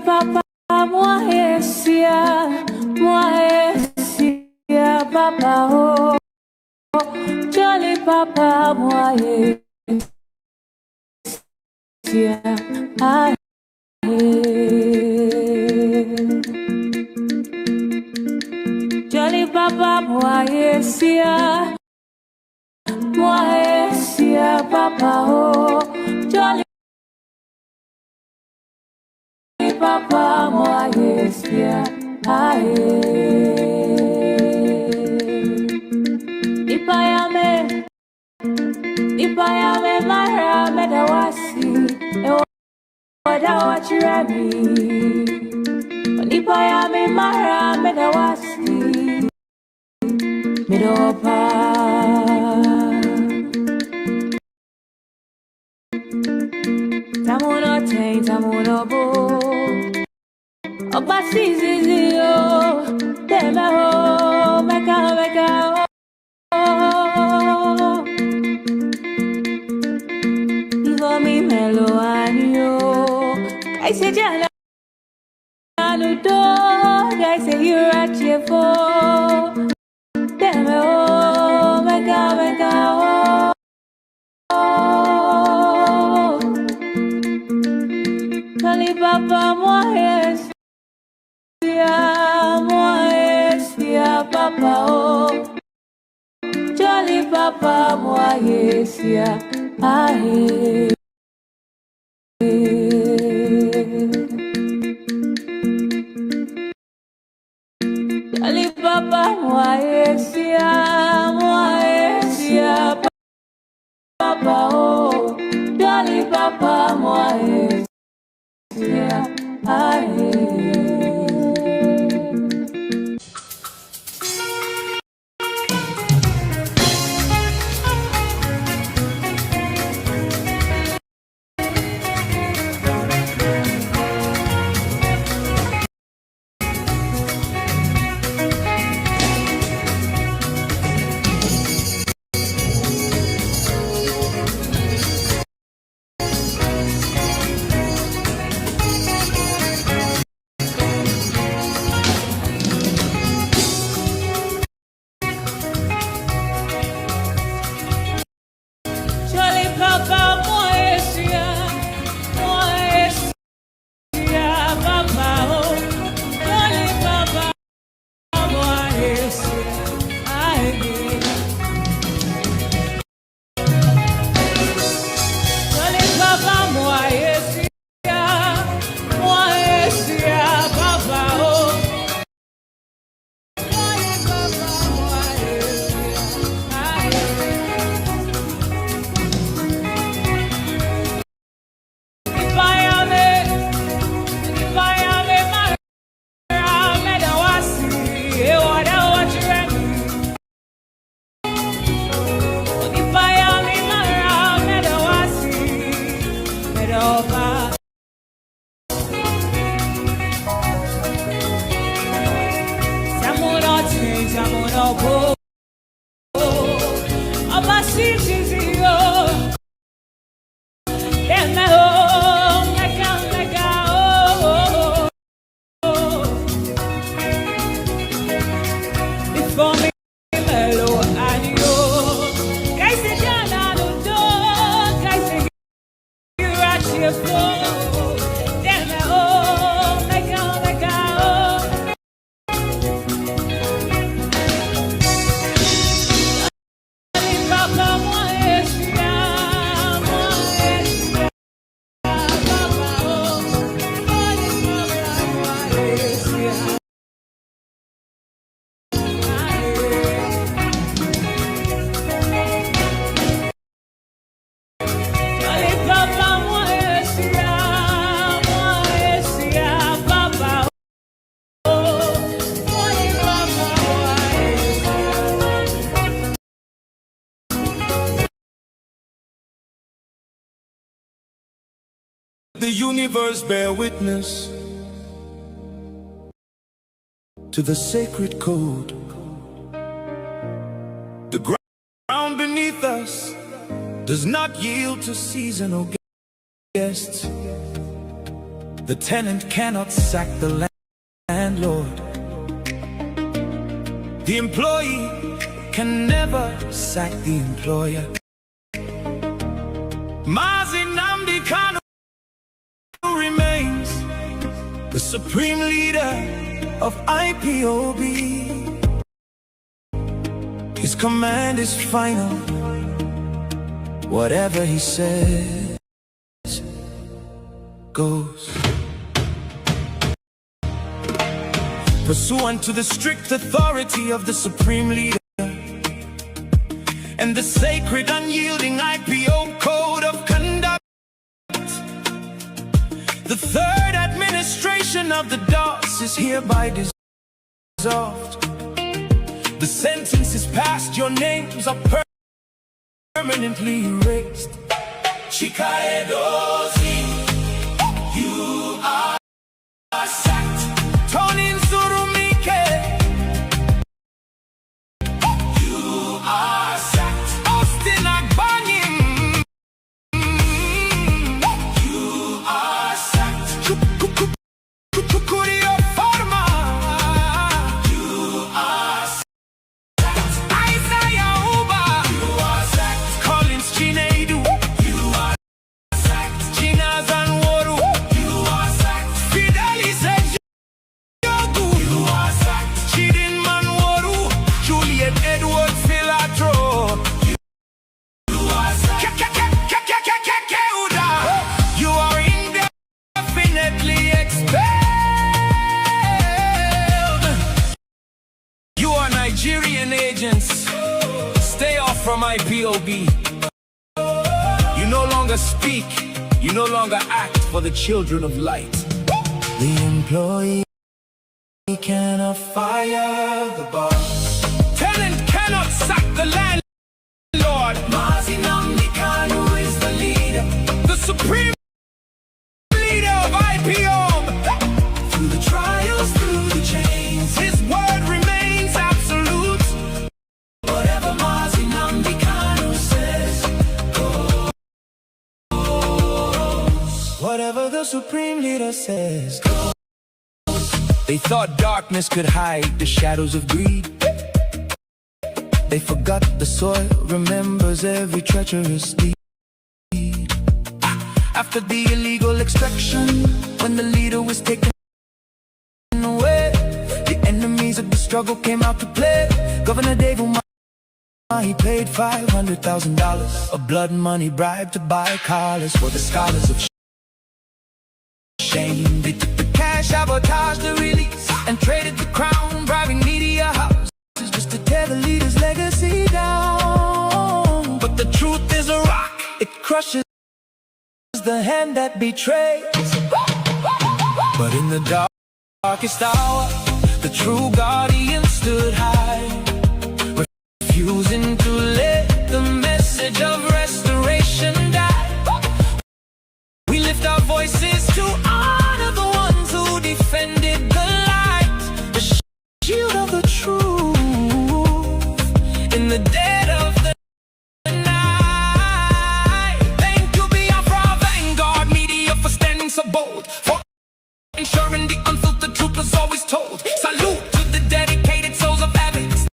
papa, moi esia, papa, oh. Jolly papa, moi esia, ah. Jolly papa, moi esia, papa, oh. Jolly papa, moi esia, ah. Ipayame, mara medawasi, wada wachirami. Ipayame, mara medawasi, medopa. Tamuno ten, tamuno bo. Obasi zizio, deme ho, meka ho. Mi melo anio, I say jana anudo, I say you're at your phone. Damn oh, mega oh. Kali papa moi esia papa oh. Jolly papa moi esia ah. Jolly papa, moi esia, papa oh. Jolly papa, moi esia, aye. The universe bear witness to the sacred code. The ground beneath us does not yield to seasonal guests. The tenant cannot sack the landlord. The employee can never sack the employer. Mazi Nnamdi Kanu remains the supreme leader of IPOB. His command is final. Whatever he says goes. Pursuant to the strict authority of the supreme leader and the sacred unyielding IPO code of conduct, the third administration of the DOS is hereby dissolved. The sentence is passed, your names are permanently erased. Chikaedozi, you are sacked. Tonin Surumike, you are sacked. Austin Agbanim, you are sacked. Chukurio Forma, you are sacked. Isaiah Uba, you are sacked. Collins Chinedu, you are sacked. China Zanworu, you are sacked. Fidelis Ejogu, you are sacked. Chidin Manworu, Juliet Edward Filatro, you are sacked. Keuda, you are indefinitely expelled. You are Nigerian agents. Stay off from IPOB. You no longer speak, you no longer act for the children of light. The employee cannot fire the boss. Tenant cannot sack the landlord. Mazi Nnamdi Kanu is the leader, the supreme leader of IPOB. Through the trials, through the chains, his word remains absolute. Whatever Mazi Nnamdi Kanu says goes. Whatever the supreme leader says goes. They thought darkness could hide the shadows of greed. They forgot the soil remembers every treacherous deed. After the illegal extraction, when the leader was taken away, the enemies of the struggle came out to play. Governor Dave Umar, he paid $500,000 of blood money bribe to buy collars for the scholars of shame. They took the cash, sabotaged the release, and traded the crown, bribing media houses just to tear the leader's legacy down. But the truth is a rock, it crushes the hand that betrays. But in the darkest hour, the true guardian stood high, refusing to let the message of restoration die. We lift our voices to honor the ones who defended the light, the shield of the truth in the dead of the night. Thank you, Biafra, vanguard media, for standing so bold, for ensuring the unfiltered truth was always told. Salute to the dedicated souls of advocacy,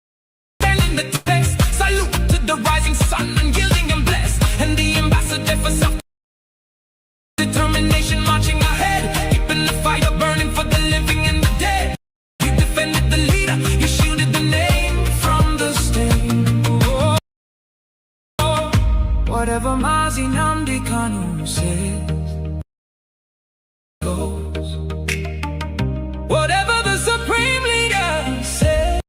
standing the test. Salute to the rising sun, unyielding and blessed, and the ambassador for self-determination marching ahead, keeping the fire burning for the living and the dead. You defended the leader, you shielded the name from the stain. Oh, oh. Whatever Mazi Nnamdi Kanu says goes. Whatever the supreme leader says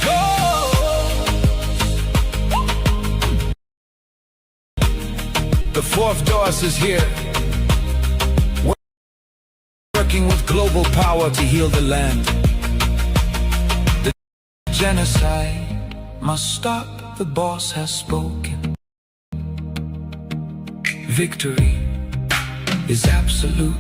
goes. The fourth DOS is here, working with global power to heal the land. The genocide must stop, the boss has spoken. Victory is absolute.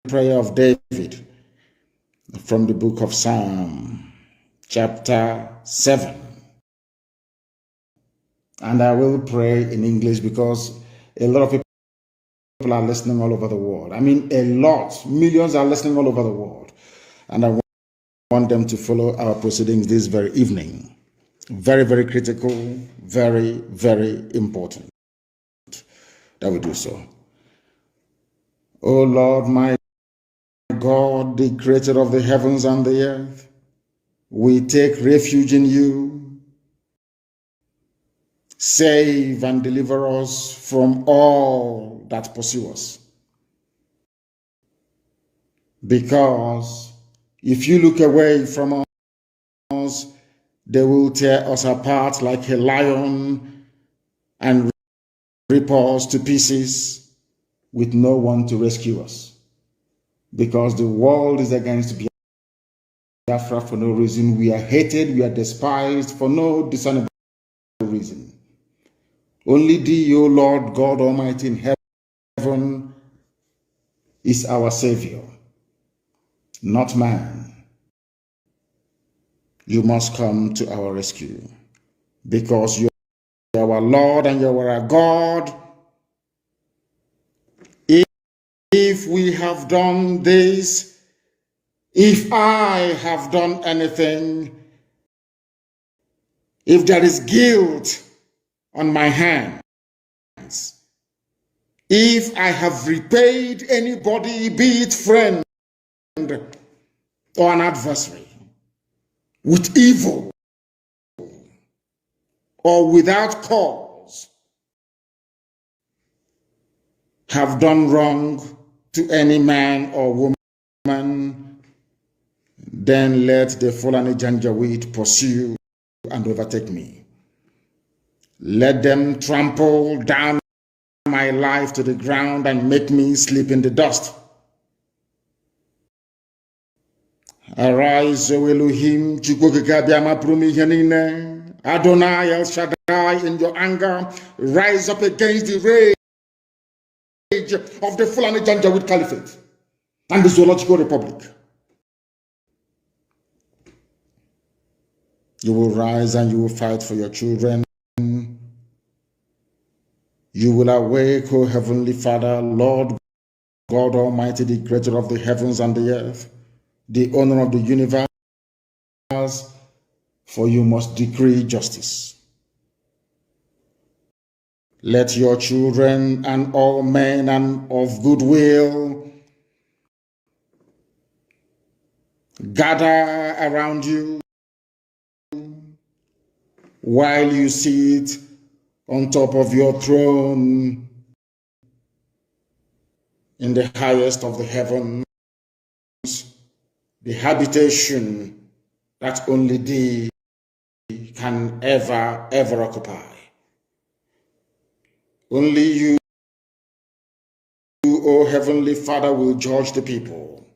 prayer of David from the book of Psalm, chapter 7. And I will pray in English because a lot of people are listening all over the world. I mean, a lot. Millions are listening all over the world. And I want them to follow our proceedings this very evening. Very, very critical, very, very important that we do so. O Lord, my God, the creator of the heavens and the earth, we take refuge in you. Save and deliver us from all that pursue us. Because if you look away from us, they will tear us apart like a lion and rip us to pieces with no one to rescue us. Because the world is against Biafra for no reason. We are hated, we are despised for no discernible reason. Only thee, O Lord God Almighty in heaven, is our Savior, not man. You must come to our rescue because you are our Lord and you are our God. If we have done this, if I have done anything, if there is guilt on my hands, if I have repaid anybody, be it friend or an adversary, with evil or without cause, have done wrong to any man or woman, then let the Fulani Janjaweed pursue and overtake me. Let them trample down my life to the ground and make me sleep in the dust. Arise, O Elohim, Adonai El Shaddai, in your anger, rise up against the rage of the Fulani Janjaweed Caliphate and the Zoological Republic. You will rise and you will fight for your children. You will awake, O Heavenly Father, Lord God Almighty, the creator of the heavens and the earth, the owner of the universe, for you must decree justice. Let your children and all men and of goodwill gather around you while you sit on top of your throne in the highest of the heavens, the habitation that only thee can ever occupy. Only you, O Heavenly Father, will judge the people.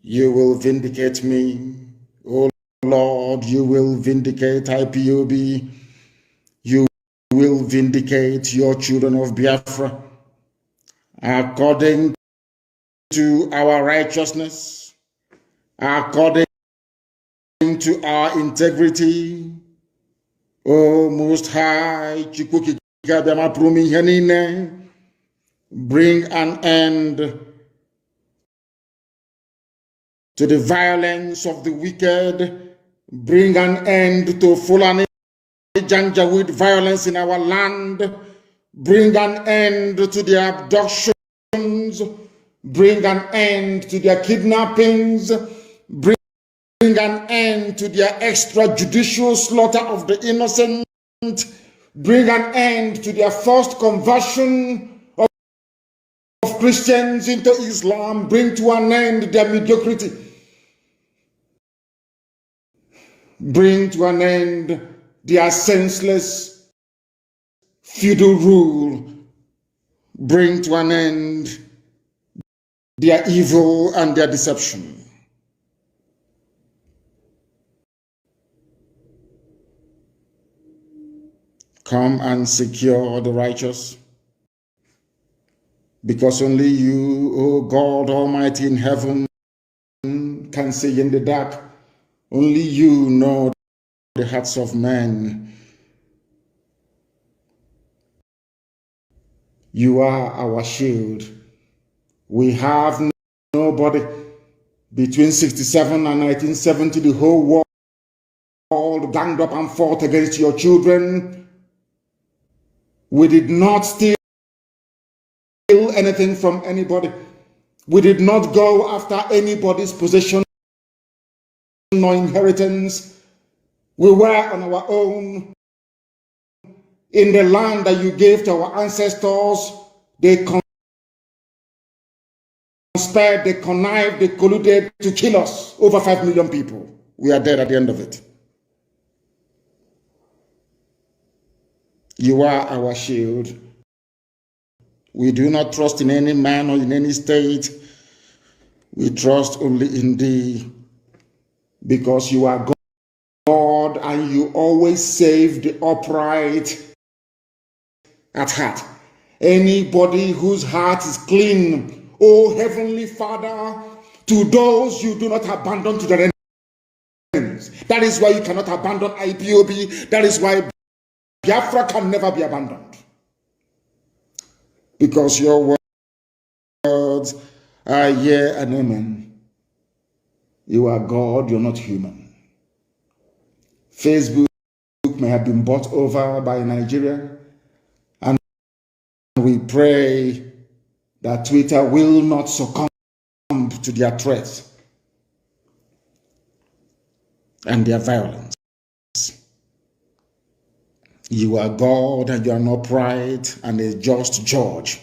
You will vindicate me, O Lord. You will vindicate IPOB. You will vindicate your children of Biafra according to our righteousness, according to our integrity. O Most High, bring an end to the violence of the wicked. Bring an end to Fulani Janjaweed violence in our land. Bring an end to their abductions. Bring an end to their kidnappings. Bring an end to their extrajudicial slaughter of the innocent. Bring an end to their forced conversion of Christians into Islam. Bring to an end their mediocrity. Bring to an end their senseless feudal rule. Bring to an end their evil and their deception. Come and secure the righteous. because only you, O God Almighty in heaven, can see in the dark. Only you know the hearts of men. You are our shield. We have nobody. Between 67 and 1970, the whole world ganged up and fought against your children. We did not steal anything from anybody. We did not go after anybody's possession nor inheritance. We were on our own. In the land that you gave to our ancestors, they conspired, they connived, they colluded to kill us. Over 5 million people. We are dead at the end of it. You are our shield. We do not trust in any man or in any state. We trust only in thee, because you are God and you always save the upright at heart. Anybody whose heart is clean, oh Heavenly Father, to those you do not abandon to their enemies. That is why you cannot abandon IPOB. That is why Biafra can never be abandoned. Because your words are yea and amen. You are God, you're not human. Facebook may have been bought over by Nigeria, and we pray that Twitter will not succumb to their threats and their violence. You are God and you are an upright and a just judge.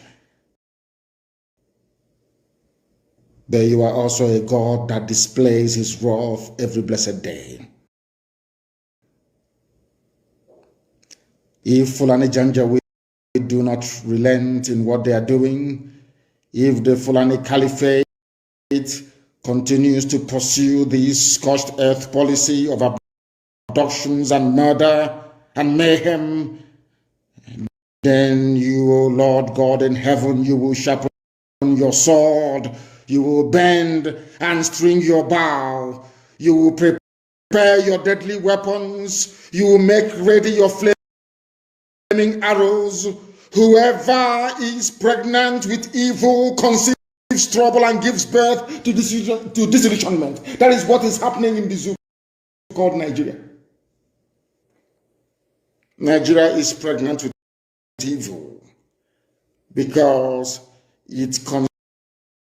But you are also a God that displays his wrath every blessed day. If Fulani Janjaweed do not relent in what they are doing, if the Fulani Caliphate continues to pursue this scorched earth policy of abductions and murder and mayhem, then you, O Lord God in heaven, you will sharpen your sword, you will bend and string your bow, you will prepare your deadly weapons, you will make ready your flaming arrows. Whoever is pregnant with evil conceives trouble and gives birth to disillusionment. That is what is happening in the zoo called Nigeria. Nigeria is pregnant with evil because it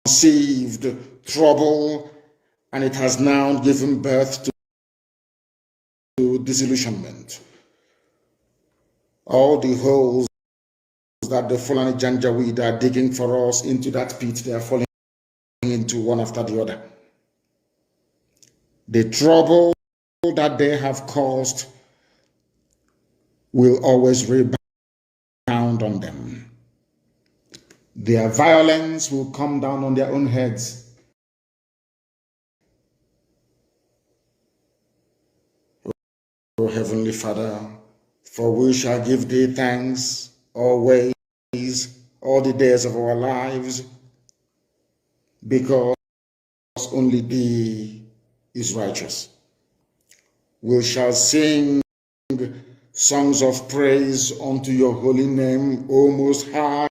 conceived trouble and it has now given birth to disillusionment. All the holes that the Fulani Janjaweed are digging for us into that pit, they are falling into one after the other. The trouble that they have caused will always rebound on them. Their violence will come down on their own heads. O Heavenly Father, for we shall give thee thanks always, all the days of our lives, because only thee is righteous. We shall sing songs of praise unto your holy name, O Most High.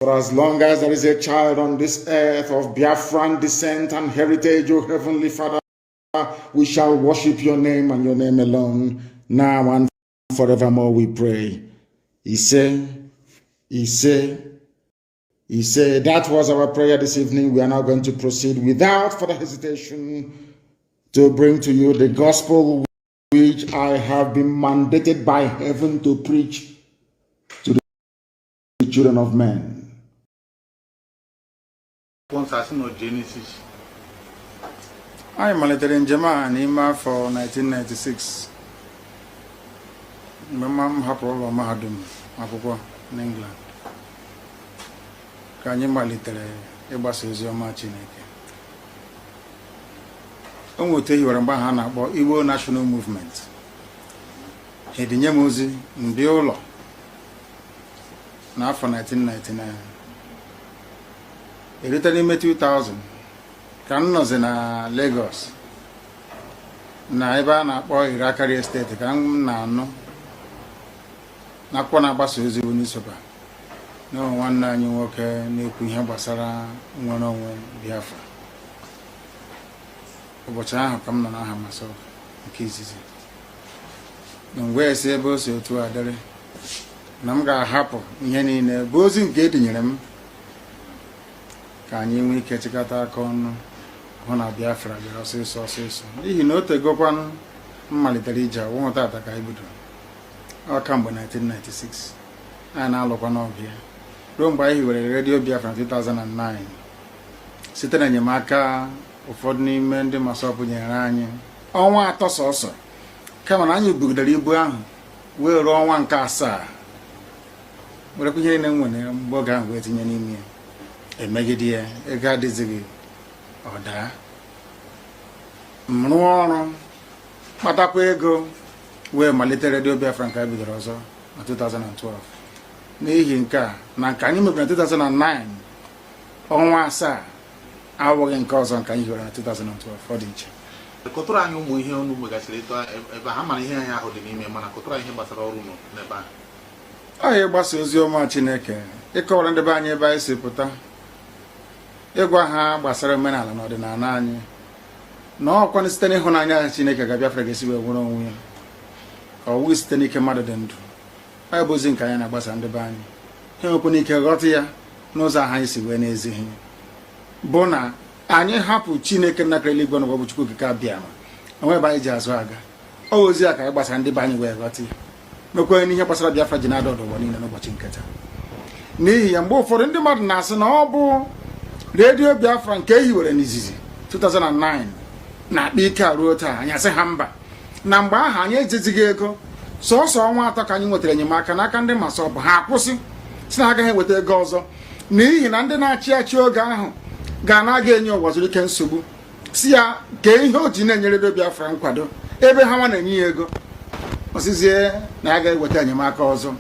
For as long as there is a child on this earth of Biafran descent and heritage, O Heavenly Father, we shall worship your name and your name alone, now and forevermore, we pray. He said, that was our prayer this evening. We are now going to proceed without further hesitation to bring to you the gospel which I have been mandated by heaven to preach to the children of men. Genesis. I malitere njem a n'ime afọ 1996. Mgbe m hapụrụ ụlọ mahadum akwụkwọ n'England, ka anyị malitere ịgbasa ozi ọma Chineke. O nwete hiwere mgbe ha na-akpọ Igbo National Movement. Hedinye m ozi ndị ụlọ n'afọ 1999 erute n'ime 2000 ka m nọzi na Lagos na ebe a na-akpọ Irakari Estate ka m na-anụ n'akwụkwọ na-agbasa ozi bụ newspaper na nwanne anyị nwoke na-ekwu ihe gbasara nnwere onwe Biafra. Ụbọchị ahụ ka m nọ n'aha myself nke izizi na mgbe esi ebe o si otu a dịrị na m ga-ahapụ ihe niile bụ ozi nke edinyere m ka anyị nwee ike chịkọta aka ọnụ hụ na Biafra bịara ọsịsọ n'ihi na o tegokwanụ m malitere ije ọnwụ tata ka anyị bidoro kamgbe 1996 anyị na-alụkwa n'ọbịa ruo mgbe anyị hiwere redio Biafra na 2009 site na enyemaka ụfọdụ n'ime ndị masọpụ nyere anyị ọnwa 3 sọsọ kama na anyị bugidere ibu ahụ wee ruo ọnwa nke 7 werekwa ihe niile nwere mgbe oge ahụ wee tinye n'ime ya emegide ya ego adịzighị ọda m rụọ ọrụ kpatakwa ego wee malite redio Biafra nke a bidoro ọzọ na 2012 n'ihi nke a na nke anyị mebiri na 2009 ọnwa 7 awụghị nke ọzọ nke anyị hiwere na 2012 ọ dị iche. Kọtụrụ anyị ụmụ ihe unu megasịrị ịtọ ebe ha mara ihe anyị ahụ dị n'ime mana kọtụrụ anyị ihe gbasara ọrụ unu n'ebe ahụ. Anyị gbasa ozi ọma Chineke ịkọwara ndị be anyị ebe anyị si pụta ịgwa ha gbasara omenala na ọdịnala anyị na ọkwanụ site n'ịhụnanya Chineke ka Biafra ga-esi wee nwere onwe ya ọ wụghị site n'ike mmadụ dị ndụ. Anyị bụ ozi nke anyị na-agbasa ndị be anyị ha nwekwa n'ike ghọta ya n'ụzọ ahụ anyị si wee n'ezighị bụ na anyị hapụ Chineke nnakara eluigwe na bụ Chukwu okike abịa ma onwe ebe anyị ji azụ aga ọ ozi a ka anyị gbasara ndị be anyị wee ghọta ya mekwenye n'ihe gbasara Biafra ji na-ada ụwa niile n'ụbọchị nketa. N'ihi ya mgbe ụfọdụ ndị mmadụ na-asị na ọ bụ redio Biafra nke ehiwere n'izizi 2009 na-akpa ike ruo taa anyị asị ha mba na mgbe ahụ anyị ejizighị ego sọsọ ọnwa 3 ka anyị nwetara enyemaka n'aka ndị masọbụ ha akwụsị si na agaghị eweta ego ọzọ n'ihi na ndị na-achị achị oge ahụ ga-anaghị enye ụwa zuru ike nsogbu si ya kee ihe o ji na-enye redio Biafra nkwado ebe ha nwa na-enye ya ego osizie na ya ga-eweta enyemaka ọzọ.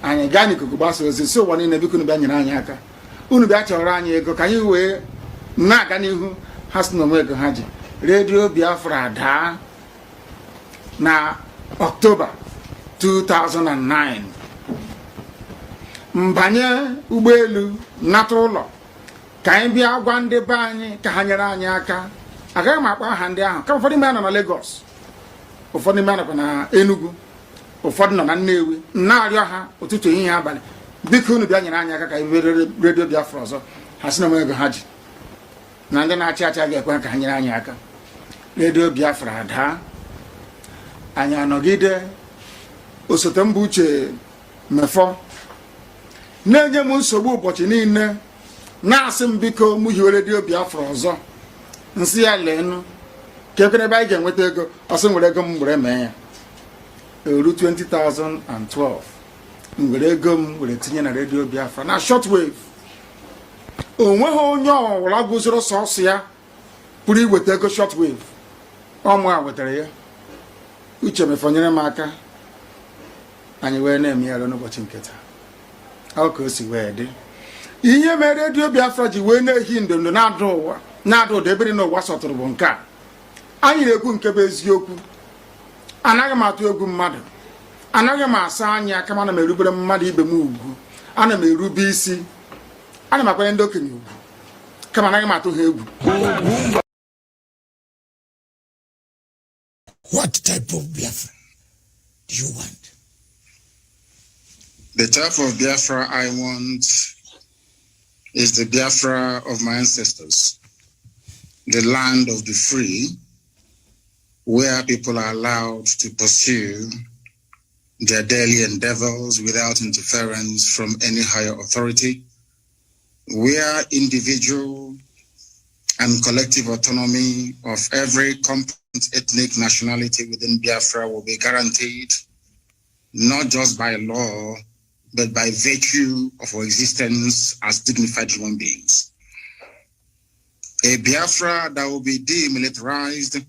Anyị gaa n'ikuku gbasa ozi si ụwa niile biko unu bịa nyere anyị aka unu bịa chọrọ anyị ego ka anyị wee na-aga n'ihu. Ha si na onwe ego ha ji redio Biafra daa na Ọktoba 2009 mbanye ụgbọelu nata ụlọ ka anyị bịa gwa ndị be anyị ka ha nyere anyị aka. Agaghị m akpa aha ndị ahụ kama ụfọdụ ime nọ na Lagos, ụfọdụ ime nọkwa na Enugu, ụfọdụ nọ na Nnewi. Na-arịọ ha ụtụtụ ehihie abalị biko unu bịa nyere anyị aka ka anyị were redio Biafra ọzọ. Ha si na onwe ego ha ji na ndị na-achị achị ga-ekwe ha ka ha nyere anyị aka. Redio Biafra daa anyị anọgide. Osote mbụ Uche Mefọ na-enye m nsogbu ụbọchị niile na-asị m biko mụ hiwe redio Biafra ọzọ. Nsị ya leenụ ka ekwere ebe anyị ga-enweta ego ọsị nwere ego m were mee ya. Eru 2012 m were ego m were tinye na redio Biafra na shortwave. Onweghị onye ọwụla guzoro sọsọ ya pụrụ iweta ego shortwave. Ọmụ a wetara ya. Uche Mefọ nyere m aka anyị wee na-eme ya n'ụbọchị nketa. Ọ ka o si wee dị. Ihe mere redio Biafra ji wee na-ehi ndondo na-ada ụda ebe dị n'ụwa sọtụrụ bụ nke a. Anyị na-ekwu nke bụ eziokwu. Anaghị m atụ egwu mmadụ, anaghị m asa anya kama ana m erubere mmadụ ibe m ugwu, ana m erube isi, ana m akwanye ndị okenye ugwu kama anaghị m atụ ha egwu. What type of Biafra do you want? The type of Biafra I want is the Biafra of my ancestors, the land of the free, where people are allowed to pursue their daily endeavors without interference from any higher authority, where individual and collective autonomy of every component ethnic nationality within Biafra will be guaranteed, not just by law, but by virtue of our existence as dignified human beings. A Biafra that will be demilitarized,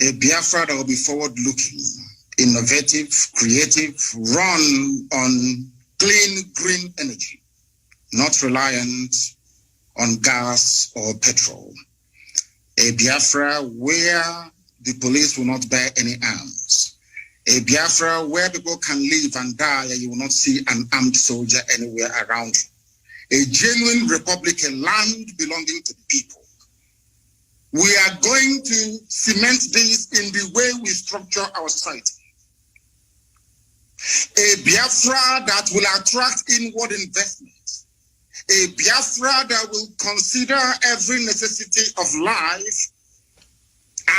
a Biafra that will be forward-looking, innovative, creative, run on clean green energy, not reliant on gas or petrol. A Biafra where the police will not bear any arms. A Biafra where people can live and die and you will not see an armed soldier anywhere around you. A genuine republic, a land belonging to the people. We are going to cement this in the way we structure our society. A Biafra that will attract inward investment. A Biafra that will consider every necessity of life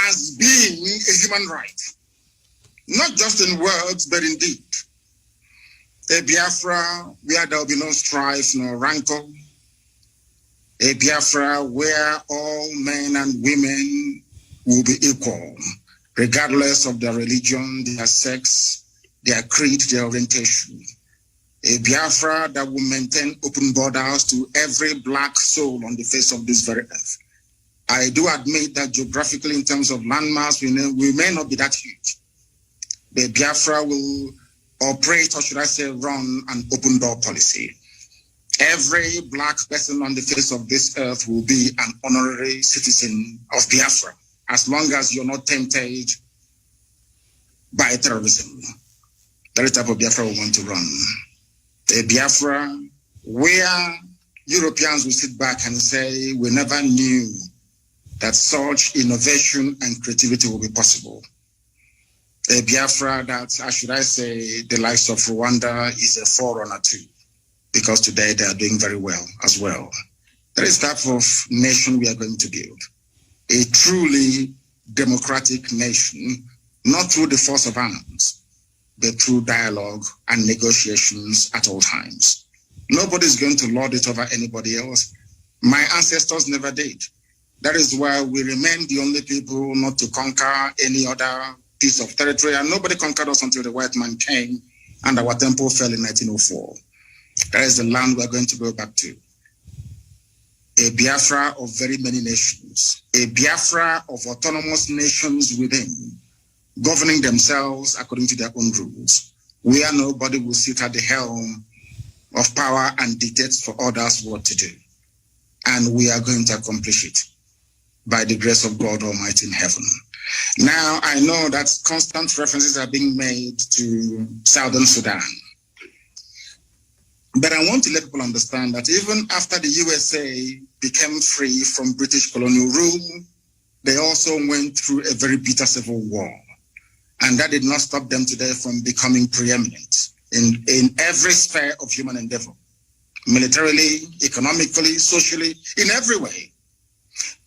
as being a human right. Not just in words, but in deed. A Biafra where there will be no strife, no rancor. A Biafra where all men and women will be equal, regardless of their religion, their sex, their creed, their orientation. A Biafra that will maintain open borders to every black soul on the face of this very earth. I do admit that geographically, in terms of landmass, we may not be that huge. The Biafra will operate, or should I say, run an open door policy. Every black person on the face of this earth will be an honorary citizen of Biafra, as long as you're not tempted by terrorism. That is the type of Biafra we want to run. A Biafra where Europeans will sit back and say, we never knew that such innovation and creativity will be possible. A Biafra that, how should I say, the likes of Rwanda is a forerunner to, because today they are doing very well as well. That is the type of nation we are going to build. A truly democratic nation, not through the force of arms, but through dialogue and negotiations at all times. Nobody is going to lord it over anybody else. My ancestors never did. That is why we remain the only people not to conquer any other piece of territory, and nobody conquered us until the white man came and our temple fell in 1904. That is the land we're going to go back to. A Biafra of very many nations. A Biafra of autonomous nations within, governing themselves according to their own rules, where nobody will sit at the helm of power and dictate for others what to do. And we are going to accomplish it by the grace of God Almighty in heaven. Now, I know that constant references are being made to Southern Sudan. But I want to let people understand that even after the USA became free from British colonial rule, they also went through a very bitter civil war. And that did not stop them today from becoming preeminent in every sphere of human endeavor, militarily, economically, socially, in every way.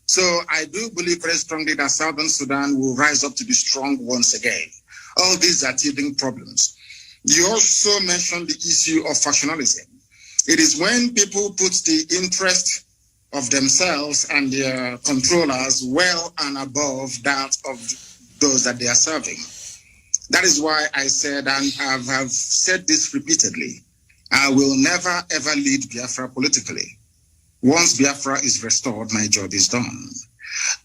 So I do believe very strongly that Southern Sudan will rise up to be strong once again. All these are teething problems. You also mentioned the issue of factionalism. It is when people put the interest of themselves and their controllers well and above that of those that they are serving. That is why I said, and I have said this repeatedly, I will never ever lead Biafra politically. Once Biafra is restored, my job is done.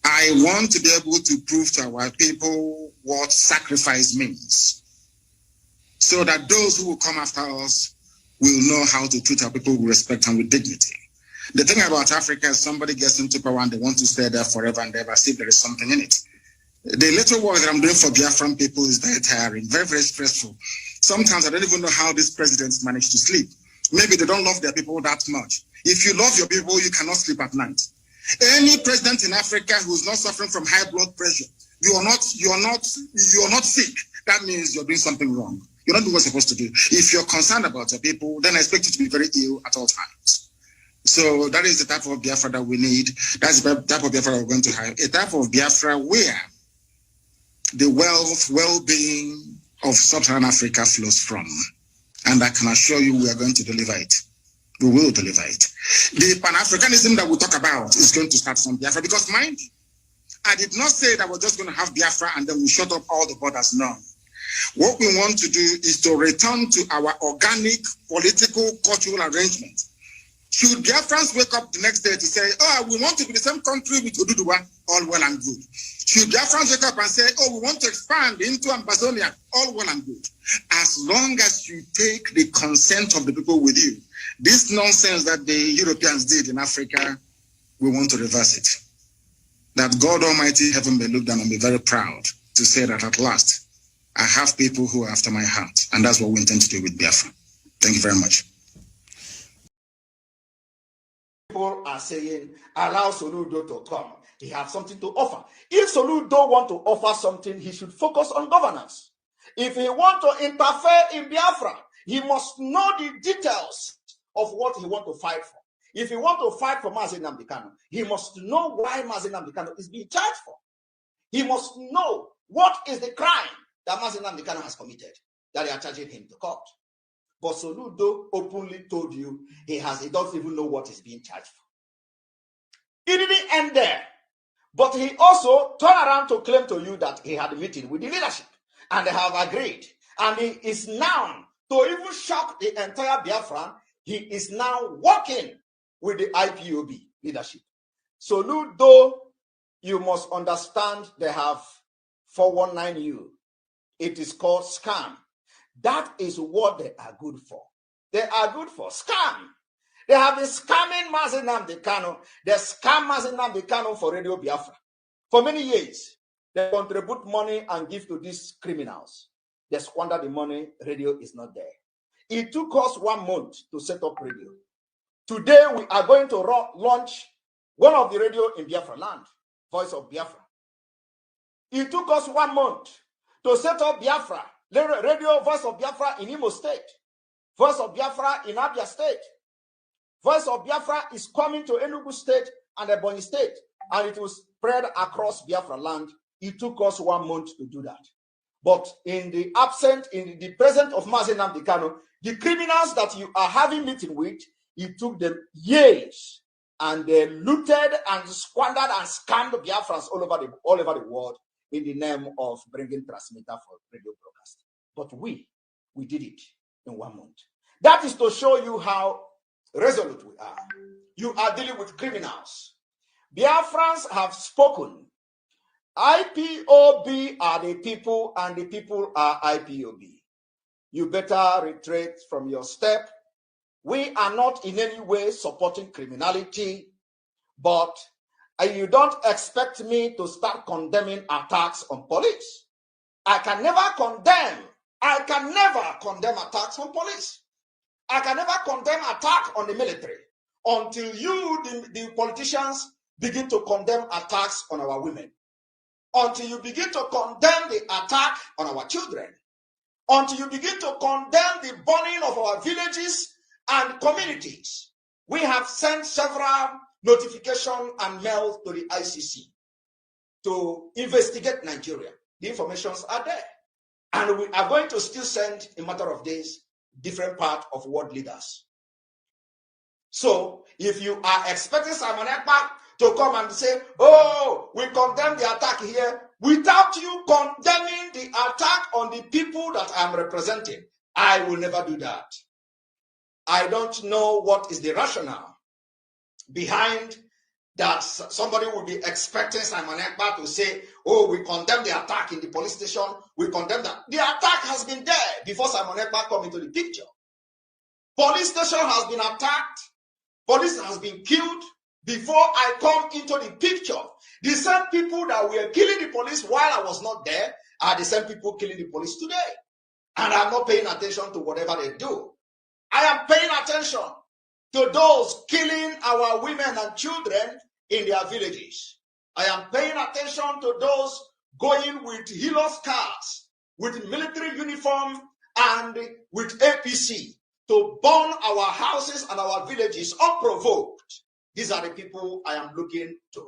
I want to be able to prove to our people what sacrifice means, so that those who will come after us will know how to treat our people with respect and with dignity. The thing about Africa is somebody gets into power and they want to stay there forever and ever, see if there is something in it. The little work that I'm doing for Biafran people is very tiring, very, very stressful. Sometimes I don't even know how these presidents manage to sleep. Maybe they don't love their people that much. If you love your people, you cannot sleep at night. Any president in Africa who's not suffering from high blood pressure, you are not sick. That means you're doing something wrong. You're not doing what you're supposed to do. If you're concerned about your people, then I expect you to be very ill at all times. So that is the type of Biafra that we need. That's the type of Biafra we're going to have. A type of Biafra where the wealth, well-being of Sub-Saharan Africa flows from. And I can assure you we are going to deliver it. We will deliver it. The Pan-Africanism that we talk about is going to start from Biafra, because mind you, I did not say that we're just going to have Biafra and then we shut up all the borders. No. What we want to do is to return to our organic political, cultural arrangement Should Biafrans wake up the next day to say, oh, we want to be the same country with Oduduwa, all well and good. Should Biafrans wake up and say, oh, we want to expand into Amazonia, all well and good. As long as you take the consent of the people with you, this nonsense that the Europeans did in Africa, we want to reverse it. That God Almighty heaven may look down and be very proud to say that at last, I have people who are after my heart. And that's what we intend to do with Biafra. Thank you very much. People are saying, allow Soludo to come. He has something to offer. If Soludo want to offer something, he should focus on governance. If he want to interfere in Biafra, he must know the details of what he want to fight for. If he want to fight for Mazi Nnamdi Kanu, he must know why Mazi Nnamdi Kanu is being charged for. He must know what is the crime that Mazi Nnamdi Kanu has committed, that they are charging him to court. But Soludo openly told you he doesn't even know what he's being charged for. It didn't end there. But he also turned around to claim to you that he had a meeting with the leadership and they have agreed. And he is now, to even shock the entire Biafran, he is now working with the IPOB leadership. Soludo, you must understand they have 419 you. It is called scam. That is what they are good for. They are good for scam. They have been scamming Mazi Nnamdi Kanu. They scam Mazi Nnamdi Kanu for Radio Biafra. For many years, they contribute money and give to these criminals. They squander the money. Radio is not there. It took us 1 month to set up radio. Today, we are going to launch one of the radio in Biafra land, Voice of Biafra. It took us 1 month to set up Biafra, radio Voice of Biafra in Imo State, Voice of Biafra in Abia State. Voice of Biafra is coming to Enugu State and Ebonyi State, and it will spread across Biafra land. It took us 1 month to do that. But in the presence of Mazi Nnamdi Kanu, the criminals that you are having meeting with, it took them years, and they looted and squandered and scammed Biafrans all over the world in the name of bringing transmitter for radio broadcast. But we did it in 1 month. That is to show you how resolute we are. You are dealing with criminals. Biafrans have spoken. IPOB are the people and the people are IPOB. You better retreat from your step. We are not in any way supporting criminality, but you don't expect me to start condemning attacks on police. I can never condemn attacks on police. I can never condemn attack on the military until you, the politicians, begin to condemn attacks on our women. Until you begin to condemn the attack on our children. Until you begin to condemn the burning of our villages and communities. We have sent several notifications and mails to the ICC to investigate Nigeria. The informations are there. And we are going to still send, in a matter of days, different part of world leaders. So, if you are expecting Simon Ekpa to come and say, oh, we condemn the attack here, without you condemning the attack on the people that I'm representing, I will never do that. I don't know what is the rationale behind that. Somebody will be expecting Simon Ekpa to say, oh, we condemn the attack in the police station, we condemn that. The attack has been there before Simon Ekpa come into the picture. Police station has been attacked, police has been killed before I come into the picture. The same people that were killing the police while I was not there are the same people killing the police today. And I'm not paying attention to whatever they do. I am paying attention to those killing our women and children in their villages. I am paying attention to those going with Hilos cars, with military uniform and with APC to burn our houses and our villages unprovoked. These are the people I am looking to.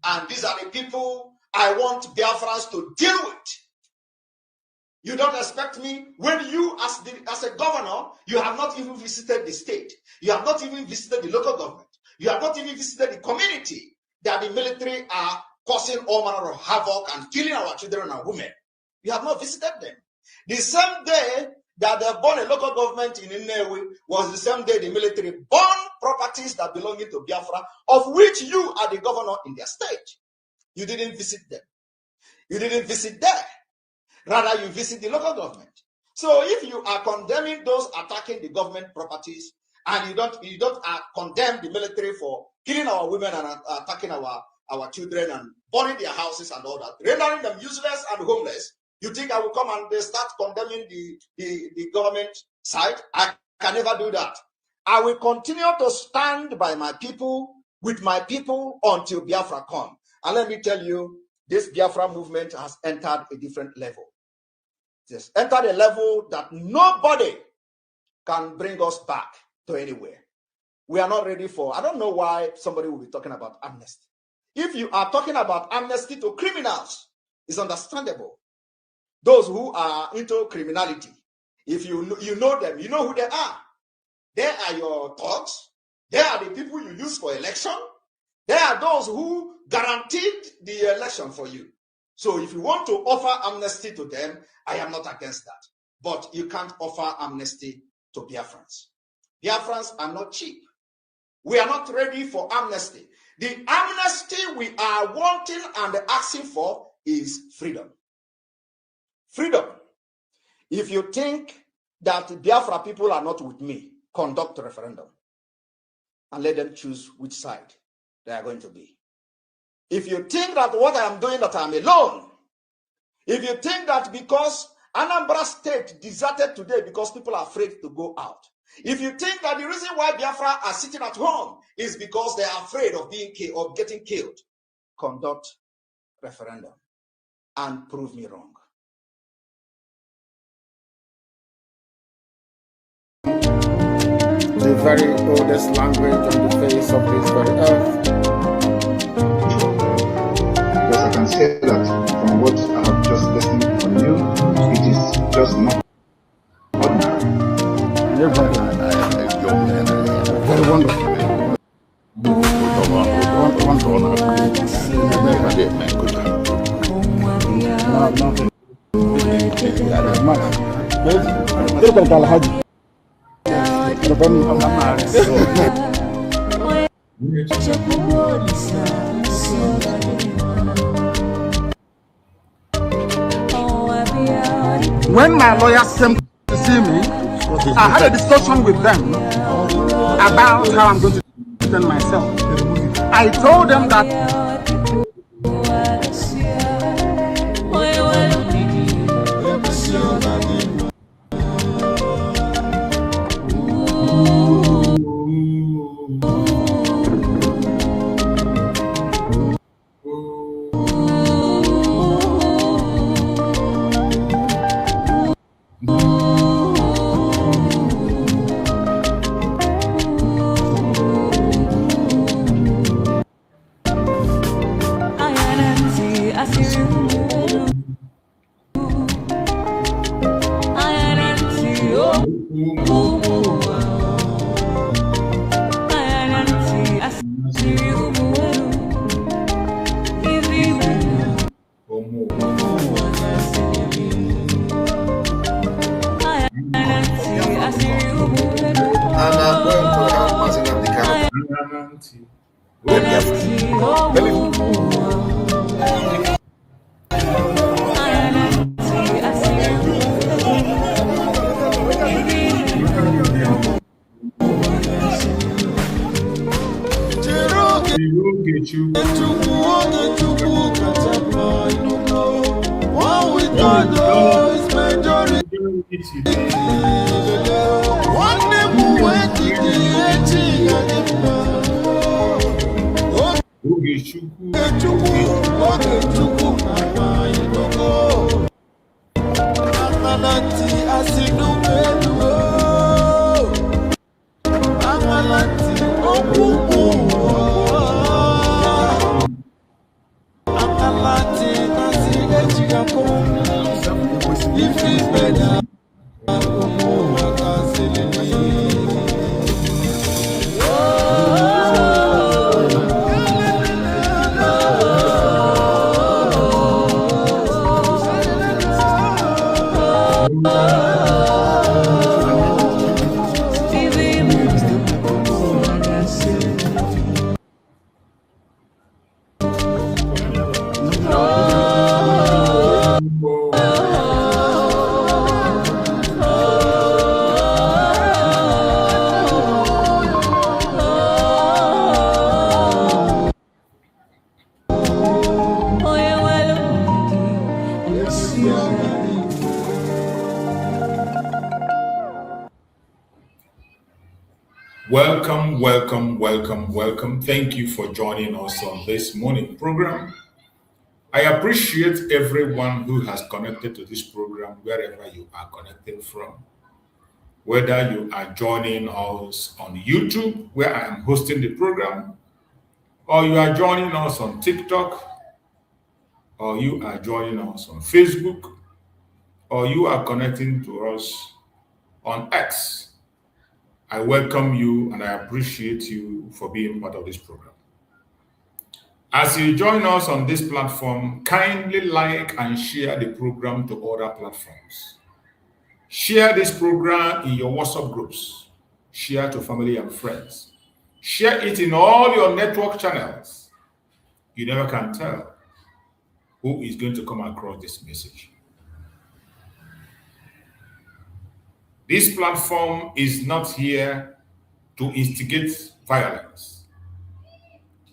And these are the people I want Biafrans to deal with. You don't expect me when you, as a governor, you have not even visited the state. You have not even visited the local government. You have not even visited the community that the military are causing all manner of havoc and killing our children and women. You have not visited them. The same day that they born a local government in Nnewi was the same day the military burned properties that belonging to Biafra, of which you are the governor in their state. You didn't visit them. You didn't visit there. Rather, you visit the local government. So if you are condemning those attacking the government properties, and you don't condemn the military for killing our women and attacking our children and burning their houses and all that, rendering them useless and homeless, you think I will come and start condemning the government side? I can never do that. I will continue to stand by my people, with my people, until Biafra come. And let me tell you, this Biafra movement has entered a different level. It has entered a level that nobody can bring us back to anywhere. We are not ready for, I don't know why somebody will be talking about amnesty. If you are talking about amnesty to criminals, it's understandable. Those who are into criminality, if you know them, you know who they are. They are your thugs. They are the people you use for election. They are those who guaranteed the election for you. So if you want to offer amnesty to them, I am not against that. But you can't offer amnesty to Biafrans. Biafrans are not cheap. We are not ready for amnesty. The amnesty we are wanting and asking for is freedom. Freedom. If you think that Biafra people are not with me, conduct a referendum and let them choose which side they are going to be. If you think that what I am doing, that I am alone, if you think that because Anambra State deserted today because people are afraid to go out, if you think that the reason why Biafra are sitting at home is because they are afraid of being killed or getting killed, conduct referendum and prove me wrong. The very oldest language on the face of this very earth. Because I can say that from what I have just listened from you, it is just not ordinary. Very wonderful. When my lawyers came to see me, I had a discussion with them about how I'm going to defend myself. I told them that Mazi Nnamdi Oh Welcome, welcome, welcome, welcome. Thank you for joining us on this morning program. I appreciate everyone who has connected to this program, wherever you are connected from. Whether you are joining us on YouTube, where I am hosting the program, or you are joining us on TikTok, or you are joining us on Facebook, or you are connecting to us on X. I welcome you and I appreciate you for being part of this program. As you join us on this platform, kindly like and share the program to other platforms. Share this program in your WhatsApp groups. Share to family and friends. Share it in all your network channels. You never can tell who is going to come across this message. This platform is not here to instigate violence.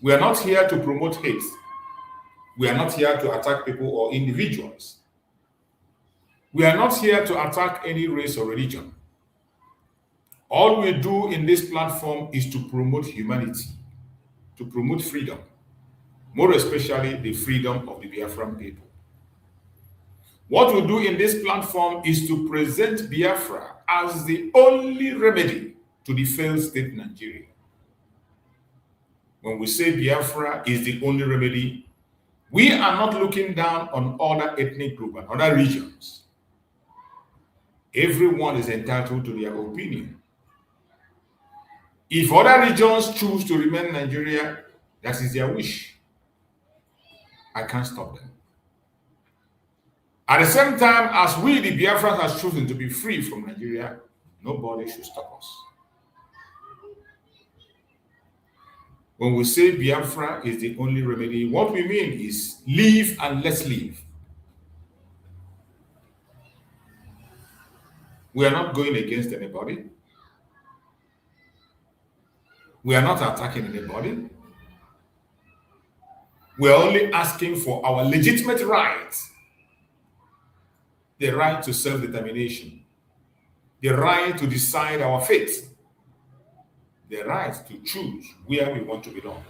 We are not here to promote hate. We are not here to attack people or individuals. We are not here to attack any race or religion. All we do in this platform is to promote humanity, to promote freedom, more especially the freedom of the Biafran people. What we do in this platform is to present Biafra as the only remedy to the failed state Nigeria. When we say Biafra is the only remedy, we are not looking down on other ethnic groups and other regions. Everyone is entitled to their opinion. If other regions choose to remain Nigeria, that is their wish. I can't stop them. At the same time, as we, the Biafrans, have chosen to be free from Nigeria, nobody should stop us. When we say Biafra is the only remedy, what we mean is live and let's live. We are not going against anybody. We are not attacking anybody. We are only asking for our legitimate rights. The right to self-determination, the right to decide our fate, the right to choose where we want to belong.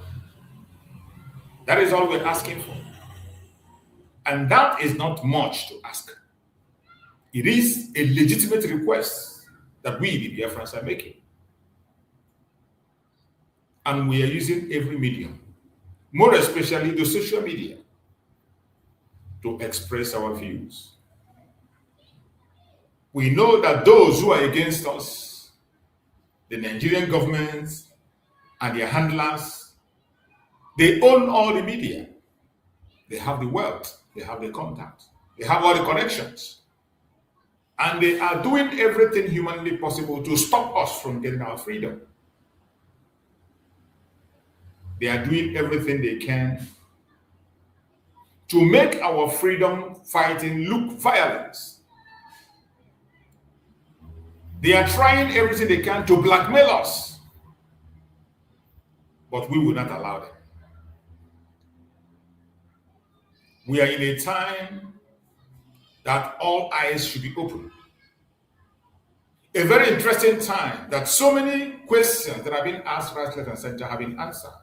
That is all we're asking for. And that is not much to ask. It is a legitimate request that we, the Biafrans, are making. And we are using every medium, more especially the social media, to express our views. We know that those who are against us, the Nigerian government and their handlers, they own all the media. They have the wealth, they have the contacts, they have all the connections. And they are doing everything humanly possible to stop us from getting our freedom. They are doing everything they can to make our freedom fighting look violence. They are trying everything they can to blackmail us, but we will not allow them. We are in a time that all eyes should be open. A very interesting time that so many questions that have been asked right, left, and center have been answered.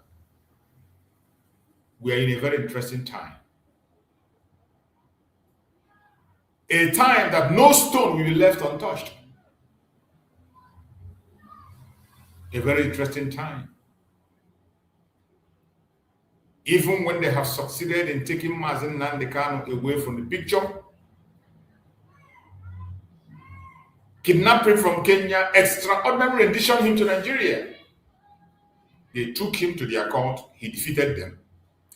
We are in a very interesting time. A time that no stone will be left untouched. A very interesting time. Even when they have succeeded in taking Mazi Nnamdi Kanu away from the picture, kidnapping from Kenya, extraordinary rendition him to Nigeria. They took him to their court, he defeated them,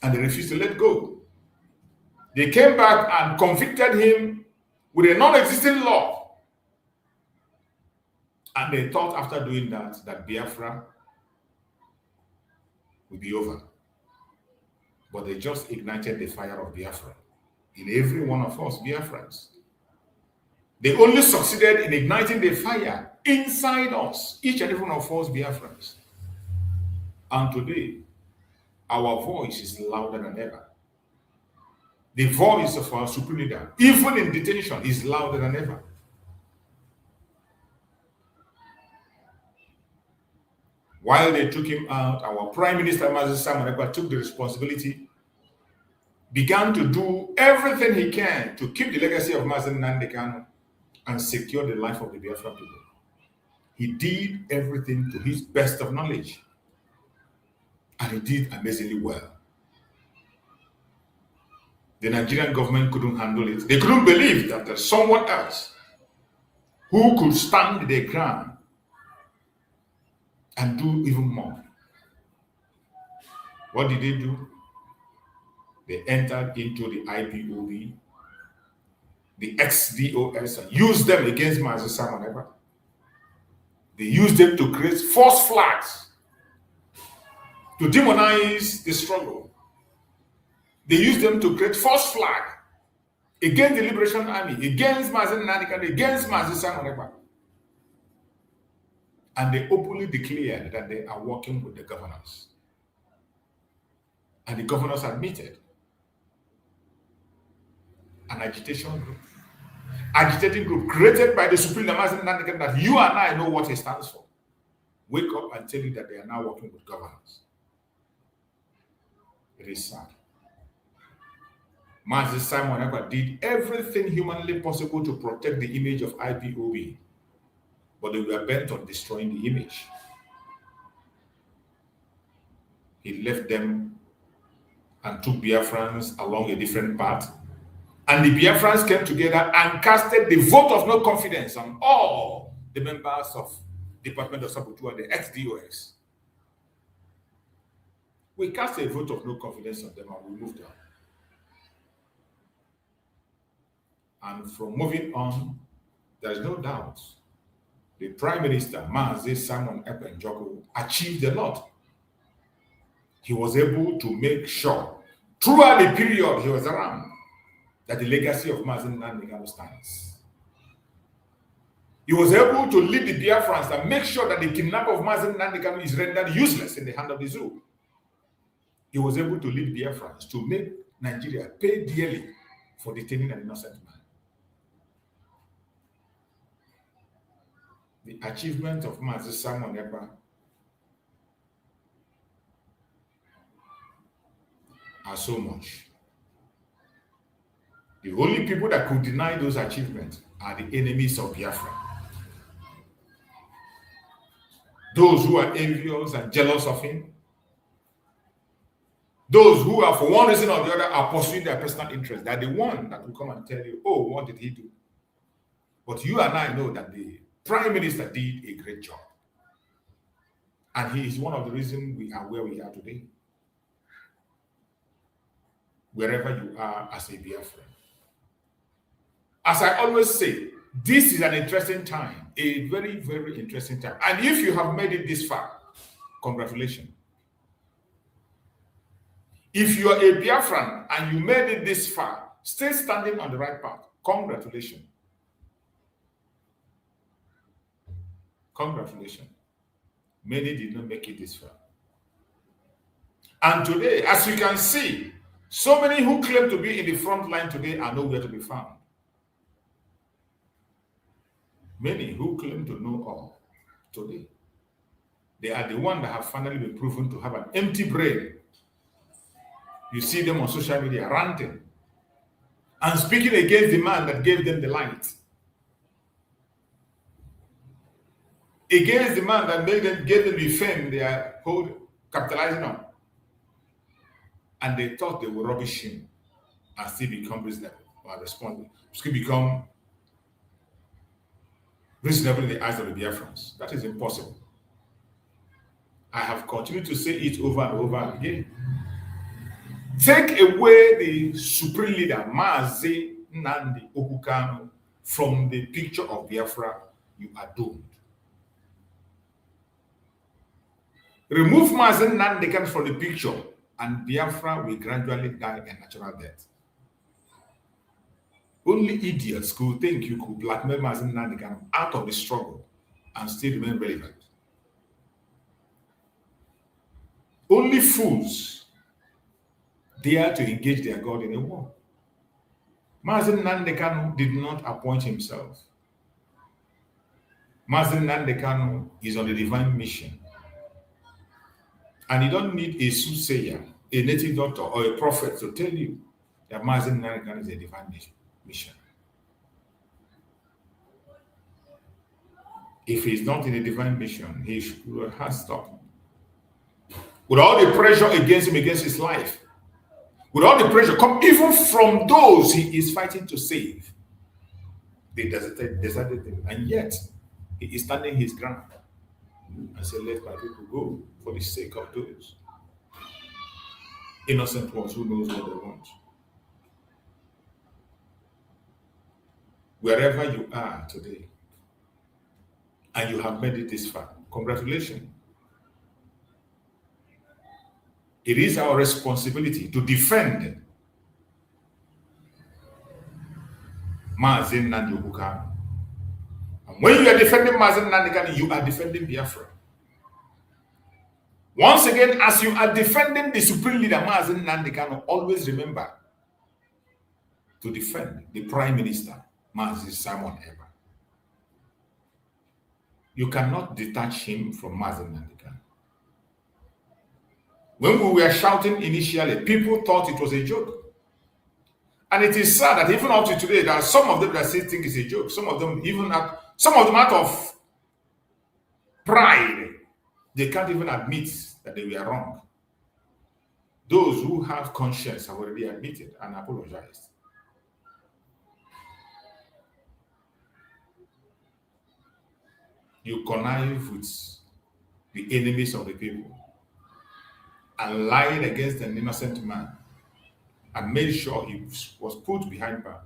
and they refused to let go. They came back and convicted him with a non-existing law. And they thought after doing that Biafra would be over. But they just ignited the fire of Biafra in every one of us, Biafrans. They only succeeded in igniting the fire inside us, each and every one of us, Biafrans. And today, our voice is louder than ever. The voice of our supreme leader, even in detention, is louder than ever. While they took him out, our Prime Minister Mazi Nnamdi took the responsibility, began to do everything he can to keep the legacy of Mazi Nnamdi Kanu and secure the life of the Biafra people. He did everything to his best of knowledge, and he did amazingly well. The Nigerian government couldn't handle it. They couldn't believe that there's someone else who could stand their ground and do even more. What did they do? They entered into the IPOB, the ex-DOS, and used them against Mazi Nnamdi. They used them to create false flags, to demonize the struggle. They used them to create false flag against the Liberation Army, against Mazi Nnamdi Kanu, against Mazi Nnamdi. And they openly declared that they are working with the governors. And the governors admitted. An agitating group created by the Supreme Mazi Nnamdi Kanu that you and I know what it stands for. Wake up and tell you that they are now working with governors. It is sad. Mazi Nnamdi did everything humanly possible to protect the image of IPOB, but they were bent on destroying the image. He left them and took Biafrans along a different path. And the Biafrans came together and casted the vote of no confidence on all the members of Department of Sabotua, the ex-DOS. We cast a vote of no confidence on them and we moved on. And from moving on, there is no doubt the Prime Minister, Mazi Nnamdi, achieved a lot. He was able to make sure, throughout the period he was around, that the legacy of Mazi Nnamdi Kanu stands. He was able to lead the Biafrans and make sure that the kidnap of Mazi Nnamdi Kanu is rendered useless in the hand of the zoo. He was able to lead Biafrans to make Nigeria pay dearly for detaining an innocent man. The achievement of Mazi Nnamdi are so much. The only people that could deny those achievements are the enemies of Biafra. Those who are envious and jealous of him. Those who are, for one reason or the other, are pursuing their personal interest. They're the one that will come and tell you, oh, what did he do? But you and I know that the Prime Minister did a great job. And he is one of the reasons we are where we are today. Wherever you are as a Biafran. As I always say, this is an interesting time, a very, very interesting time. And if you have made it this far, congratulations. If you are a Biafran and you made it this far, still standing on the right path, congratulations. Congratulations. Many did not make it this far. And today, as you can see, so many who claim to be in the front line today are nowhere to be found. Many who claim to know all today, they are the ones that have finally been proven to have an empty brain. You see them on social media ranting and speaking against the man that gave them the light, against the man that gave them the fame they are capitalizing on. And they thought they would rubbish him and still become reasonable or responsible, still become reasonable in the eyes of the Biafrans. That is impossible. I have continued to say it over and over again. Take away the supreme leader, Mazi Nnamdi Kanu, from the picture of Biafra, you are doomed. Remove Mazi Nnamdi Kanu from the picture, and Biafra will gradually die a natural death. Only idiots could think you could blackmail Mazi Nnamdi Kanu out of the struggle and still remain relevant. Only fools dare to engage their God in a war. Mazi Nnamdi Kanu did not appoint himself. Mazi Nnamdi Kanu is on a divine mission. And you don't need a soothsayer, a native doctor, or a prophet to tell you that Mazi Nnamdi Kanu is a divine mission. If he's not in a divine mission, he should have stopped. With all the pressure against him, against his life, with all the pressure come even from those he is fighting to save, they deserted him. And yet, he is standing his ground and said, let my people go for the sake of those innocent ones who knows what they want. Wherever you are today, and you have made it this far, congratulations. It is our responsibility to defend Mazi Nnamdi Kanu. And when you are defending Mazi Nnamdi Kanu, you are defending Biafra. Once again, as you are defending the supreme leader Mazi Nnamdi Kanu, always remember to defend the Prime Minister Mazi Simon Eba. You cannot detach him from Mazi Nnamdi Kanu. When we were shouting initially, people thought it was a joke. And it is sad that even up to today, there are some of them that still think it's a joke. Some of them out of pride, they can't even admit that they were wrong. Those who have conscience have already admitted and apologized. You connive with the enemies of the people and lied against an innocent man and made sure he was put behind bars.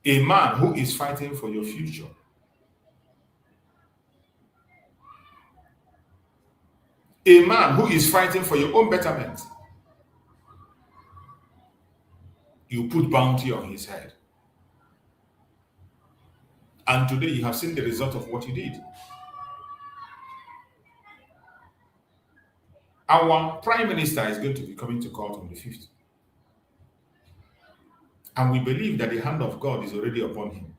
A man who is fighting for your future. A man who is fighting for your own betterment. You put bounty on his head. And today you have seen the result of what you did. Our Prime Minister is going to be coming to court on the 5th. And we believe that the hand of God is already upon him.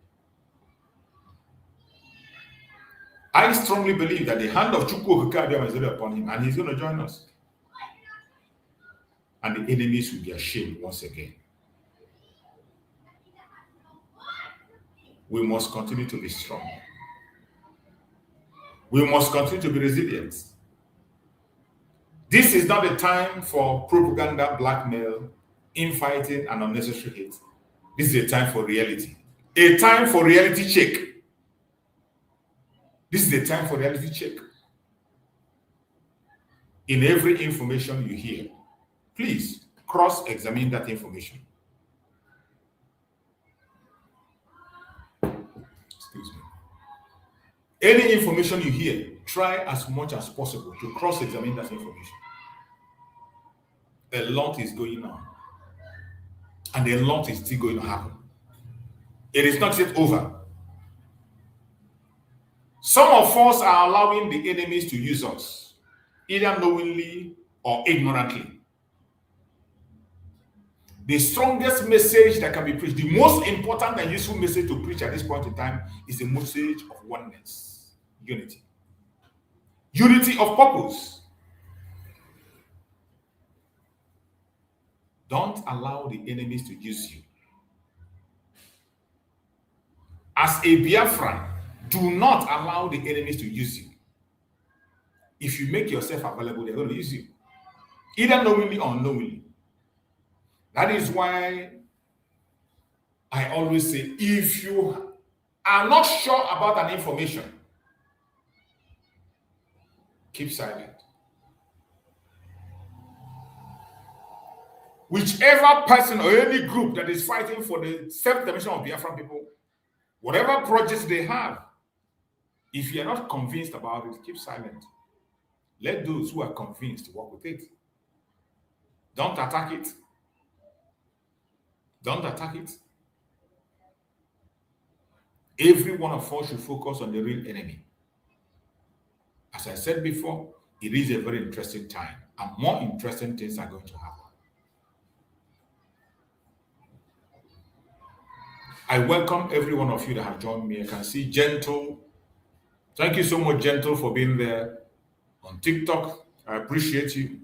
I strongly believe that the hand of Chukwu Okike is already upon him, and he's going to join us. And the enemies will be ashamed once again. We must continue to be strong. We must continue to be resilient. This is not a time for propaganda, blackmail, infighting, and unnecessary hate. This is a time for reality. A time for reality check. This is a time for reality check. In every information you hear, please cross-examine that information. Excuse me. Any information you hear, try as much as possible to cross-examine that information. A lot is going on. And a lot is still going to happen. It is not yet over. Some of us are allowing the enemies to use us, either knowingly or ignorantly. The strongest message that can be preached, the most important and useful message to preach at this point in time is the message of oneness, unity. Unity of purpose. Don't allow the enemies to use you. As a Biafran, do not allow the enemies to use you. If you make yourself available, they're going to use you, either knowingly or unknowingly. That is why I always say, if you are not sure about an information, keep silent. Whichever person or any group that is fighting for the self-determination of Biafran people, whatever projects they have, if you are not convinced about it, keep silent. Let those who are convinced work with it. Don't attack it. Don't attack it. Every one of us should focus on the real enemy. As I said before, it is a very interesting time, and more interesting things are going to happen. I welcome every one of you that have joined me. I can see Gentle. Thank you so much, Gentle, for being there on TikTok. I appreciate you.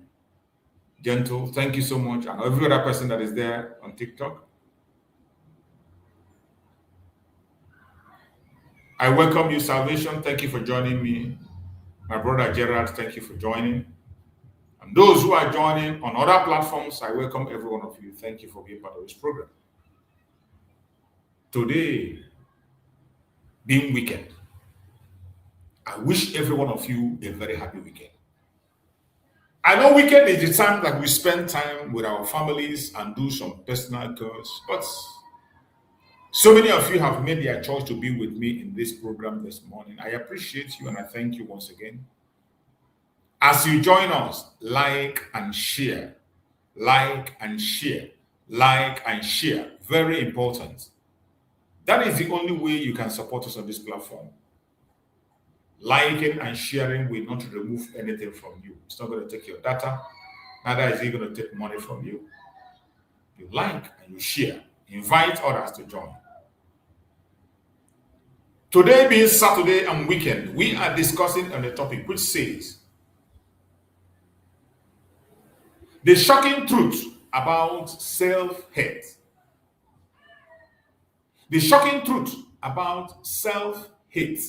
Gentle, thank you so much. And every other person that is there on TikTok. I welcome you, Salvation. Thank you for joining me. My brother Gerard, thank you for joining. And those who are joining on other platforms, I welcome every one of you. Thank you for being part of this program. Today, being weekend, I wish every one of you a very happy weekend. I know weekend is the time that we spend time with our families and do some personal chores, but so many of you have made their choice to be with me in this program this morning. I appreciate you and I thank you once again. As you join us, like and share, like and share, like and share. Very important. That is the only way you can support us on this platform. Liking and sharing will not remove anything from you. It's not going to take your data. Neither is it going to take money from you. You like and you share. Invite others to join. Today being Saturday and weekend, we are discussing on a topic which says the shocking truth about self-hate. The shocking truth about self-hate.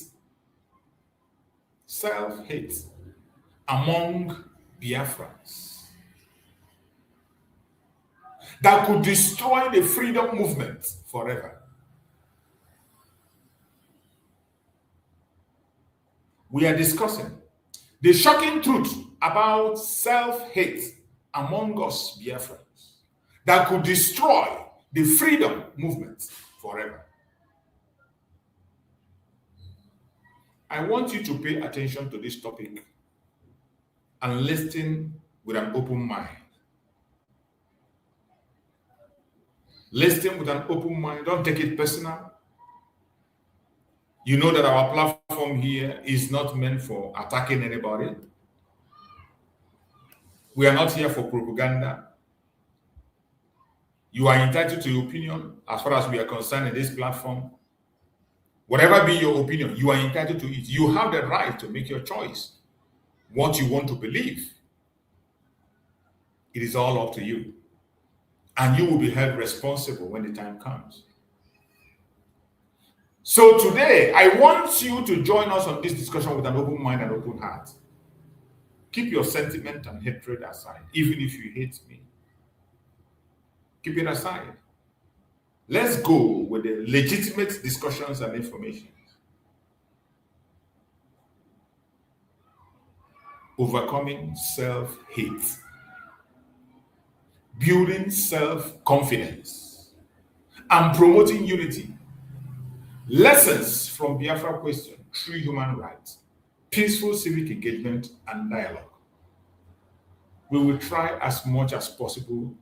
Self-hate among Biafrans that could destroy the freedom movement forever. We are discussing the shocking truth about self-hate among us Biafrans that could destroy the freedom movement forever. I want you to pay attention to this topic and listen with an open mind. Listen with an open mind. Don't take it personal. You know that our platform here is not meant for attacking anybody. We are not here for propaganda. You are entitled to your opinion as far as we are concerned in this platform. Whatever be your opinion, you are entitled to it. You have the right to make your choice. What you want to believe. It is all up to you. And you will be held responsible when the time comes. So today, I want you to join us on this discussion with an open mind and open heart. Keep your sentiment and hatred aside, even if you hate me. Keep it aside. Let's go with the legitimate discussions and information. Overcoming self-hate. Building self-confidence. And promoting unity. Lessons from Biafra question, true human rights, peaceful civic engagement, and dialogue. We will try as much as possible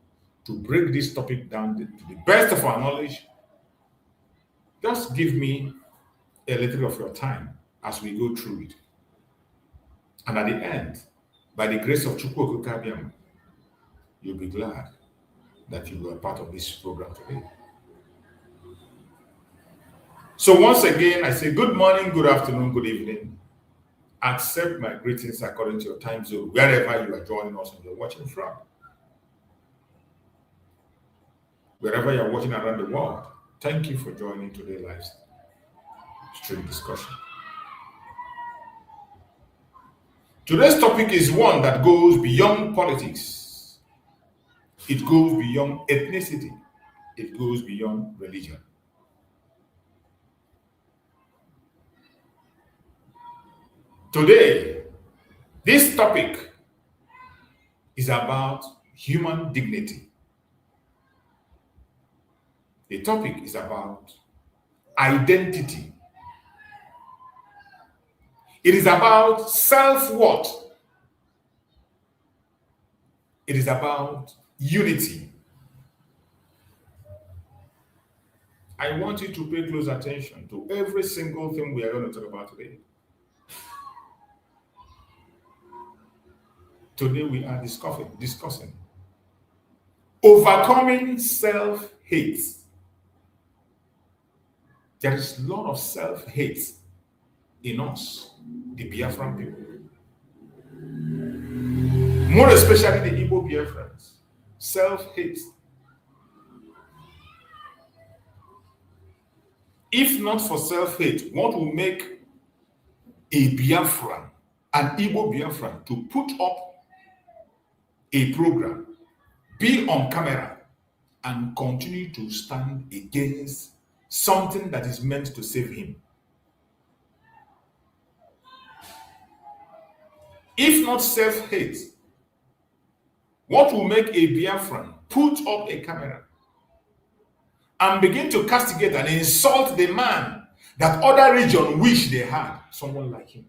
to break this topic down to the best of our knowledge. Just give me a little of your time as we go through it. And at the end, by the grace of Chukwu Kabiam, you'll be glad that you were part of this program today. So once again, I say good morning, good afternoon, good evening. Accept my greetings according to your time zone, wherever you are joining us and you're watching from. Wherever you're watching around the world, thank you for joining today's live stream discussion. Today's topic is one that goes beyond politics. It goes beyond ethnicity. It goes beyond religion. Today, this topic is about human dignity. The topic is about identity. It is about self-worth. It is about unity. I want you to pay close attention to every single thing we are going to talk about today. Today we are discussing overcoming self-hate. There is a lot of self-hate in us, the Biafran people. more especially the Igbo Biafrans, self-hate. If not for self-hate, what will make a Biafran, an Igbo Biafran, to put up a program, be on camera, and continue to stand against something that is meant to save him? If not self-hate, what will make a Biafran put up a camera and begin to castigate and insult the man that other region wish they had someone like him?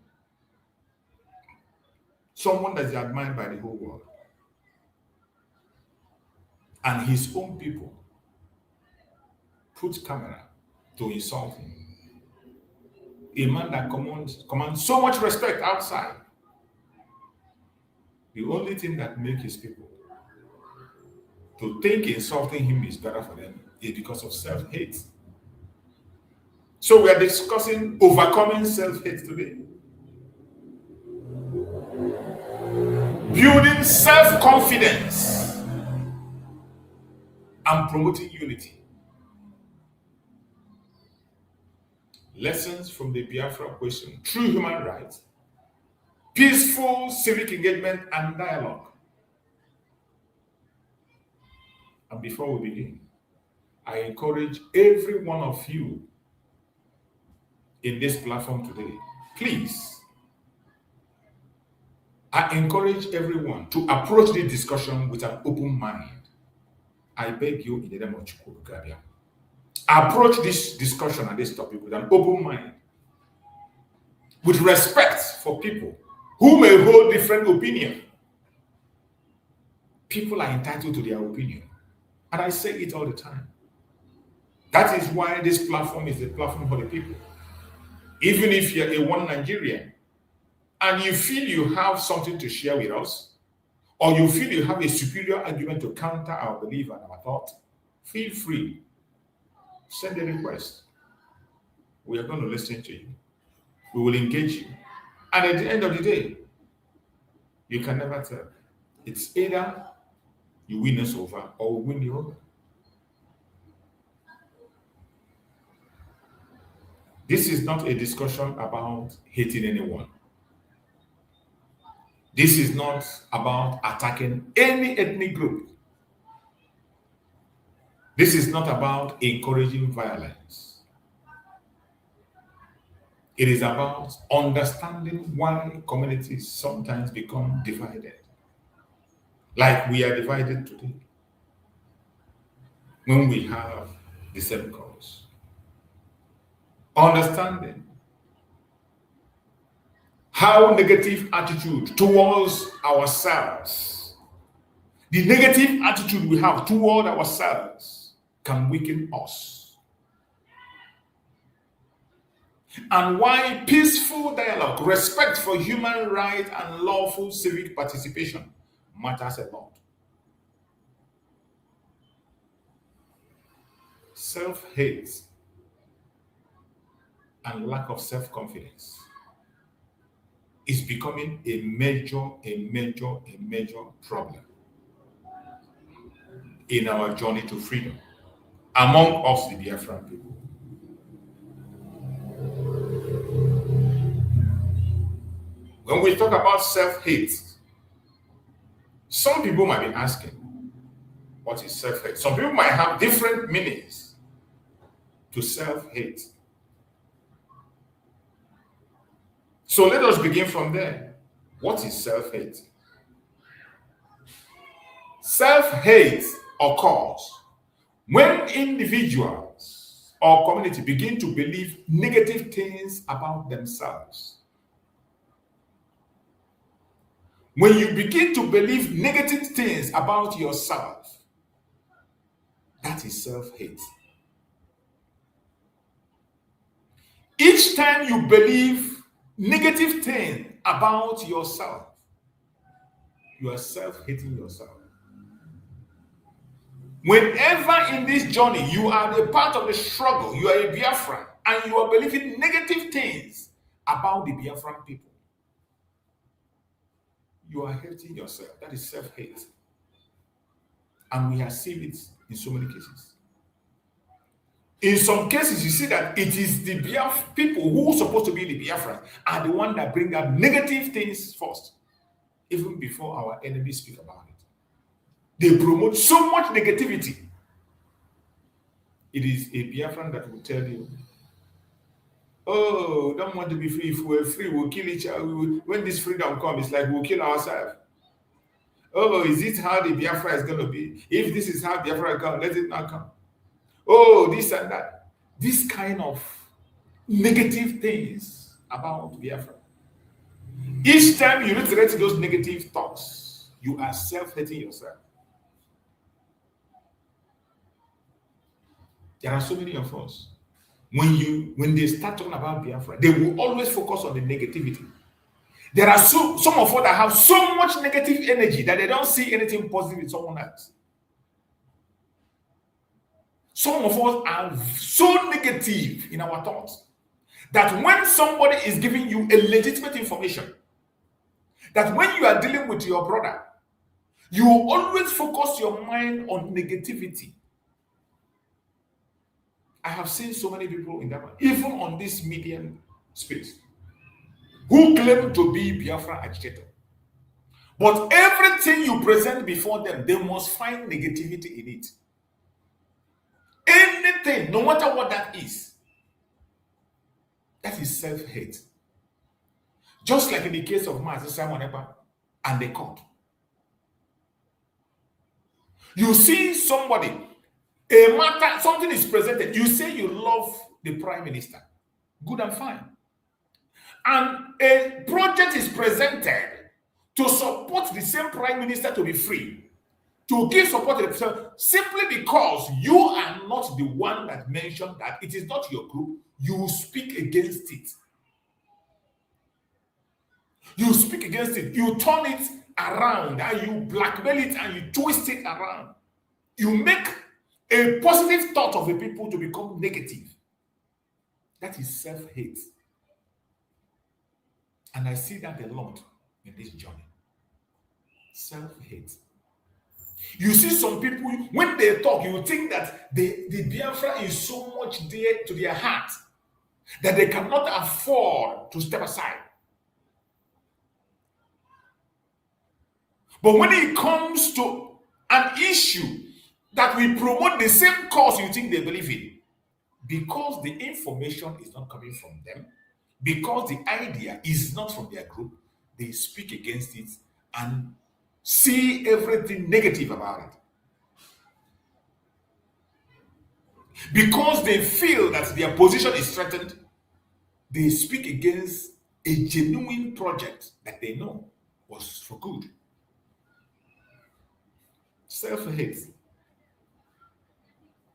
Someone that is admired by the whole world. And his own people put camera to insult him. A man that commands so much respect outside. The only thing that makes his people to think insulting him is better for them is because of self-hate. So we are discussing overcoming self-hate today. Building self-confidence and promoting unity. Lessons from the Biafra question: true human rights, peaceful civic engagement and dialogue. And before we begin, I encourage every one of you in this platform today, please, I encourage everyone to approach the discussion with an open mind. I beg you in the name of Chukwuka, approach this discussion and this topic with an open mind, with respect for people who may hold different opinion. People are entitled to their opinion, and I say it all the time. That is why this platform is the platform for the people. Even if you're a one Nigerian and you feel you have something to share with us, or you feel you have a superior argument to counter our belief and our thought, feel free. Send a request. We are going to listen to you. We will engage you. And at the end of the day, you can never tell. It's either you win us over or we win you over. This is not a discussion about hating anyone. This is not about attacking any ethnic group. This is not about encouraging violence. It is about understanding why communities sometimes become divided, like we are divided today, when we have the same cause. Understanding how negative attitude towards ourselves, the negative attitude we have toward ourselves, can weaken us. And why peaceful dialogue, respect for human rights, and lawful civic participation matters a lot. Self-hate and lack of self-confidence is becoming a major problem in our journey to freedom among us, the Biafran people. When we talk about self-hate, some people might be asking, what is self-hate? Some people might have different meanings to self-hate. So let us begin from there. What is self-hate? Self-hate occurs when individuals or community begin to believe negative things about themselves. When you begin to believe negative things about yourself, that is self-hate. Each time you believe negative things about yourself, you are self-hating yourself. Whenever in this journey you are a part of the struggle, you are a Biafran, and you are believing negative things about the Biafran people, you are hating yourself. That is self-hate. And we have seen it in so many cases. In some cases, you see that it is the people who are supposed to be the Biafrans are the ones that bring up negative things first, even before our enemies speak about it. They promote so much negativity. It is a Biafran that will tell you, oh, don't want to be free. If we're free, we'll kill each other. When this freedom comes, it's like we'll kill ourselves. Oh, is it how the Biafra is going to be? If this is how Biafra comes, let it not come. Oh, this and that. This kind of negative things about Biafra. Each time you reiterate those negative thoughts, you are self-hating yourself. There are so many of us. When they start talking about Biafra, they will always focus on the negativity. There are some of us that have so much negative energy that they don't see anything positive in someone else. Some of us are so negative in our thoughts that when somebody is giving you a legitimate information, that when you are dealing with your brother, you always focus your mind on negativity. I have seen so many people in that, even on this medium space, who claim to be Biafra agitator. But everything you present before them, they must find negativity in it. Anything, no matter what that is self-hate. Just like in the case of Mazi Nnamdi and the court. You see somebody, a matter, something is presented, you say you love the prime minister. Good and fine. And a project is presented to support the same prime minister to be free, to give support to the president, simply because you are not the one that mentioned that, it is not your group, you speak against it. You speak against it, you turn it around, and you blackmail it, and you twist it around. You make a positive thought of the people to become negative. That is self-hate. And I see that a lot in this journey. Self-hate. You see some people, when they talk, you think that the Biafra is so much dear to their heart that they cannot afford to step aside. But when it comes to an issue that we promote the same cause you think they believe in, because the information is not coming from them, because the idea is not from their group, they speak against it and see everything negative about it. Because they feel that their position is threatened, they speak against a genuine project that they know was for good. Self-hate.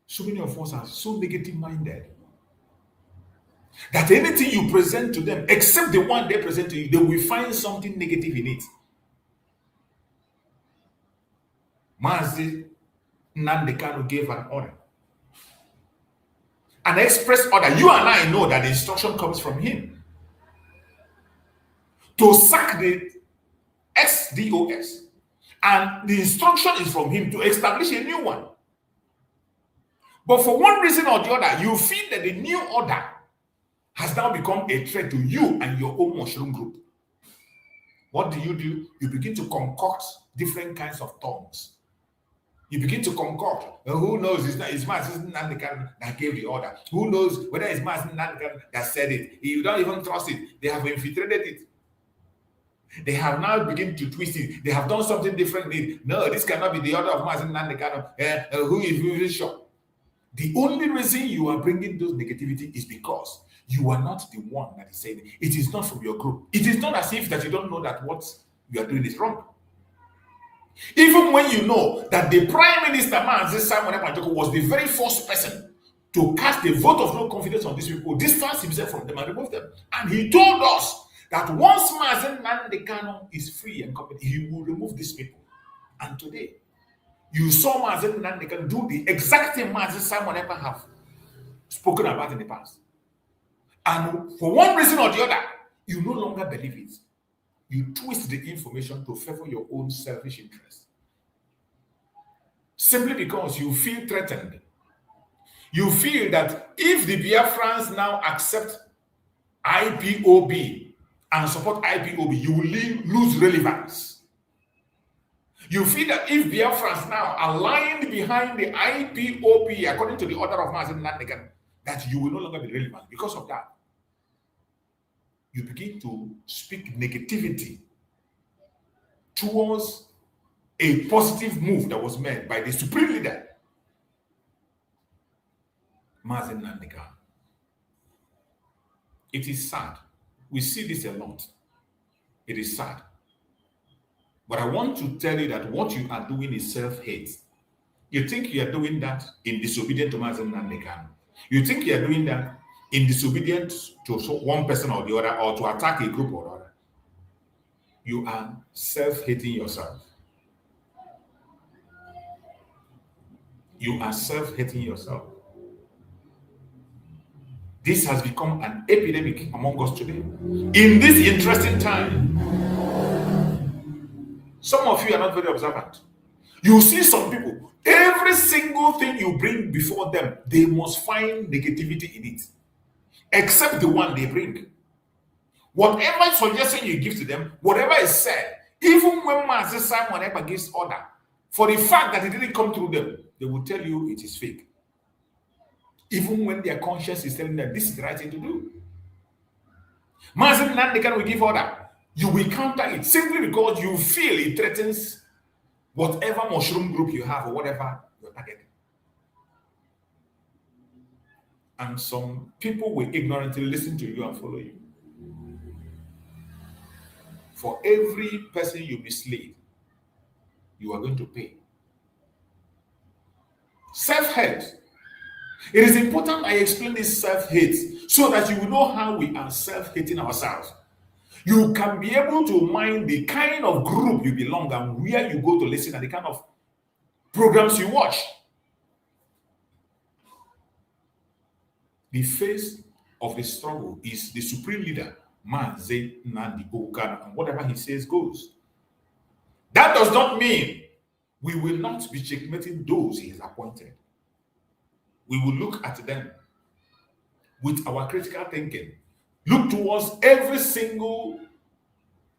So many of us are so negative-minded that anything you present to them, except the one they present to you, they will find something negative in it. Mazi Nnamdi Kanu gave an order, an express order. You and I know that the instruction comes from him to sack the ex-DOS, and the instruction is from him to establish a new one. But for one reason or the other, you feel that the new order has now become a threat to you and your own mushroom group. What do? You begin to concoct different kinds of tongues. You begin to concoct. Well, who knows? It's Mazi Nnamdi Kanu that gave the order. Who knows whether it's Mazi Nnamdi Kanu that said it? You don't even trust it. They have infiltrated it. They have now begun to twist it. They have done something differently. No, this cannot be the order of Mazi Nnamdi Kanu. Who is really sure? The only reason you are bringing those negativity is because you are not the one that is saying it. It is not from your group. It is not as if that you don't know that what you are doing is wrong. Even when you know that the Prime Minister Mazi Nnamdi was the very first person to cast a vote of no confidence on these people, distance himself from them and remove them. And he told us that once Mazi Nnamdi Kanu is free and competent, he will remove these people. And today, you saw Mazi Nnamdi Kanu do the exact thing Mazi Nnamdi have spoken about in the past. And for one reason or the other, you no longer believe it. you twist the information to favor your own selfish interest. Simply because you feel threatened. You feel that if the Biafrans now accept IPOB and support IPOB, you will lose relevance. You feel that if Biafrans now aligned behind the IPOB, according to the order of Mazi Nnamdi Kanu, that you will no longer be relevant. Because of that, you begin to speak negativity towards a positive move that was made by the supreme leader, Mazi Nnamdi Kanu. It is sad. We see this a lot. It is sad. But I want to tell you that what you are doing is self-hate. You think you are doing that in disobedience to Mazi Nnamdi Kanu. You think you are doing that in disobedience to one person or the other, or to attack a group or the other. You are self-hating yourself. You are self-hating yourself. This has become an epidemic among us today. In this interesting time, some of you are not very observant. You see some people, every single thing you bring before them, they must find negativity in it, except the one they bring. Whatever suggestion you give to them, whatever is said, even when Mazi Simon ever gives order, for the fact that it didn't come through them, they will tell you it is fake. Even when their conscience is telling them this is the right thing to do. Mazi Nnamdi Kanu will give order. You will counter it simply because you feel it threatens whatever mushroom group you have or whatever you're targeting. And some people will ignorantly listen to you and follow you. For every person you mislead, you are going to pay. Self-hate. It is important I explain this self-hate so that you will know how we are self-hating ourselves. You can be able to mind the kind of group you belong and where you go to listen and the kind of programs you watch. The face of the struggle is the supreme leader, Mazi Nnamdi Kanu, and whatever he says goes. That does not mean we will not be checkmating those he has appointed. We will look at them with our critical thinking. Look towards every single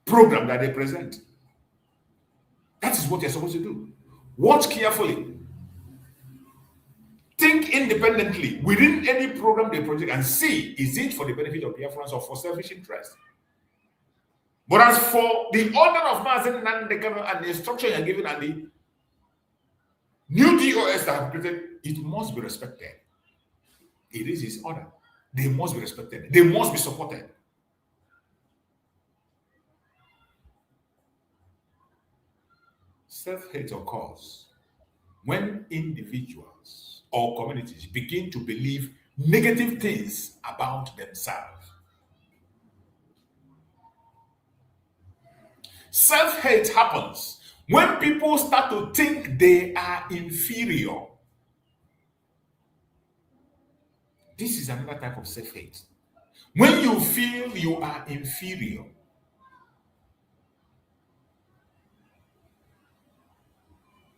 program that they present. That is what you're supposed to do. Watch carefully. Think independently within any program they project and see, is it for the benefit of Biafrans or for selfish interest? But as for the order of Mazi Nnamdi Kanu and the instruction you're given and the new DOS that have created, it must be respected. It is his order. They must be respected. They must be supported. Self-hate occurs when individuals or communities begin to believe negative things about themselves. Self-hate happens when people start to think they are inferior. This is another type of self-hate. When you feel you are inferior,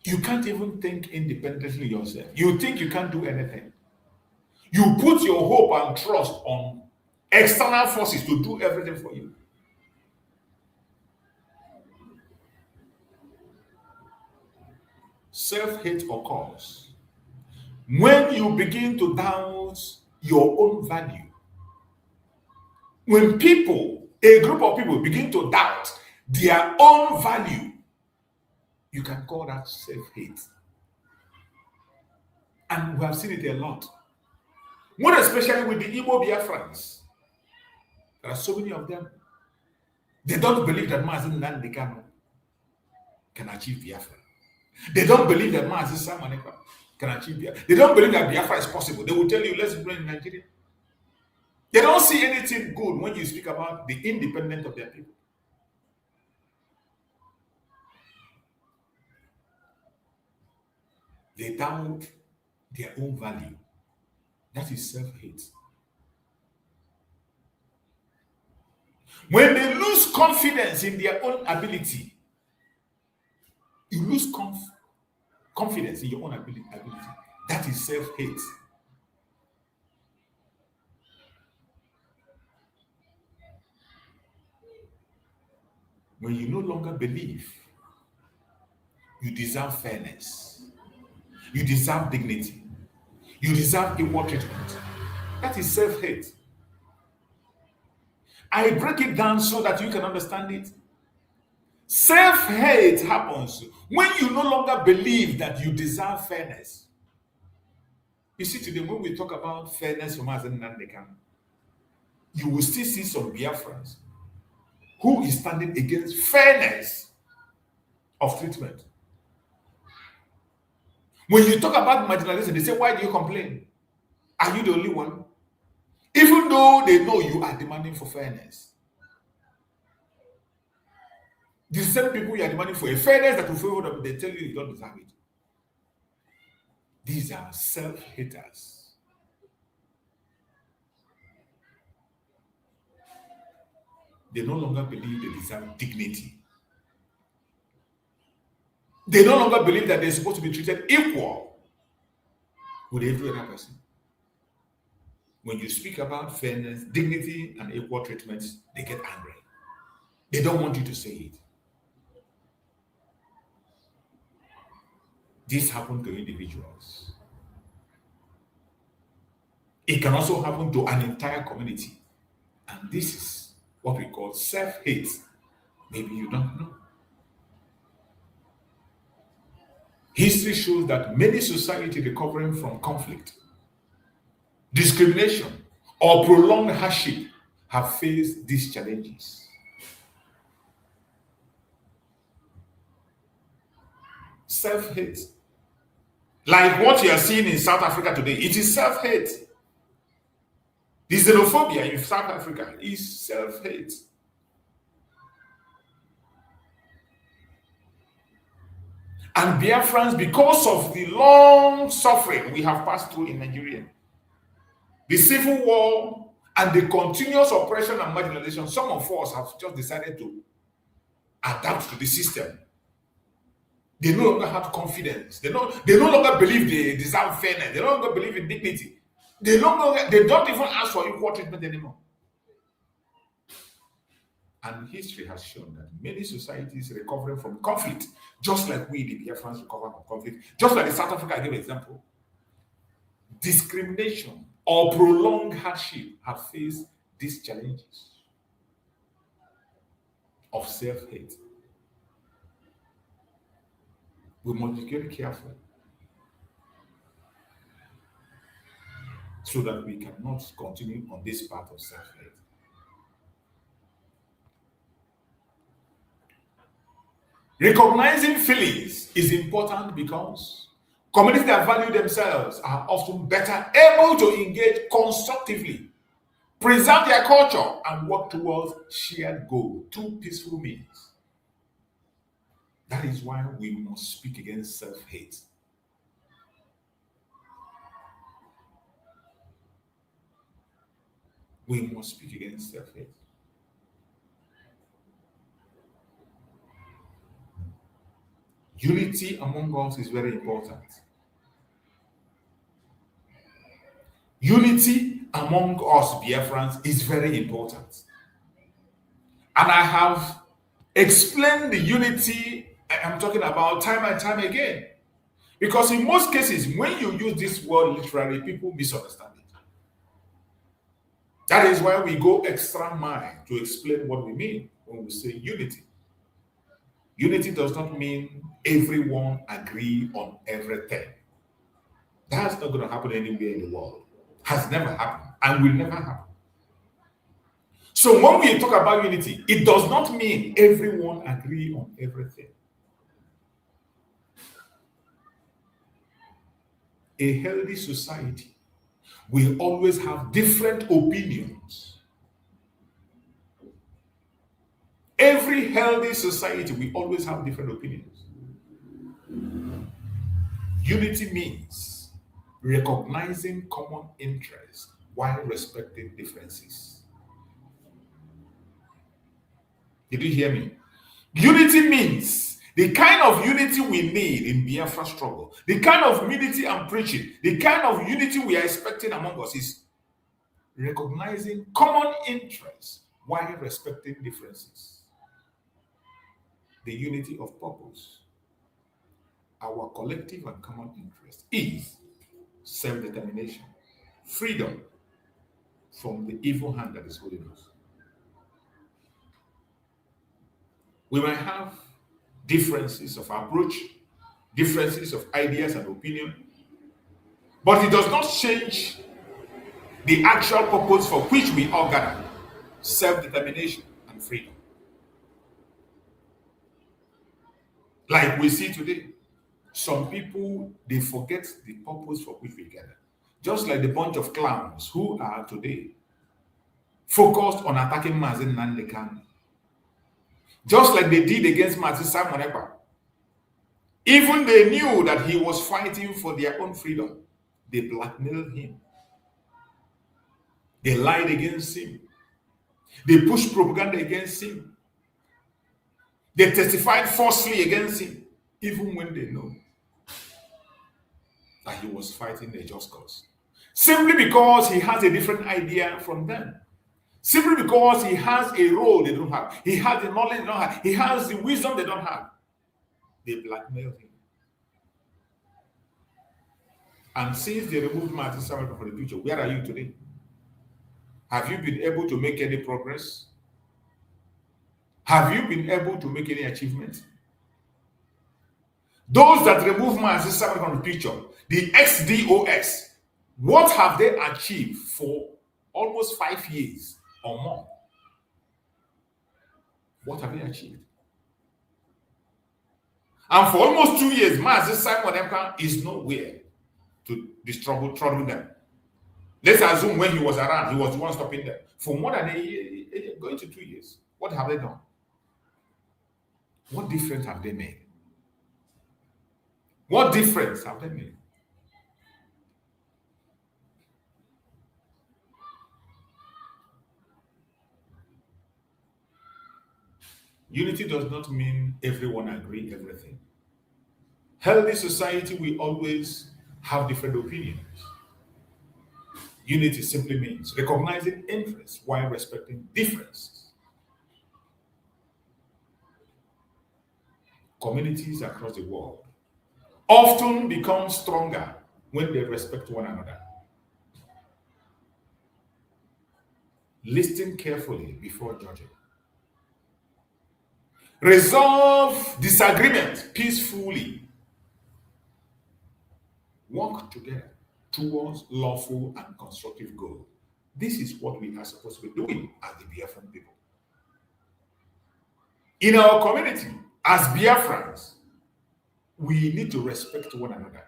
you can't even think independently yourself. You think you can't do anything. You put your hope and trust on external forces to do everything for you. Self-hate occurs when you begin to doubt your own value. When people, a group of people, begin to doubt their own value, you can call that self-hate. And we have seen it a lot. More especially with the Biafrans. There are so many of them. They don't believe that Mazi Nnamdi Kanu can achieve Biafra. They don't believe that Mazi Simon can achieve Biafra. They don't believe that Biafra is possible. They will tell you, let's bring Nigeria. They don't see anything good when you speak about the independence of their people. They doubt their own value. That is self-hate. When they lose confidence in their own ability, you lose confidence in your own ability. That is self-hate. When you no longer believe you deserve fairness, you deserve dignity, you deserve equal treatment, that is self-hate. I break it down so that you can understand it. Self-hate happens when you no longer believe that you deserve fairness. You see, today when we talk about fairness from Mazi Nnamdi Kanu, you will still see some Biafrans who is standing against fairness of treatment. When you talk about marginalization, they say, why do you complain? Are you the only one? Even though they know you are demanding for fairness. The same people you are demanding for a fairness that will favor them, they tell you you don't deserve it. These are self-haters. They no longer believe they deserve dignity. They no longer believe that they're supposed to be treated equal with every other person. When you speak about fairness, dignity, and equal treatment, they get angry. They don't want you to say it. This happens to individuals. It can also happen to an entire community. And this is what we call self-hate. Maybe you don't know. History shows that many societies recovering from conflict, discrimination, or prolonged hardship have faced these challenges. Self-hate. Like what you are seeing in South Africa today, it is self-hate. The xenophobia in South Africa is self-hate. And Biafrans, because of the long suffering we have passed through in Nigeria, the civil war and the continuous oppression and marginalization, some of us have just decided to adapt to the system. They no longer have confidence. They no longer believe they deserve fairness. They no longer believe in dignity. They don't even ask for equal treatment anymore. And history has shown that many societies recovering from conflict, just like we, the Biafrans, recover from conflict, just like the South Africa, I give an example, discrimination or prolonged hardship have faced these challenges of self-hate. We must be very careful so that we cannot continue on this path of self-hate. Recognizing feelings is important because communities that value themselves are often better able to engage constructively, preserve their culture, and work towards shared goals through peaceful means. That is why we must speak against self-hate. We must speak against self-hate. Unity among us is very important. Unity among us Biafrans is very important. And I have explained the unity I'm talking about time and time again. Because in most cases, when you use this word literally, people misunderstand it. That is why we go extra mile to explain what we mean when we say unity. Unity does not mean everyone agree on everything. That's not going to happen anywhere in the world. Has never happened and will never happen. So when we talk about unity, it does not mean everyone agree on everything. A healthy society will always have different opinions. Every healthy society will always have different opinions. Unity means recognizing common interests while respecting differences. Did you hear me? Unity means the kind of unity we need in Biafra struggle, the kind of unity I'm preaching, the kind of unity we are expecting among us is recognizing common interests while respecting differences. The unity of purpose. Our collective and common interest is self-determination, freedom from the evil hand that is holding us. We might have differences of approach, differences of ideas and opinion, but it does not change the actual purpose for which we all gather: self-determination and freedom. Like we see today, some people, they forget the purpose for which we gather. Just like the bunch of clowns who are today focused on attacking Mazi Nnamdi Kanu. Just like they did against Mazi Nnamdi. Even they knew that he was fighting for their own freedom. They blackmailed him. They lied against him. They pushed propaganda against him. They testified falsely against him, even when they know that he was fighting a just cause. Simply because he has a different idea from them. Simply because he has a role they don't have. He has the knowledge they don't have. He has the wisdom they don't have. They blackmailed him. And since they removed Mazi Nnamdi from the picture, where are you today? Have you been able to make any progress? Have you been able to make any achievement? Those that remove Mazi Nnamdi from the picture, the XDOX, what have they achieved for almost 5 years or more? What have they achieved? And for almost 2 years, Mazi Nnamdi is nowhere to trouble them. Let's assume when he was around, he was the one stopping them. For more than a year, going to 2 years, what have they done? What difference have they made? What difference have they made? Unity does not mean everyone agree everything. Healthy society will always have different opinions. Unity simply means recognizing interests while respecting differences. Communities across the world often become stronger when they respect one another. Listen carefully before judging. Resolve disagreement peacefully. Work together towards lawful and constructive goal. This is what we are supposed to be doing as the Biafran people. In our community, as Biafrans, we need to respect one another.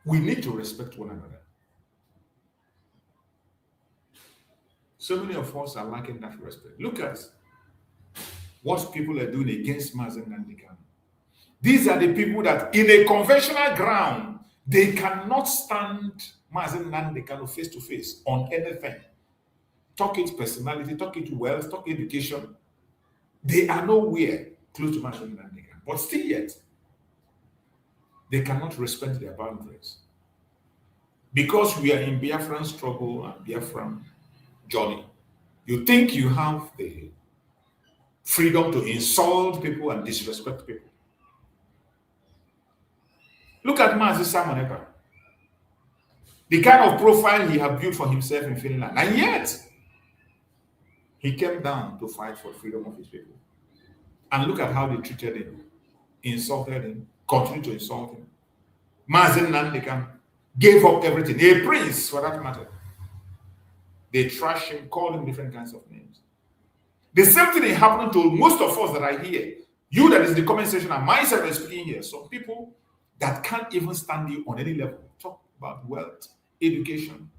We need to respect one another. So many of us are lacking that respect. Look at what people are doing against Mazi Nnamdi Kanu. These are the people that in a conventional ground, they cannot stand Mazi Nnamdi Kanu face to face on anything. Talk it personality, talk it wealth, talk education. They are nowhere close to Mazi Nnamdi Kanu. But still yet, they cannot respect their boundaries. Because we are in Biafran struggle and Biafran journey, you think you have the freedom to insult people and disrespect people. Look at Mazi Nnamdi, the kind of profile he had built for himself in Finland, and yet he came down to fight for freedom of his people. And look at how they treated him, insulted him, continued to insult him. Mazi Nnamdi gave up everything, a prince for that matter. They trashed him, called him different kinds of names. The same thing is happening to most of us that are here. You that is the comment section and myself is speaking here. Some people that can't even stand you on any level. Talk about wealth, education,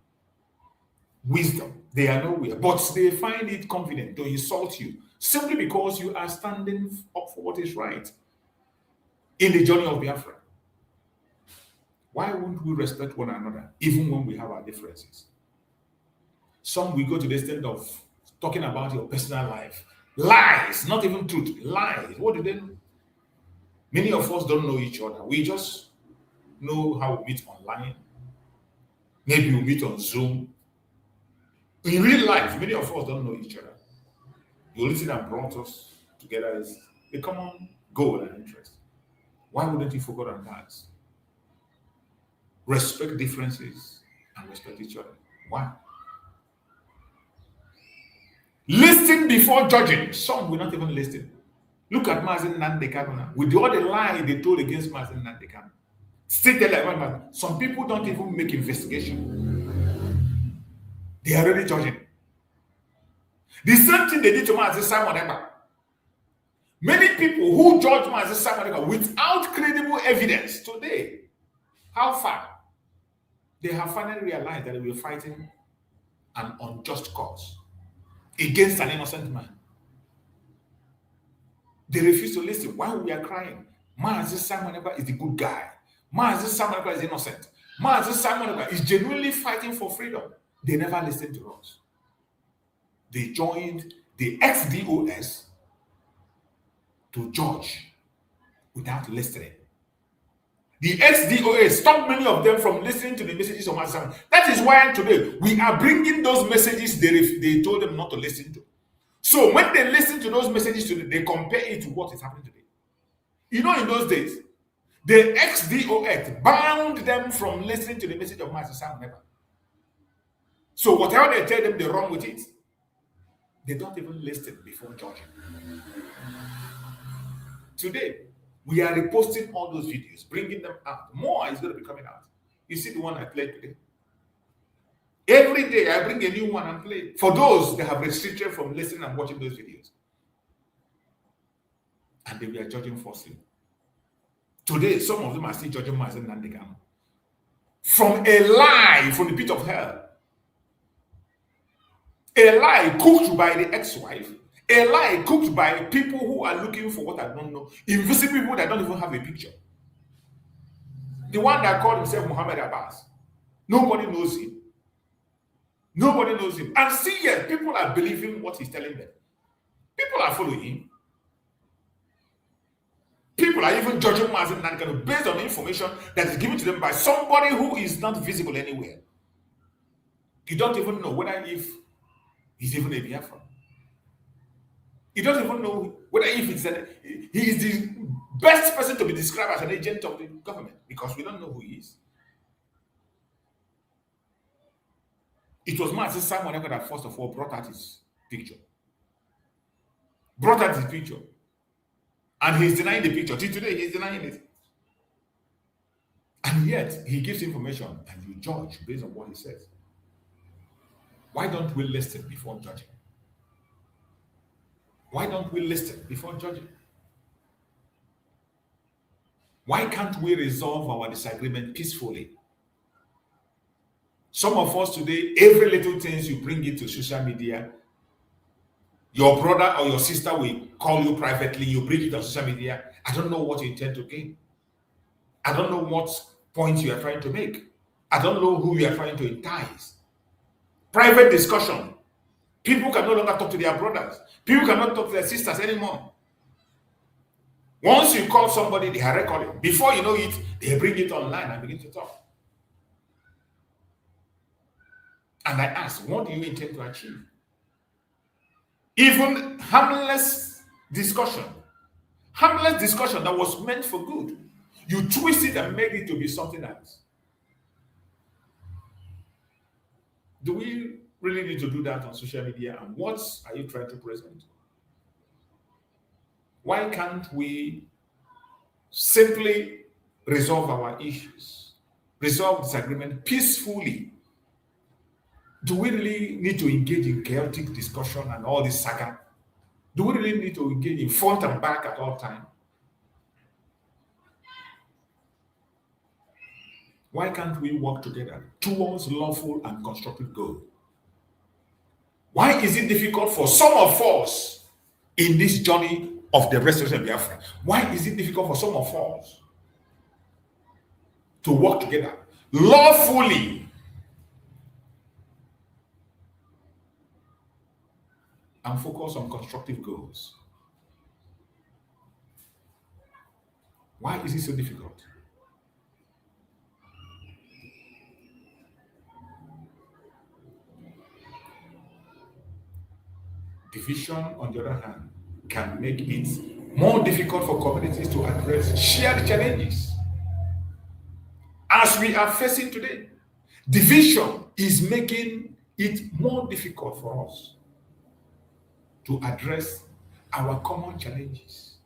wisdom. They are nowhere. But they find it convenient to insult you simply because you are standing up for what is right in the journey of Biafra. Why wouldn't we respect one another even when we have our differences? Some we go to the extent of talking about your personal life. Lies, not even truth, lies. What do they know? Many of us don't know each other. We just know how we meet online. Maybe we meet on Zoom. In real life, many of us don't know each other. The only thing that brought us together is a common goal and interest. Why wouldn't you focus on that? Respect differences and respect each other. Why? Listen before judging. Some will not even listen. Look at Mazi Nnamdi Kanu now. With all the lie they told against Mazi Nnamdi Kanu. Still tell everyone, some people don't even make investigation. They are already judging. The same thing they did to Mazi Simon Ekpa. Many people who judge Mazi Simon Ekpa without credible evidence today, how far? They have finally realized that they were fighting an unjust cause against an innocent man. They refuse to listen. While we are crying, Mazi Simon Ekpa is the good guy. Mazi Simon Ekpa is innocent. Mazi Simon Ekpa is genuinely fighting for freedom. They never listened to us. They joined the XDOS to judge without listening. The XDOS stopped many of them from listening to the messages of Mazi Simon. That is why today we are bringing those messages they told them not to listen to. So when they listen to those messages today, they compare it to what is happening today. You know, in those days, the XDOS bound them from listening to the message of Mazi Simon Ekpa. So whatever they tell them, they're wrong with it. They don't even listen before judging. Today, we are reposting all those videos, bringing them out. More is going to be coming out. You see the one I played today. Every day, I bring a new one and play for those that have restricted from listening and watching those videos. And they were judging falsely. Today, some of them are still judging Mazi Nnamdi Kanu from a lie from the pit of hell. A lie cooked by the ex-wife. A lie cooked by people who are looking for what I don't know. Invisible people that don't even have a picture. The one that called himself Muhammad Abbas. Nobody knows him. Nobody knows him. And see, yes, people are believing what he's telling them. People are following him. People are even judging Mazi Nnamdi Kanu based on information that is given to them by somebody who is not visible anywhere. You don't even know whether if he's even a Biafran. You don't even know whether if he is the best person to be described as an agent of the government, because we don't know who he is. It was Mazi Simon Ekpa that first of all brought out his picture. Brought out his picture. And he's denying the picture. Till today, he's denying it. And yet, he gives information and you judge based on what he says. Why don't we listen before judging? Why don't we listen before judging? Why can't we resolve our disagreement peacefully? Some of us today, every little things you bring it to social media, your brother or your sister will call you privately, you bring it on social media. I don't know what you intend to gain. I don't know what point you are trying to make. I don't know who you are trying to entice. Private discussion. People can no longer talk to their brothers. People cannot talk to their sisters anymore. Once you call somebody, they are recording. Before you know it, they bring it online and begin to talk. And I ask, what do you intend to achieve? Even harmless discussion that was meant for good, you twist it and make it to be something else. Do we really need to do that on social media? And what are you trying to present? Why can't we simply resolve our issues, resolve disagreement peacefully? Do we really need to engage in chaotic discussion and all this saga? Do we really need to engage in front and back at all times? Why can't we work together towards lawful and constructive goal? Why is it difficult for some of us in this journey of the restoration of Biafra? Why is it difficult for some of us to work together lawfully and focus on constructive goals. Why is it so difficult? Division, on the other hand, can make it more difficult for communities to address shared challenges. As we are facing today, division is making it more difficult for us to address our common challenges.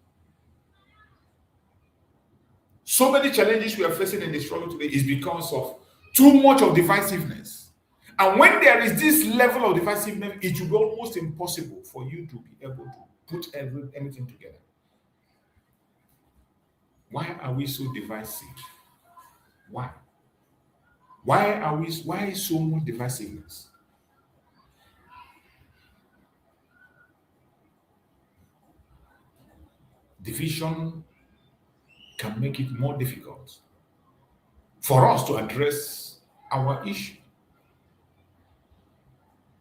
So many challenges we are facing in the struggle today is because of too much of divisiveness. And when there is this level of divisiveness, it will be almost impossible for you to be able to put everything together. Why are we so divisive? Why? Why so much divisiveness? Division can make it more difficult for us to address our issue.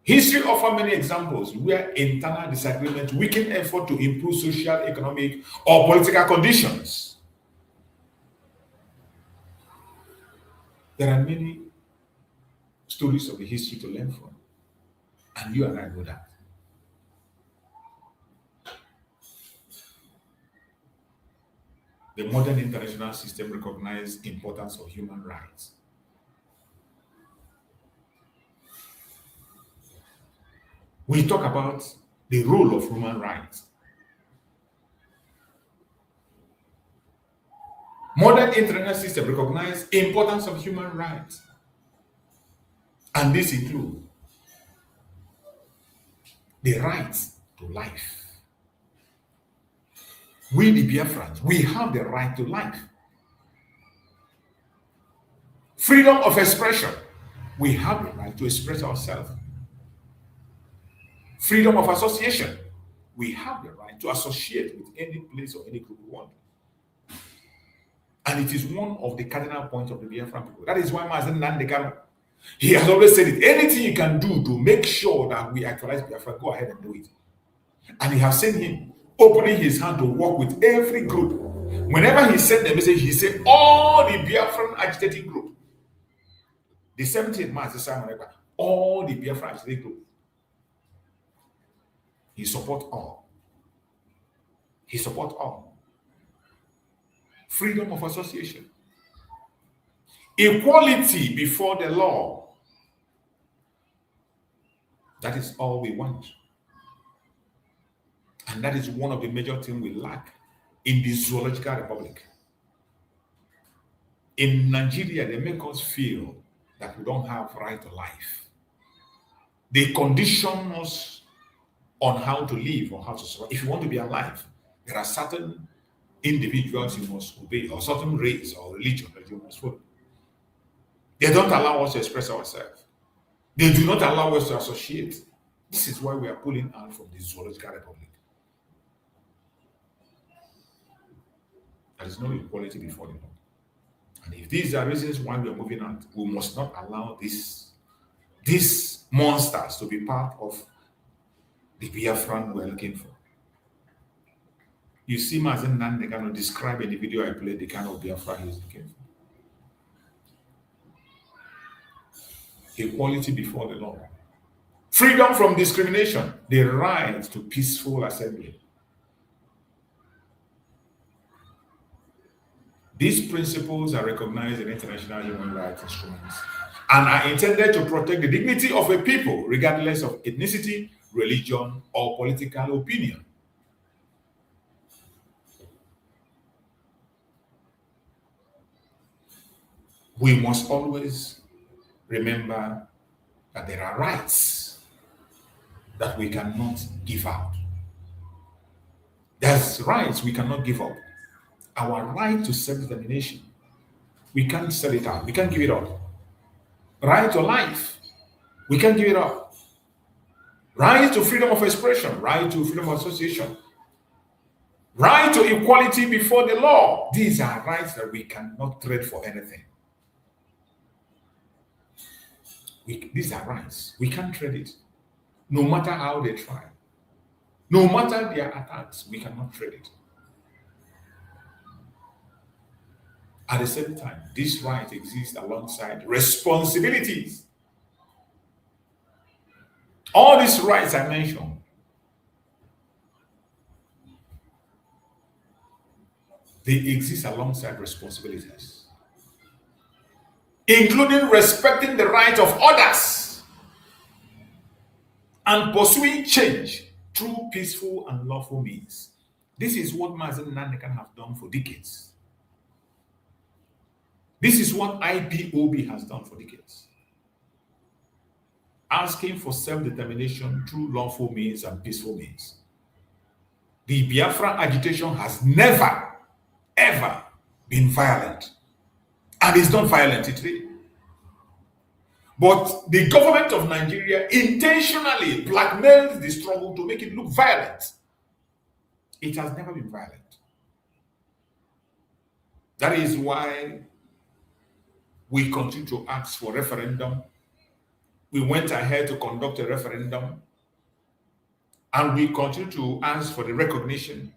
History offers many examples where internal disagreement weaken effort to improve social, economic, or political conditions. There are many stories of the history to learn from, and you and I know that. The modern international system recognizes the importance of human rights. We talk about the role of human rights. Modern international system recognizes the importance of human rights. And this includes the right to life. We, the Biafrans, we have the right to life. Freedom of expression. We have the right to express ourselves. Freedom of association. We have the right to associate with any place or any group we want. And it is one of the cardinal points of the Biafran people. That is why Mazi Nnamdi Kanu, he has always said it. Anything you can do to make sure that we actualize Biafra, go ahead and do it. And he has seen him opening his hand to work with every group. Whenever he sent the message, he said all the Biafran agitating group. The 17th March, all the Biafran agitating group. He supports all. He supports all. Freedom of association. Equality before the law. That is all we want. And that is one of the major things we lack in the zoological republic. In Nigeria, they make us feel that we don't have right to life. They condition us on how to live or how to survive. If you want to be alive, there are certain individuals you must obey, or certain race or religion that you must follow. They don't allow us to express ourselves. They do not allow us to associate. This is why we are pulling out from the zoological republic. There is no equality before the law. And if these are reasons why we are moving out, we must not allow these monsters to be part of the Biafran we are looking for. You see Mazi Nnamdi Kanu describe in the video I played the kind of Biafra he is looking for. Equality before the law. Freedom from discrimination. The right to peaceful assembly. These principles are recognized in international human rights instruments and are intended to protect the dignity of a people regardless of ethnicity, religion, or political opinion. We must always remember that there are rights that we cannot give out. There's rights we cannot give up. Our right to self-determination, we can't sell it out. We can't give it up. Right to life, we can't give it up. Right to freedom of expression, right to freedom of association, right to equality before the law. These are rights that we cannot trade for anything. These are rights. We can't trade it, no matter how they try. No matter their attacks, we cannot trade it. At the same time, this right exists alongside responsibilities. All these rights I mentioned, they exist alongside responsibilities, including respecting the right of others and pursuing change through peaceful and lawful means. This is what Mazi Nnamdi Kanu have done for decades. This is what IPOB has done for decades. Asking for self-determination through lawful means and peaceful means. The Biafra agitation has never, ever been violent. And it's not violent today. But the government of Nigeria intentionally blackmails the struggle to make it look violent. It has never been violent. That is why we continue to ask for referendum. We went ahead to conduct a referendum, and we continue to ask for the recognition,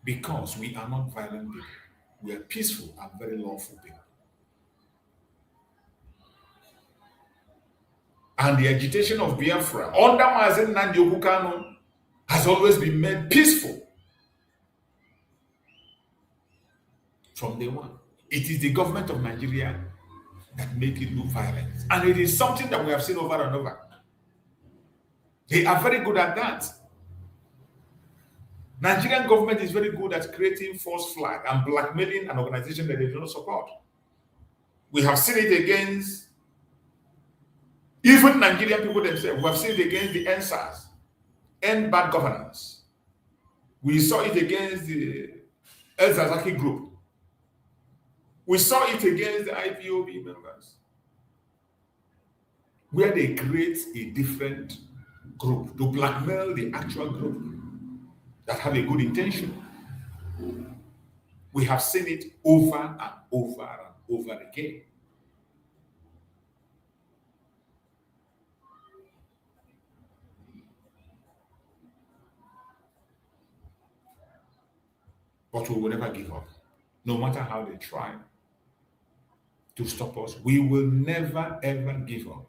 because we are not violent people. We are peaceful and very lawful people. And the agitation of Biafra under Mazi Nnamdi Kanu has always been made peaceful from day one. It is the government of Nigeria that make it look violent. And it is something that we have seen over and over. They are very good at that. Nigerian government is very good at creating false flag and blackmailing an organization that they do not support. We have seen it against even Nigerian people themselves. We have seen it against the NSAS, End Bad Governance. We saw it against the El Zazaki group. We saw it against the IPOB members, where they create a different group to blackmail the actual group that have a good intention. We have seen it over and over and over again. But we will never give up. No matter how they try to stop us, we will never ever give up.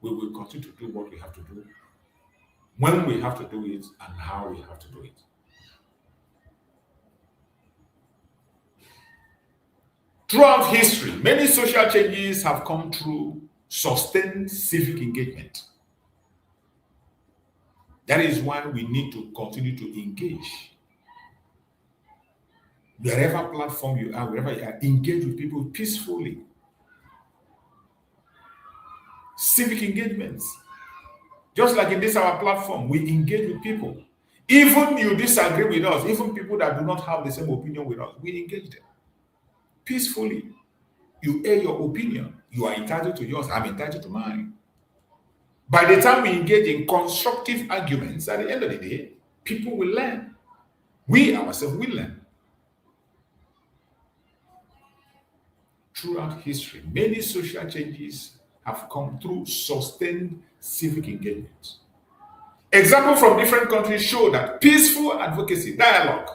We will continue to do what we have to do, when we have to do it, and how we have to do it. Throughout history, many social changes have come through sustained civic engagement. That is why we need to continue to engage. Wherever platform you are, wherever you are, engage with people peacefully. Civic engagements. Just like in this our platform, we engage with people. Even you disagree with us, even people that do not have the same opinion with us, we engage them peacefully. You air your opinion. You are entitled to yours. I'm entitled to mine. By the time we engage in constructive arguments, at the end of the day, people will learn. We ourselves will learn. Throughout history, many social changes have come through sustained civic engagement. Examples from different countries show that peaceful advocacy, dialogue,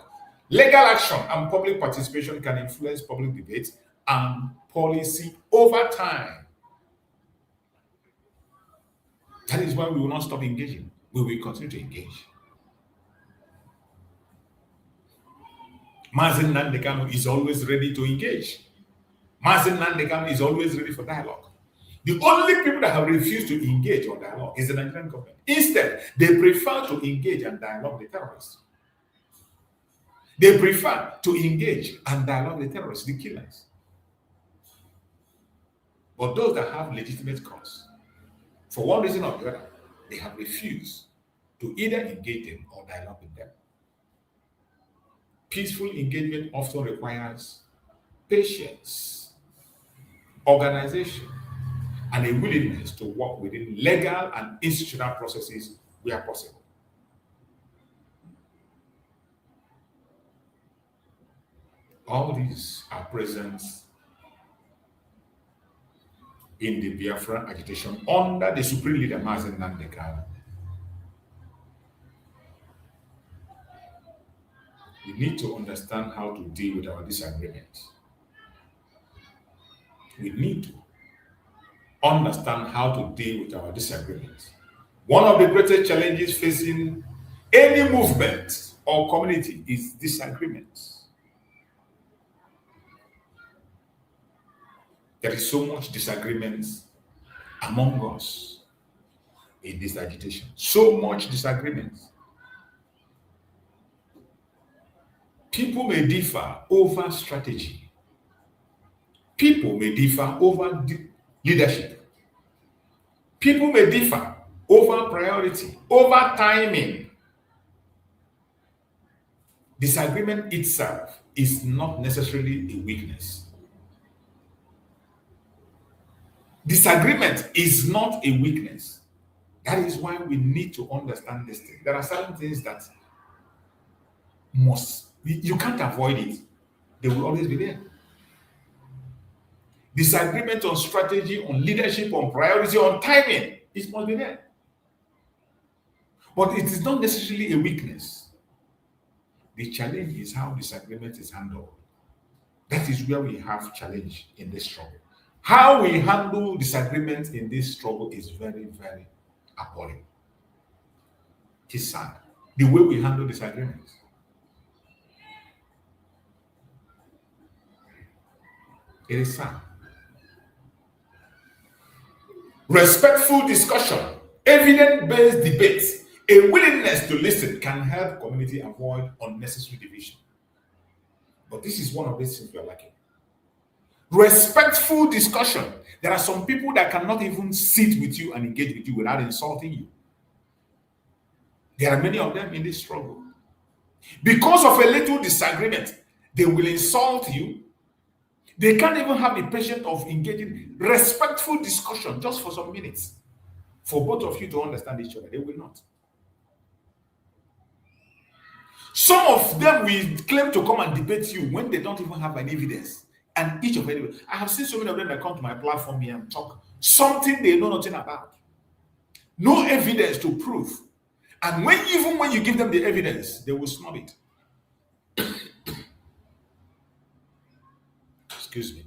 legal action, and public participation can influence public debate and policy over time. That is why we will not stop engaging. We will continue to engage. Mazi Nnamdi Kanu is always ready to engage. Mazi Nnamdi Kanu is always ready for dialogue. The only people that have refused to engage on dialogue is the Nigerian government. Instead, they prefer to engage and dialogue with terrorists. They prefer to engage and dialogue with terrorists, the killers. But those that have legitimate cause, for one reason or the other, they have refused to either engage them or dialogue with them. Peaceful engagement often requires patience, organization, and a willingness to work within legal and institutional processes where possible. All these are present in the Biafra agitation under the supreme leader Mazi Nnamdi Kanu. We need to understand how to deal with our disagreements. We need to understand how to deal with our disagreements. One of the greatest challenges facing any movement or community is disagreements. There is so much disagreements among us in this agitation. So much disagreements. People may differ over strategy. People may differ over leadership. People may differ over priority, over timing. Disagreement itself is not necessarily a weakness. Disagreement is not a weakness. That is why we need to understand this thing. There are certain things that you can't avoid it. They will always be there. Disagreement on strategy, on leadership, on priority, on timing, it must be there. But it is not necessarily a weakness. The challenge is how disagreement is handled. That is where we have challenge in this struggle. How we handle disagreement in this struggle is very, very appalling. It is sad. The way we handle disagreements. It is sad. Respectful discussion, evidence-based debates, a willingness to listen can help community avoid unnecessary division. But this is one of the things we are lacking. Respectful discussion. There are some people that cannot even sit with you and engage with you without insulting you. There are many of them in this struggle. Because of a little disagreement, they will insult you. They can't even have the patience of engaging respectful discussion just for some minutes. For both of you to understand each other, they will not. Some of them will claim to come and debate you when they don't even have an evidence. And each of them, I have seen so many of them that come to my platform here and talk something they know nothing about. No evidence to prove. And even when you give them the evidence, they will snub it. Excuse me.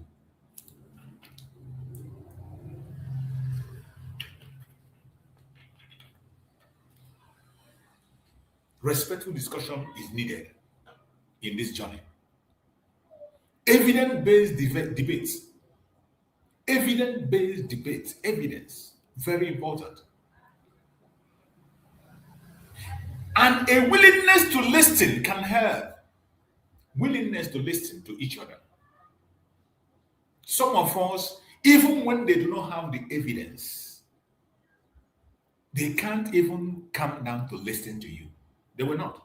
Respectful discussion is needed in this journey. Evidence-based debates. Evidence-based debates. Evidence. Very important. And a willingness to listen can help. Willingness to listen to each other. Some of us, even when they do not have the evidence, they can't even come down to listen to you. They will not.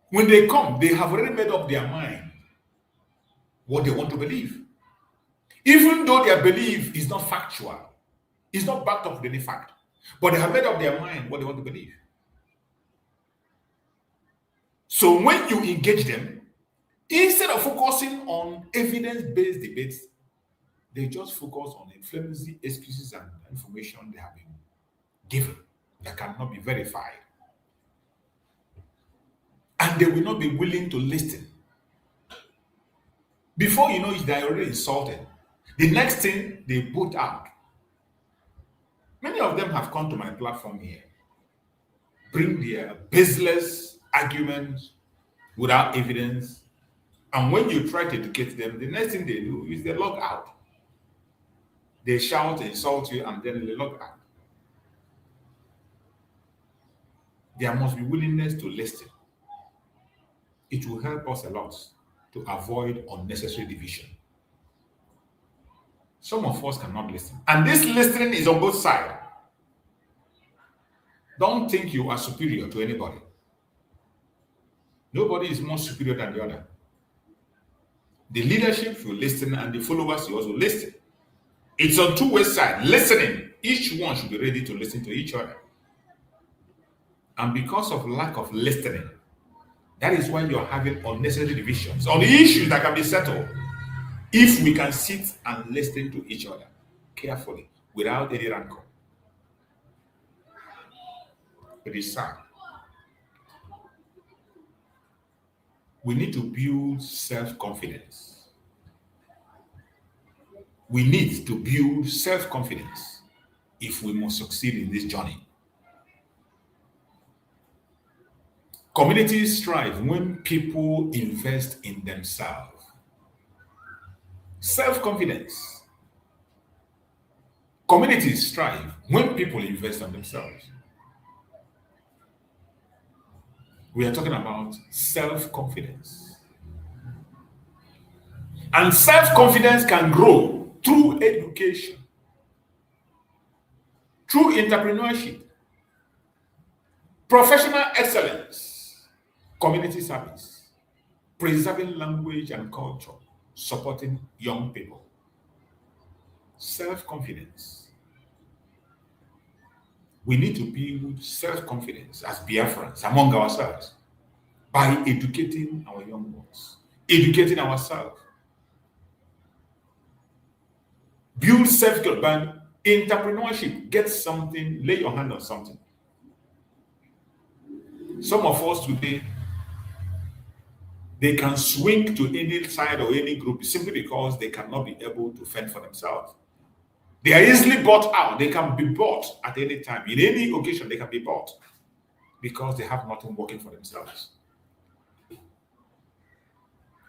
When they come, they have already made up their mind what they want to believe. Even though their belief is not factual, it's not backed up with any fact, but they have made up their mind what they want to believe. So when you engage them, instead of focusing on evidence-based debates, they just focus on the flimsy excuses and information they have been given that cannot be verified. And they will not be willing to listen. Before you know it, they are already insulted. The next thing they put out. Many of them have come to my platform here, bring their baseless arguments without evidence. And when you try to educate them, the next thing they do is they log out. They shout, insult you, and then they log out. There must be willingness to listen. It will help us a lot to avoid unnecessary division. Some of us cannot listen. And this listening is on both sides. Don't think you are superior to anybody. Nobody is more superior than the other. The leadership will listen and the followers will also listen. It's on two-way side. Listening. Each one should be ready to listen to each other. And because of lack of listening, that is why you're having unnecessary divisions on the issues that can be settled if we can sit and listen to each other carefully without any rancor. It is sad. we need to build self-confidence. We need to build self-confidence if we must succeed in this journey. Communities thrive when people invest in themselves. Self-confidence. Communities thrive when people invest in themselves. We are talking about self-confidence. And self-confidence can grow through education, through entrepreneurship, professional excellence, community service, preserving language and culture, supporting young people. Self-confidence. We need to build self-confidence as Biafrans among ourselves by educating our young ones, educating ourselves. Build self-confidence by entrepreneurship. Get something, lay your hand on something. Some of us today, they can swing to any side or any group simply because they cannot be able to fend for themselves. They are easily bought out. They can be bought at any time. In any occasion, they can be bought because they have nothing working for themselves.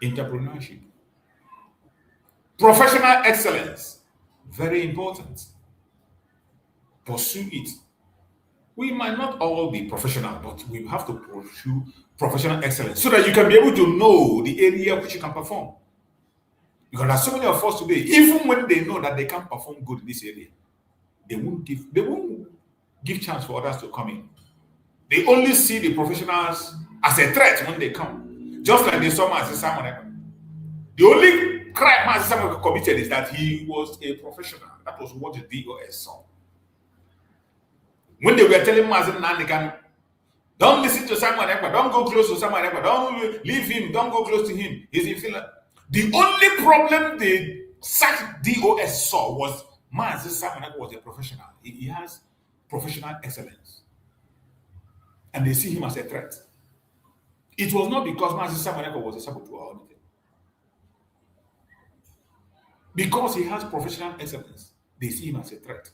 Entrepreneurship. Professional excellence. Very important. Pursue it. We might not all be professional, but we have to pursue professional excellence so that you can be able to know the area which you can perform. Because there's so many of us today, even when they know that they can't perform good in this area, they won't give chance for others to come in. They only see the professionals as a threat when they come. Just like they saw Mazi Nnamdi. The only crime Mazi Nnamdi committed is that he was a professional. That was what the DOS saw. When they were telling Mazi Nnamdi Kanu, don't listen to Samuel Ekpa, don't go close to Samuel Ekpa, don't leave him, don't go close to him. He's in Finland. The only problem the such DOS saw was Mazi Nnamdi was a professional. He has professional excellence. And they see him as a threat. It was not because Mazi Nnamdi was a saboteur or anything. Because he has professional excellence, they see him as a threat.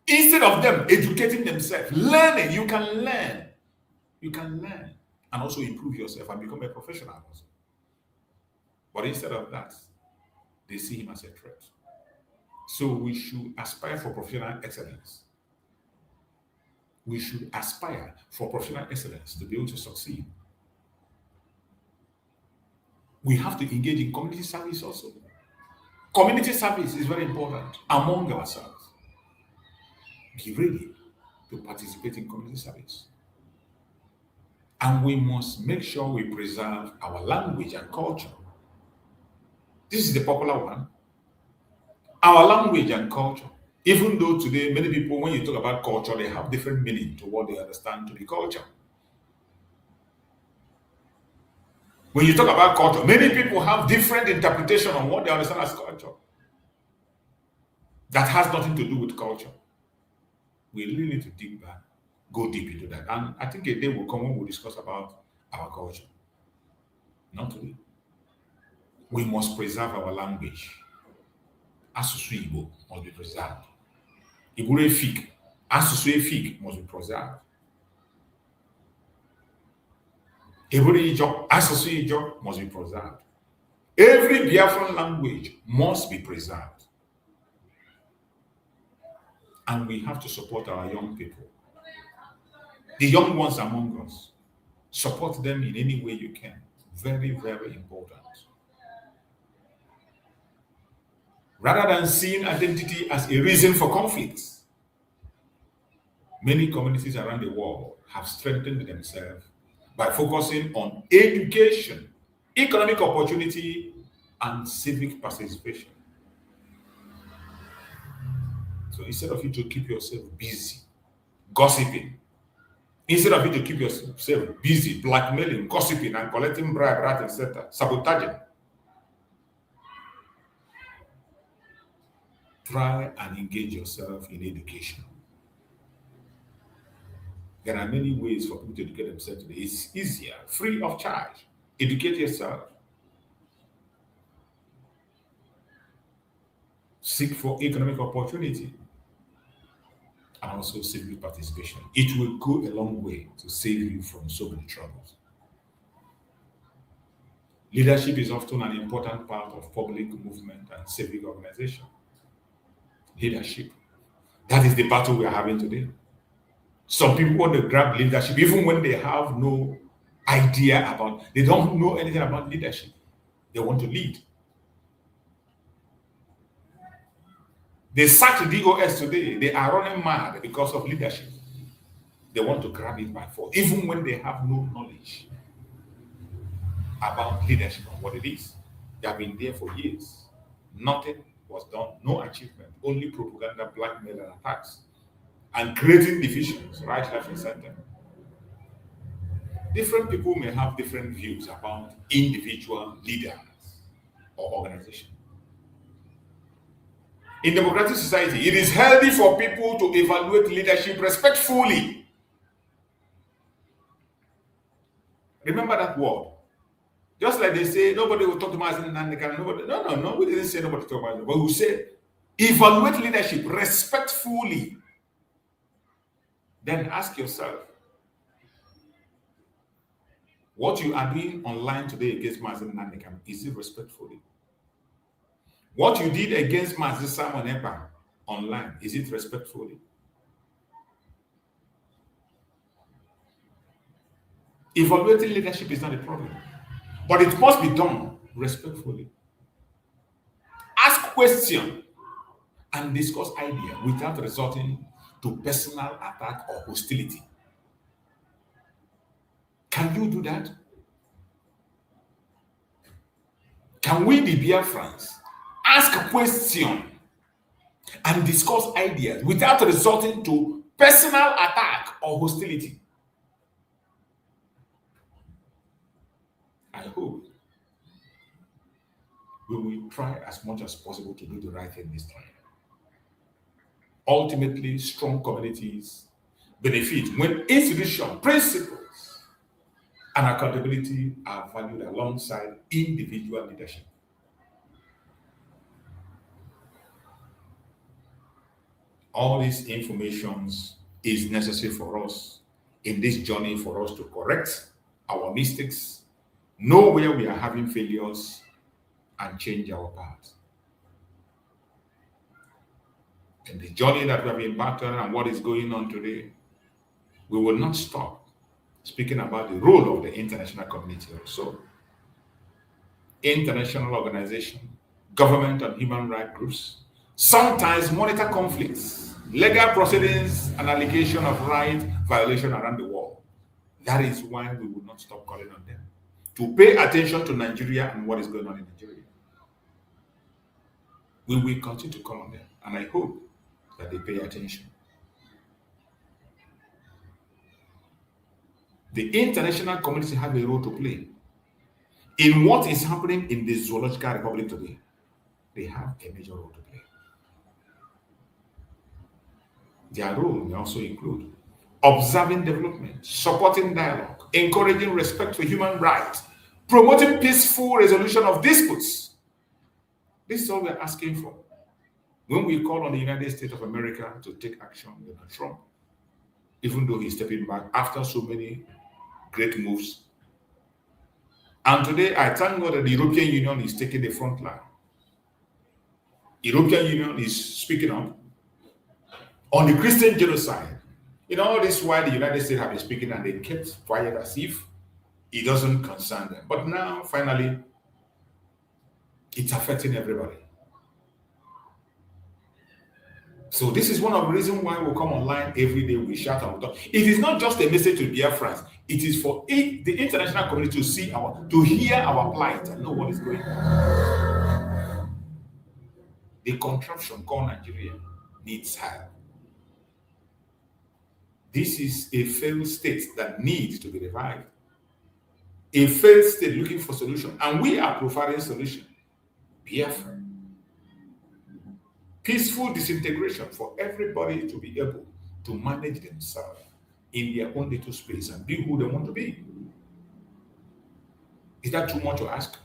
Instead of them educating themselves, learning, you can learn. You can learn and also improve yourself and become a professional also. But instead of that, they see him as a threat. So we should aspire for professional excellence. We should aspire for professional excellence to be able to succeed. We have to engage in community service also. Community service is very important among ourselves. Be ready to participate in community service. And we must make sure we preserve our language and culture. This is the popular one. Our language and culture. Even though today, many people, when you talk about culture, they have different meaning to what they understand to be culture. When you talk about culture, many people have different interpretation on what they understand as culture. That has nothing to do with culture. We really need to dig back, go deep into that. And I think a day will come when we'll discuss about our culture. Not today. We must preserve our language. Asusu Igbo must be preserved. Igbo Efik, Asusu Efik must be preserved. Igbo Ijo, Asusu Ijo must be preserved. Every Biafran language must be preserved. And we have to support our young people. The young ones among us. Support them in any way you can. Very, very important. Rather than seeing identity as a reason for conflicts, many communities around the world have strengthened themselves by focusing on education, economic opportunity, and civic participation. So instead of you to keep yourself busy, gossiping, instead of you to keep yourself busy, blackmailing, gossiping, and collecting bribe, rat, etc., sabotaging, try and engage yourself in education. There are many ways for people to educate themselves today. It's easier, free of charge. Educate yourself. Seek for economic opportunity and also civic participation. It will go a long way to save you from so many troubles. Leadership is often an important part of public movement and civic organization. Leadership. That is the battle we are having today. Some people want to grab leadership even when they have no idea about, they don't know anything about leadership. They want to lead. They sacked the DOS today. They are running mad because of leadership. They want to grab it by force, even when they have no knowledge about leadership and what it is. They have been there for years. Nothing was done, no achievement, only propaganda, blackmail, and attacks, and creating divisions right, left, and center. Different people may have different views about individual leaders or organizations. In democratic society, it is healthy for people to evaluate leadership respectfully. Remember that word. Just like they say, nobody will talk to Mazi Nnamdi Kanu. No, we didn't say nobody talk about it. But we say, evaluate leadership respectfully. Then ask yourself, what you are doing online today against Mazi Nnamdi Kanu, is it respectfully? What you did against Mazi Simon Ekpa online, is it respectfully? Evaluating leadership is not a problem, but it must be done respectfully. Ask questions and discuss ideas without resorting to personal attack or hostility. Can you do that? Can we, the Biafrans, ask a question and discuss ideas without resorting to personal attack or hostility? I hope we will try as much as possible to do the right thing this time. Ultimately, strong communities benefit when institutions, principles, and accountability are valued alongside individual leadership. All these informations is necessary for us in this journey for us to correct our mistakes, know where we are having failures, and change our path. In the journey that we have embarked on and what is going on today, we will not stop speaking about the role of the international community also. International organizations, government and human rights groups sometimes monitor conflicts, legal proceedings, and allegation of right violation around the world. That is why we will not stop calling on them to pay attention to Nigeria and what is going on in Nigeria. We will continue to call on them, and I hope that they pay attention. The international community have a role to play in what is happening in the Zoological Republic today. They have a major role to play. Their role may also include observing development, supporting dialogue, encouraging respect for human rights, promoting peaceful resolution of disputes. This is all we're asking for. When we call on the United States of America to take action with Trump, even though he's stepping back after so many great moves. And today, I thank God that the European Union is taking the front line. European Union is speaking up on the Christian genocide. You know, all this while the United States have been speaking and they kept quiet as if it doesn't concern them. But now, finally, it's affecting everybody. So this is one of the reasons why we come online every day, we shout and we talk. It is not just a message to Biafrans. It is for the international community to see to hear our plight and know what is going on. The contraption called Nigeria needs help. This is a failed state that needs to be revived. A failed state looking for solution, and we are providing solution. Biafra. Peaceful disintegration for everybody to be able to manage themselves in their own little space and be who they want to be. Is that too much to ask?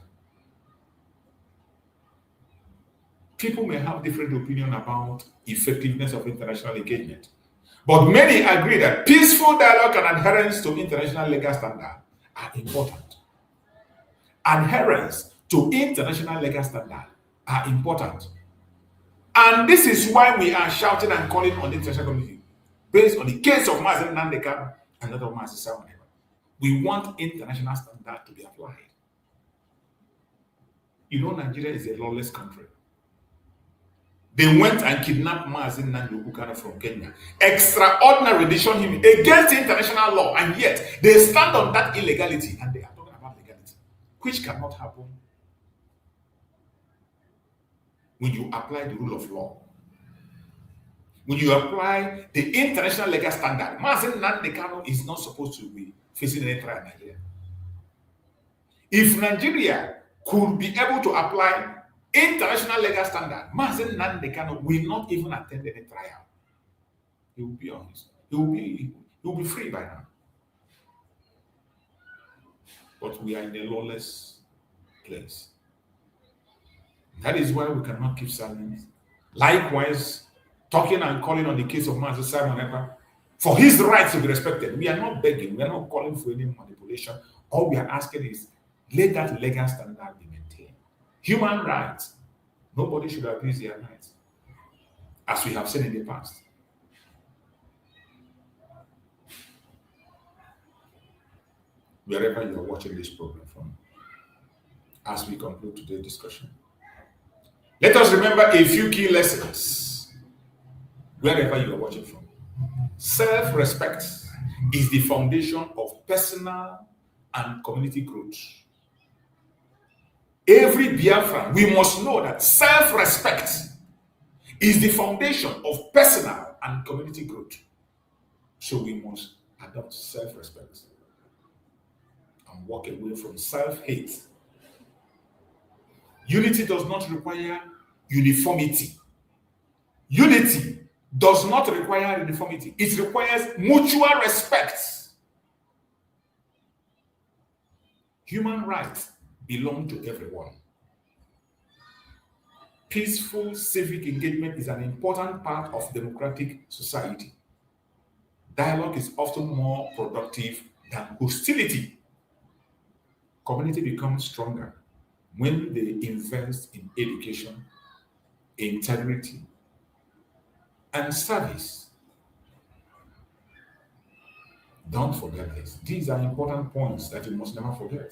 People may have different opinion about effectiveness of international engagement, but many agree that peaceful dialogue and adherence to international legal standards are important. Adherence to international legal standards are important. And this is why we are shouting and calling on the international community based on the case of Mazi Nnamdi Kanu and that of Mazi Nnamdi Kanu. We want international standards to be applied. You know, Nigeria is a lawless country. They went and kidnapped Mazi Nnamdi Kanu from Kenya. Extraordinary, they shot him against international law, and yet they stand on that illegality and they are talking about legality, which cannot happen when you apply the rule of law. When you apply the international legal standard, Mazi Nnamdi Kanu is not supposed to be facing any trial in Nigeria. If Nigeria could be able to apply international legal standard, Mazi Nnamdi Kanu will not even attend any trial. He will be on his, he will be free by now. But we are in a lawless place. That is why we cannot keep silent. Likewise, talking and calling on the case of Mazi Nnamdi for his rights to be respected. We are not begging, we are not calling for any manipulation. All we are asking is, let that legal standard be maintained. Human rights, nobody should abuse their rights, as we have seen in the past. Wherever you are watching this program from, as we conclude today's discussion, let us remember a few key lessons wherever you are watching from. Self-respect is the foundation of personal and community growth. Every Biafran, we must know that self-respect is the foundation of personal and community growth. So we must adopt self-respect and walk away from self-hate. Unity does not require uniformity. Unity does not require uniformity. It requires mutual respect. Human rights belong to everyone. Peaceful civic engagement is an important part of democratic society. Dialogue is often more productive than hostility. Community becomes stronger when they invest in education, integrity, and service. Don't forget this. These are important points that you must never forget.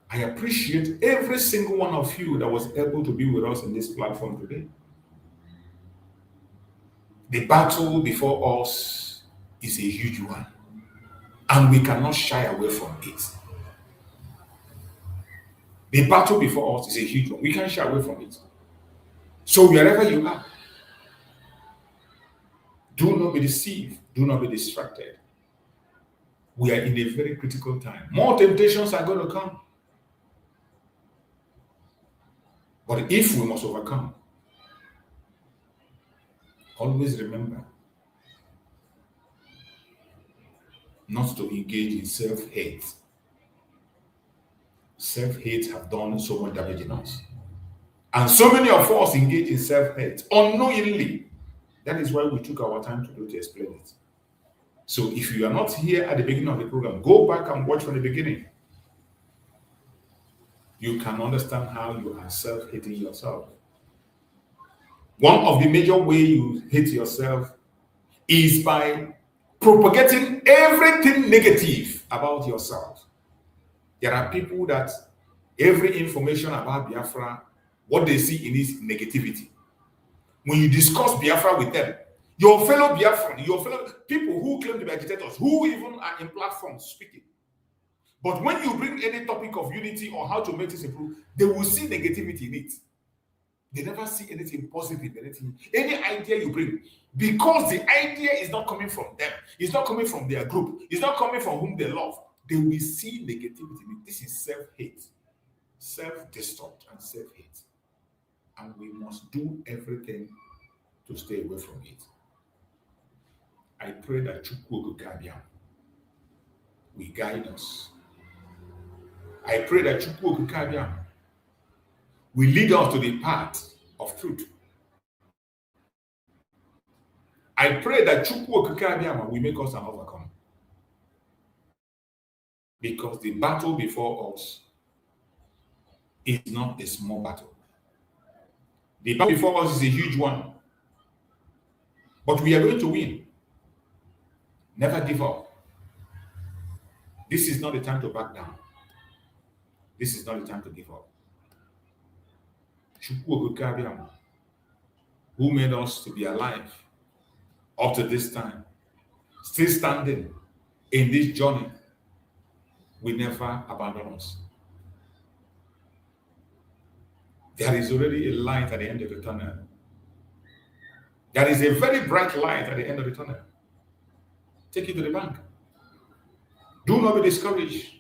I appreciate every single one of you that was able to be with us in this platform today. The battle before us is a huge one, and we cannot shy away from it. The battle before us is a huge one. We can't shy away from it. So wherever you are, do not be deceived. Do not be distracted. We are in a very critical time. More temptations are going to come. But if we must overcome, always remember not to engage in self-hate. Self-hate have done so much damage in us. And so many of us engage in self-hate unknowingly. That is why we took our time to explain it. So if you are not here at the beginning of the program, go back and watch from the beginning. You can understand how you are self-hating yourself. One of the major ways you hate yourself is by propagating everything negative about yourself. There are people that every information about Biafra, what they see in is negativity. When you discuss Biafra with them, your fellow Biafran, your fellow people who claim to be agitators, who even are in platforms speaking. But when you bring any topic of unity or how to make this improve, they will see negativity in it. They never see anything positive, any idea you bring. Because the idea is not coming from them, it's not coming from their group, it's not coming from whom they love. They will see negativity. This is self-hate, self-destruct, and self-hate. And we must do everything to stay away from it. I pray that Chukwu Okike will guide us. I pray that Chukwu Okike will lead us to the path of truth. I pray that Chukwu Okike will make us an overcomer. Because the battle before us is not a small battle. The battle before us is a huge one. But we are going to win. Never give up. This is not the time to back down. This is not the time to give up. Chukwu Okike, who made us to be alive up to this time, still standing in this journey, will never abandon us. There is already a light at the end of the tunnel. There is a very bright light at the end of the tunnel. Take it to the bank. Do not be discouraged.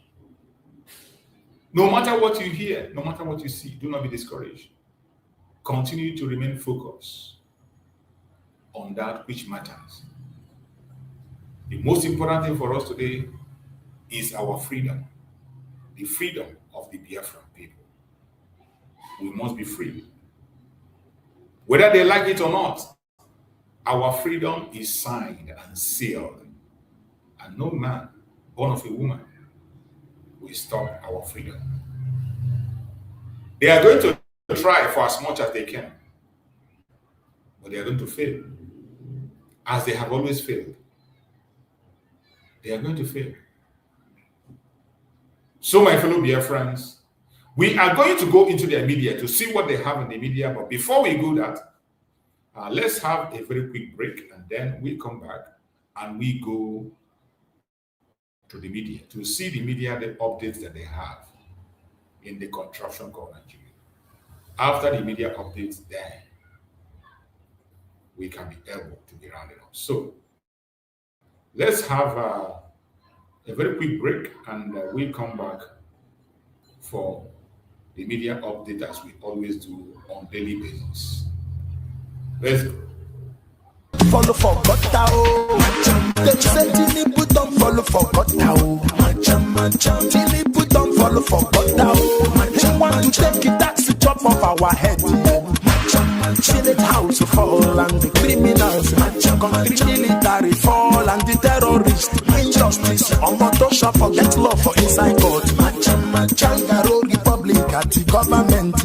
No matter what you hear, no matter what you see, do not be discouraged. Continue to remain focused on that which matters. The most important thing for us today is our freedom. The freedom of the Biafran people. We must be free. Whether they like it or not, our freedom is signed and sealed. And no man born of a woman will stop our freedom. They are going to try for as much as they can, but they are going to fail, as they have always failed. They are going to fail. So, my fellow Biafrans, we are going to go into their media to see what they have in the media, but before we do that, let's have a very quick break, and then we come back and we go to the media to see the media, the updates that they have in the contraption called Nigeria. After the media updates, then we can be able to be rounded up. So let's have a very quick break, and we'll come back for the media update as we always do on daily basis. Let's go. Follow for God, they say Tinubu don't follow for God now. Tinubu don't follow for God now. He want to take it, that's the top of our head. Senate house fall and the criminals, country military fall and the terrorists, injustice on motor shop forget law for inside court. Changaro Republic at the government.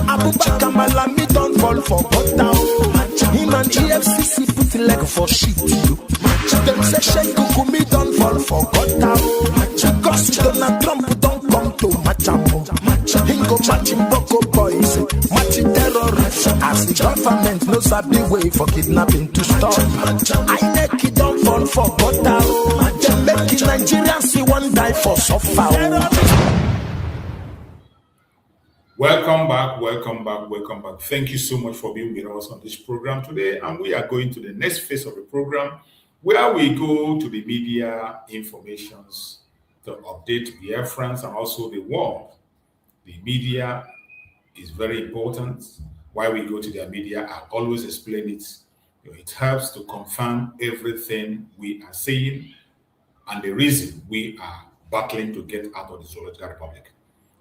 Abubakar Malami don't fall for God now. Him and EFCC put leg for shit. Them say Sheikh Kukumi don't fall for God now. Because Donald Trump don't come to Machambo. He go matching Boko boys, matching terrorists. As the government knows the way for kidnapping to stop. I make it don't fall for God now. They make Nigerians see one die for suffer. Welcome back. Thank you so much for being with us on this program today. And we are going to the next phase of the program, where we go to the media informations to update Biafrans and also the world. The media is very important. Why we go to their media, I always explain it. It helps to confirm everything we are saying and the reason we are battling to get out of the Zoological Republic.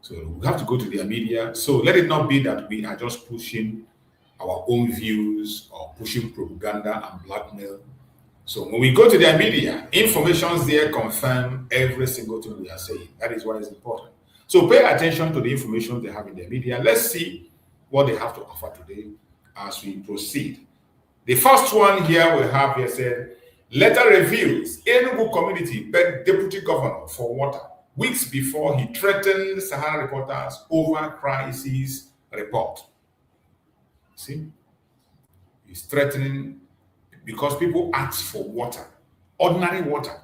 So we have to go to their media. So let it not be that we are just pushing our own views or pushing propaganda and blackmail. So when we go to their media, informations there confirm every single thing we are saying. That is why it's important. So pay attention to the information they have in their media. Let's see what they have to offer today as we proceed. The first one here we have here said, letter reveals Enugu community begged deputy governor for water weeks before he threatened Sahara reporters over crisis report. See? He's threatening because people ask for water, ordinary water,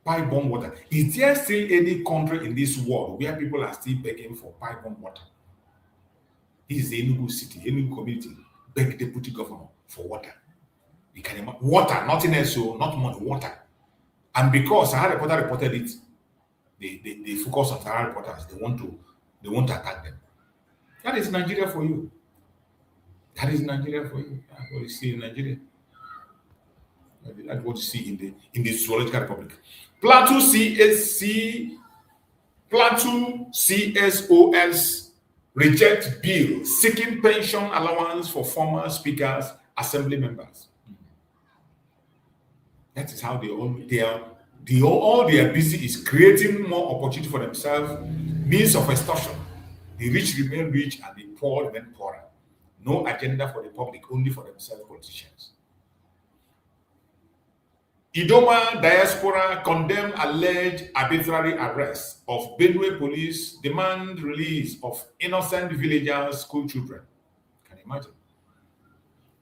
pipe-borne water. Is there still any country in this world where people are still begging for pipe-borne water? This is the Enugu city, Enugu community, beg deputy governor for water. You can imagine, water, nothing else, so not money, water. And because Sahara reporter reported it, they focus on Sahara reporters. They want to attack them. That is Nigeria for you. That is Nigeria for you. That's what you see in Nigeria. That's what you see in the Zoological Republic. Plateau CSOS reject bill seeking pension allowance for former speakers, assembly members. That is how all they are busy is creating more opportunity for themselves, means of extortion. The rich remain rich and the poor remain poorer. No agenda for the public, only for themselves, politicians. Idoma diaspora condemn alleged arbitrary arrest of Benue police, demand release of innocent villagers, school children. Can you imagine?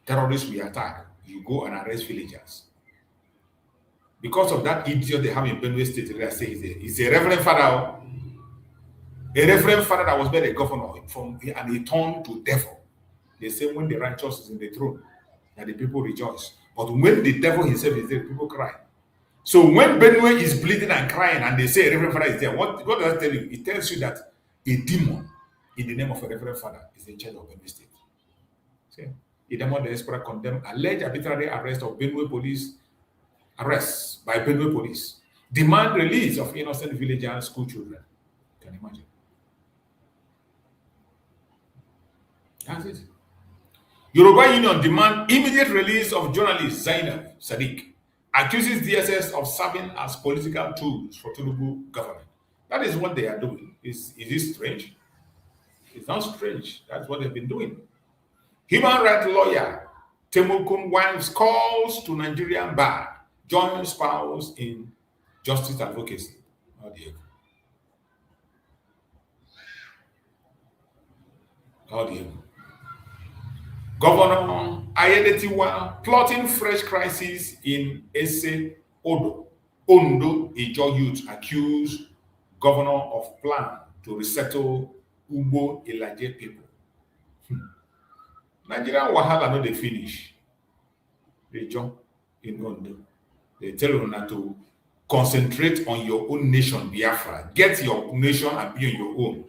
Terrorists will attack. You go and arrest villagers. Because of that idiot they have in Benue State, they say he's a reverend father. A reverend father that was made a governor and he turned to devil. They say when the righteous is in the throne, that the people rejoice. But when the devil himself is there, people cry. So when Benue is bleeding and crying and they say a reverend father is there, what does that tell you? It tells you that a demon in the name of a reverend father is in charge of Benue State. See? Idoma diaspora condemn alleged arbitrary arrest of Benue police, arrests by Benue police, demand release of innocent villagers, school children. Can you imagine? That's it. Yoruba Union demand immediate release of journalist Zainab Sadiq, accuses DSS of serving as political tools for Tinubu government. That is what they are doing. Is it strange? It's not strange. That's what they've been doing. Human rights lawyer Temokun wives calls to Nigerian bar, join spouse in justice advocacy. Oh dear. Oh dear. Governor Ayedetiwa plotting fresh crisis in Ese Ondo. Ondo Ijo youth accused governor of plan to resettle Ugbo Ilaje people. Nigerian wahala no dey finish. They jump in Ondo. They tell you not to concentrate on your own nation, Biafra. Get your nation and be on your own.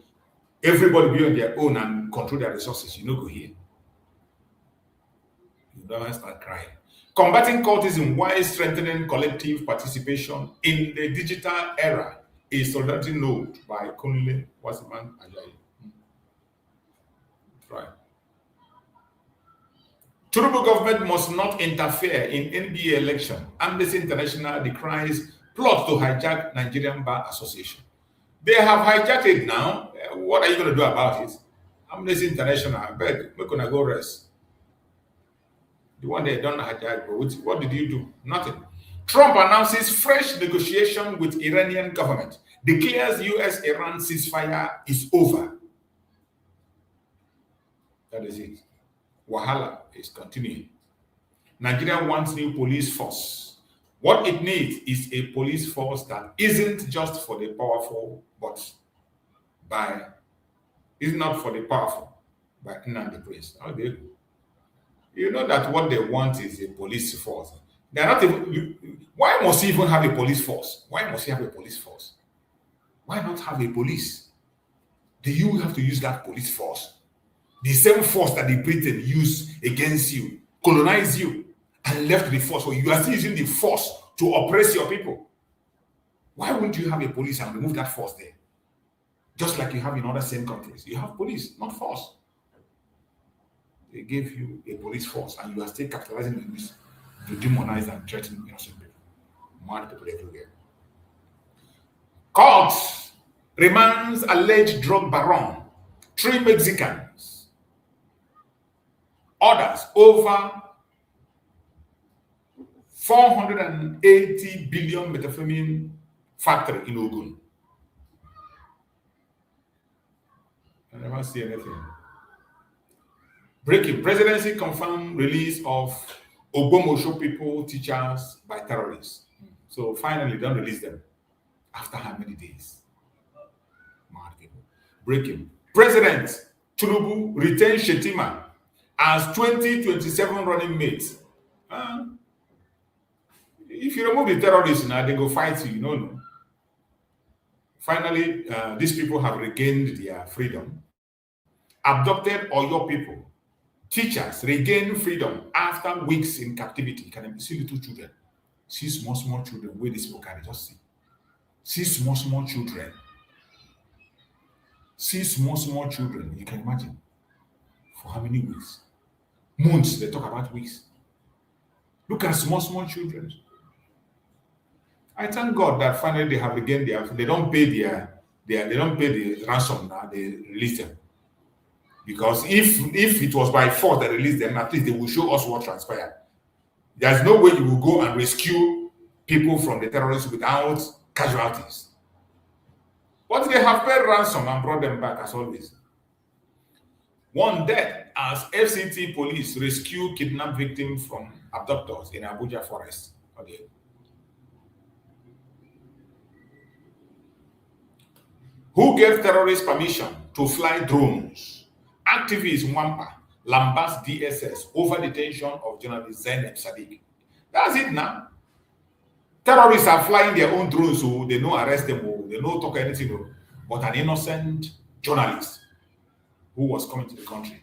Everybody be on their own and control their resources. You know, go here. You don't start crying. Combating cultism while strengthening collective participation in the digital era. A solidarity note by Kunle Wasiman Ajayi. Right. Tinubu government must not interfere in NBA election. Amnesty International decries plot to hijack Nigerian Bar Association. They have hijacked it now. What are you going to do about it? Amnesty International, I beg, we're going to go rest. The one they don't hijack, but what did you do? Nothing. Trump announces fresh negotiation with Iranian government. Declares US-Iran ceasefire is over. That is it. Wahala is continuing. Nigeria wants new police force. What it needs is a police force that isn't just for the powerful, but is not for the powerful, by Nnamdi Prince. Okay. You know that what they want is a police force. They're not even. Why must he even have a police force? Why must he have a police force? Why not have a police? Do you have to use that police force? The same force that the Britain used against you, colonize you, and left the force. So you are still using the force to oppress your people. Why wouldn't you have a police and remove that force there? Just like you have in other same countries. You have police, not force. They gave you a police force and you are still capitalizing on this to demonize and threaten innocent people. Mad people everywhere. Court remands alleged drug baron, 3 Mexicans. Orders over 480 billion methamphetamine factory in Ogun. I never see anything. Breaking. Presidency confirmed release of Ogbomosho people, teachers by terrorists. So finally, don't release them. After how many days? Mad people. Breaking. President Tinubu retains Shetima as 2027 running mate. If you remove the terrorists now, they go fight you. No. Finally, these people have regained their freedom. Abducted Oyo people. Teachers regain freedom after weeks in captivity. Can you see little children? See small children where these people carry, just see. See small children. See small children, you can imagine. For how many weeks? Months, they talk about weeks. Look at small children. I thank God that finally they have regained they don't pay they don't pay the ransom now, they release them. Because if it was by force they release them, at least they will show us what transpired. There's no way you will go and rescue people from the terrorists without casualties. But they have paid ransom and brought them back as always. One death as FCT police rescue kidnapped victim from abductors in Abuja forest. Okay. Who gave terrorists permission to fly drones? Activists Wampa lambast DSS over detention of journalist Zainab Sadiq. That's it now. Terrorists are flying their own drones, so they no arrest them, or they no talk anything. But an innocent journalist who was coming to the country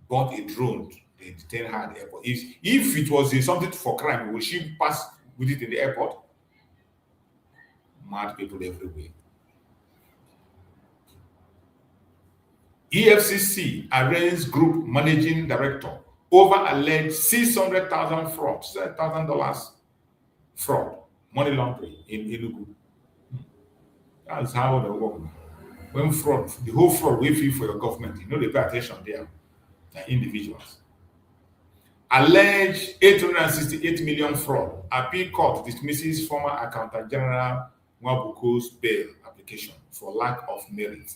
bought a drone. They detained her at the airport. If it was something for crime, will she pass with it in the airport? Mad people everywhere. EFCC arraigns group managing director over alleged $600,000 fraud, $600,000 fraud, money laundering in Enugu. That's how they work. When fraud, the whole fraud we feel for your government, they pay attention there. They're individuals. Alleged 868 million fraud. Appeal court dismisses former Accountant General Nwabuko's bail application for lack of merit.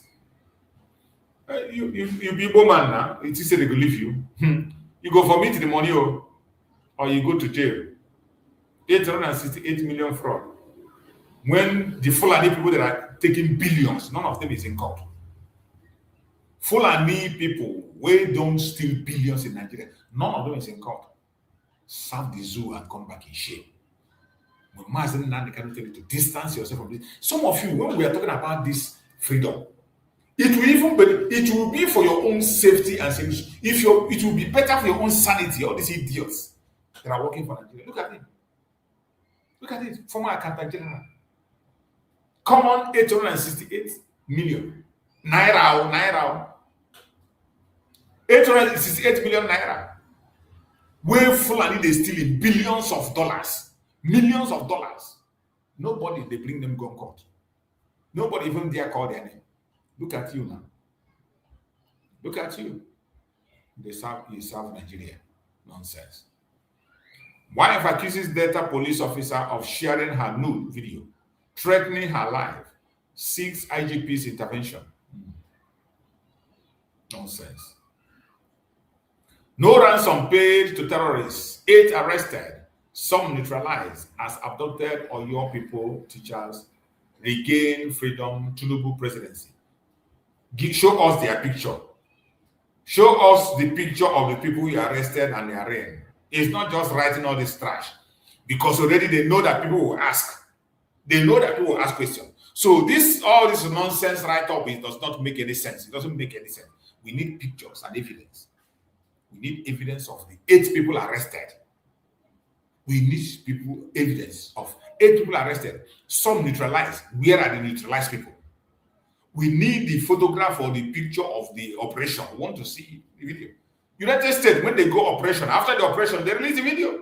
You be woman now. It is they go leave you. You go for the money or you go to jail. 868 million fraud. When the Fulani people that are taking billions, none of them is in court. Fulani people, we don't steal billions in Nigeria. None of them is in court. Serve the zoo and come back in shame. When Mazi Nnamdi Kanu tell you to distance yourself from this. Some of you, when we are talking about this freedom, it will be for your own safety and safety. It will be better for your own sanity. All these idiots that are working for Nigeria. Look at him. Look at it. Former Accountant General. Common 868 million. Naira. 868 million naira. Where Fulani they stealing billions of dollars. Millions of dollars. Nobody, they bring them go court. Nobody even dare call their name. Look at you now. Look at you. You serve Nigeria. Nonsense. Wife accuses Delta police officer of sharing her nude video, threatening her life, seeks IGP's intervention. Nonsense. No ransom paid to terrorists. 8 arrested, some neutralized as abducted Oyo people teachers regain freedom. Tinubu presidency. Show us their picture. Show us the picture of the people you arrested and they are in. It's not just writing all this trash, because already they know that people will ask. They know that people will ask questions. So all this nonsense write-up, it does not make any sense. It doesn't make any sense. We need pictures and evidence. We need evidence of the 8 people arrested. We need evidence of 8 people arrested. Some neutralized. Where are the neutralized people? We need the photograph or the picture of the operation. We want to see the video. United States, when they go operation, after the operation, they release the video.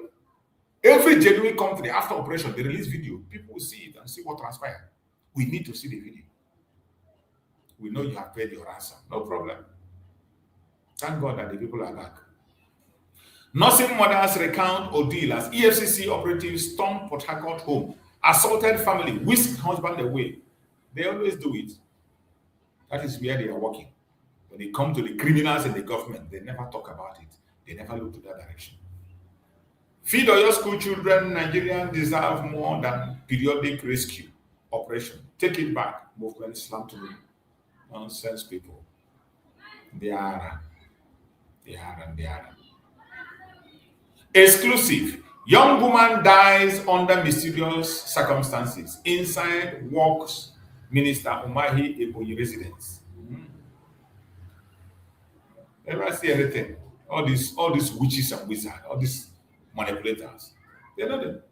Every genuine country, after operation, they release video. People will see it and see what transpired. We need to see the video. We know you have paid your ransom. No problem. Thank God that the people are back. Nursing mothers recount ordeal as EFCC operatives stormed Port Harcourt home, assaulted family, whisked husband away. They always do it. That is where they are working. When they come to the criminals in the government, they never talk about it. They never look to that direction. Feed all your school children. Nigerians deserve more than periodic rescue operation. Take it back. Movement slam to me. Nonsense people. They are. Exclusive. Young woman dies under mysterious circumstances inside Works Minister Umahi Ebonyi residence. Never see anything. All these witches and wizards, all these manipulators. They know them.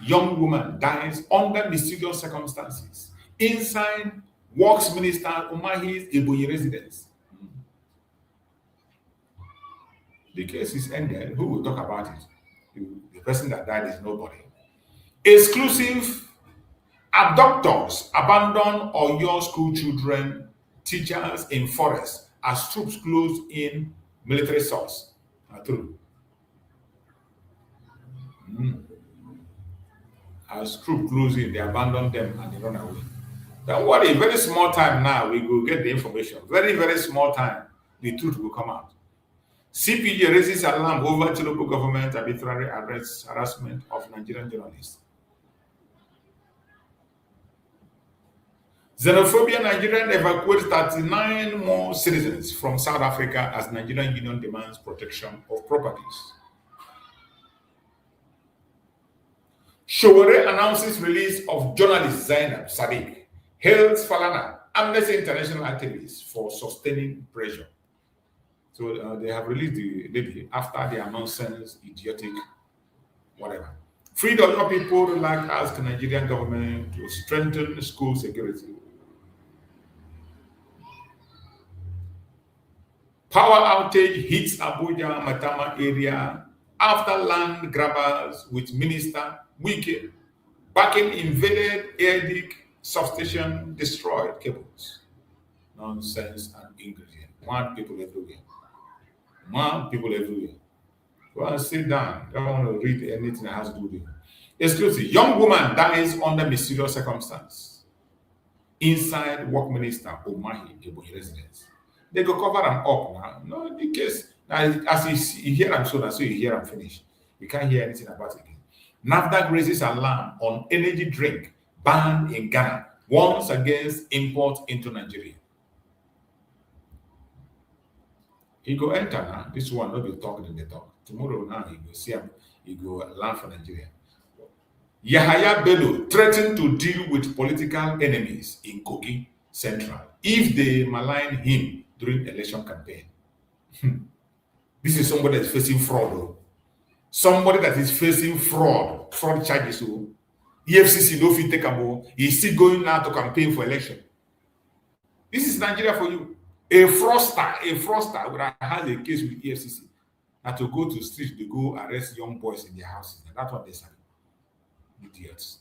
Young woman dies under mysterious circumstances inside Works Minister Umahi's Ebonyi residence. The case is ended. Who will talk about it? The person that died is nobody. Exclusive abductors abandon Oyo school children, teachers in forest as troops close in military source. True. As troops close in, they abandon them and they run away. Don't worry, very small time now, we will get the information. Very, very small time, the truth will come out. CPG raises alarm over local government arbitrary arrest, harassment of Nigerian journalists. Xenophobia: Nigerian evacuates 39 more citizens from South Africa as Nigerian Union demands protection of properties. Showore announces release of journalist Zainab Sadiq, hails Falana, Amnesty International activists for sustaining pressure. So they have released the lady after their nonsense, idiotic, whatever. Free Dollar people like ask Nigerian government to strengthen school security. Power outage hits Abuja Matama area after land grabbers with Minister Wike backing invaded Airdick substation, destroyed cables. Nonsense and ingredient. Mad people everywhere. Mad people everywhere. Go and sit down. Don't want to read anything that has to do with it. Exclusive. Young woman dies under mysterious circumstance inside Work Minister Umahi Ebonyi residence. They go cover them up now. No, the case, as you hear them so you hear them finish. You can't hear anything about it again. NAFDAC raises alarm on energy drink banned in Ghana, warns against import into Nigeria. He go enter now. This one, not be talking in the talk. Tomorrow now, he go see him. He go land for Nigeria. Yahaya Bello threatened to deal with political enemies in Kogi Central if they malign him during election campaign. This is somebody that is facing fraud. Though. Somebody that is facing fraud charges. So EFCC no fit take about. He's still going now to campaign for election. This is Nigeria for you. A fraudster that has a case with EFCC. Now to go to the street to go arrest young boys in their houses. And that's what they say. Idiots.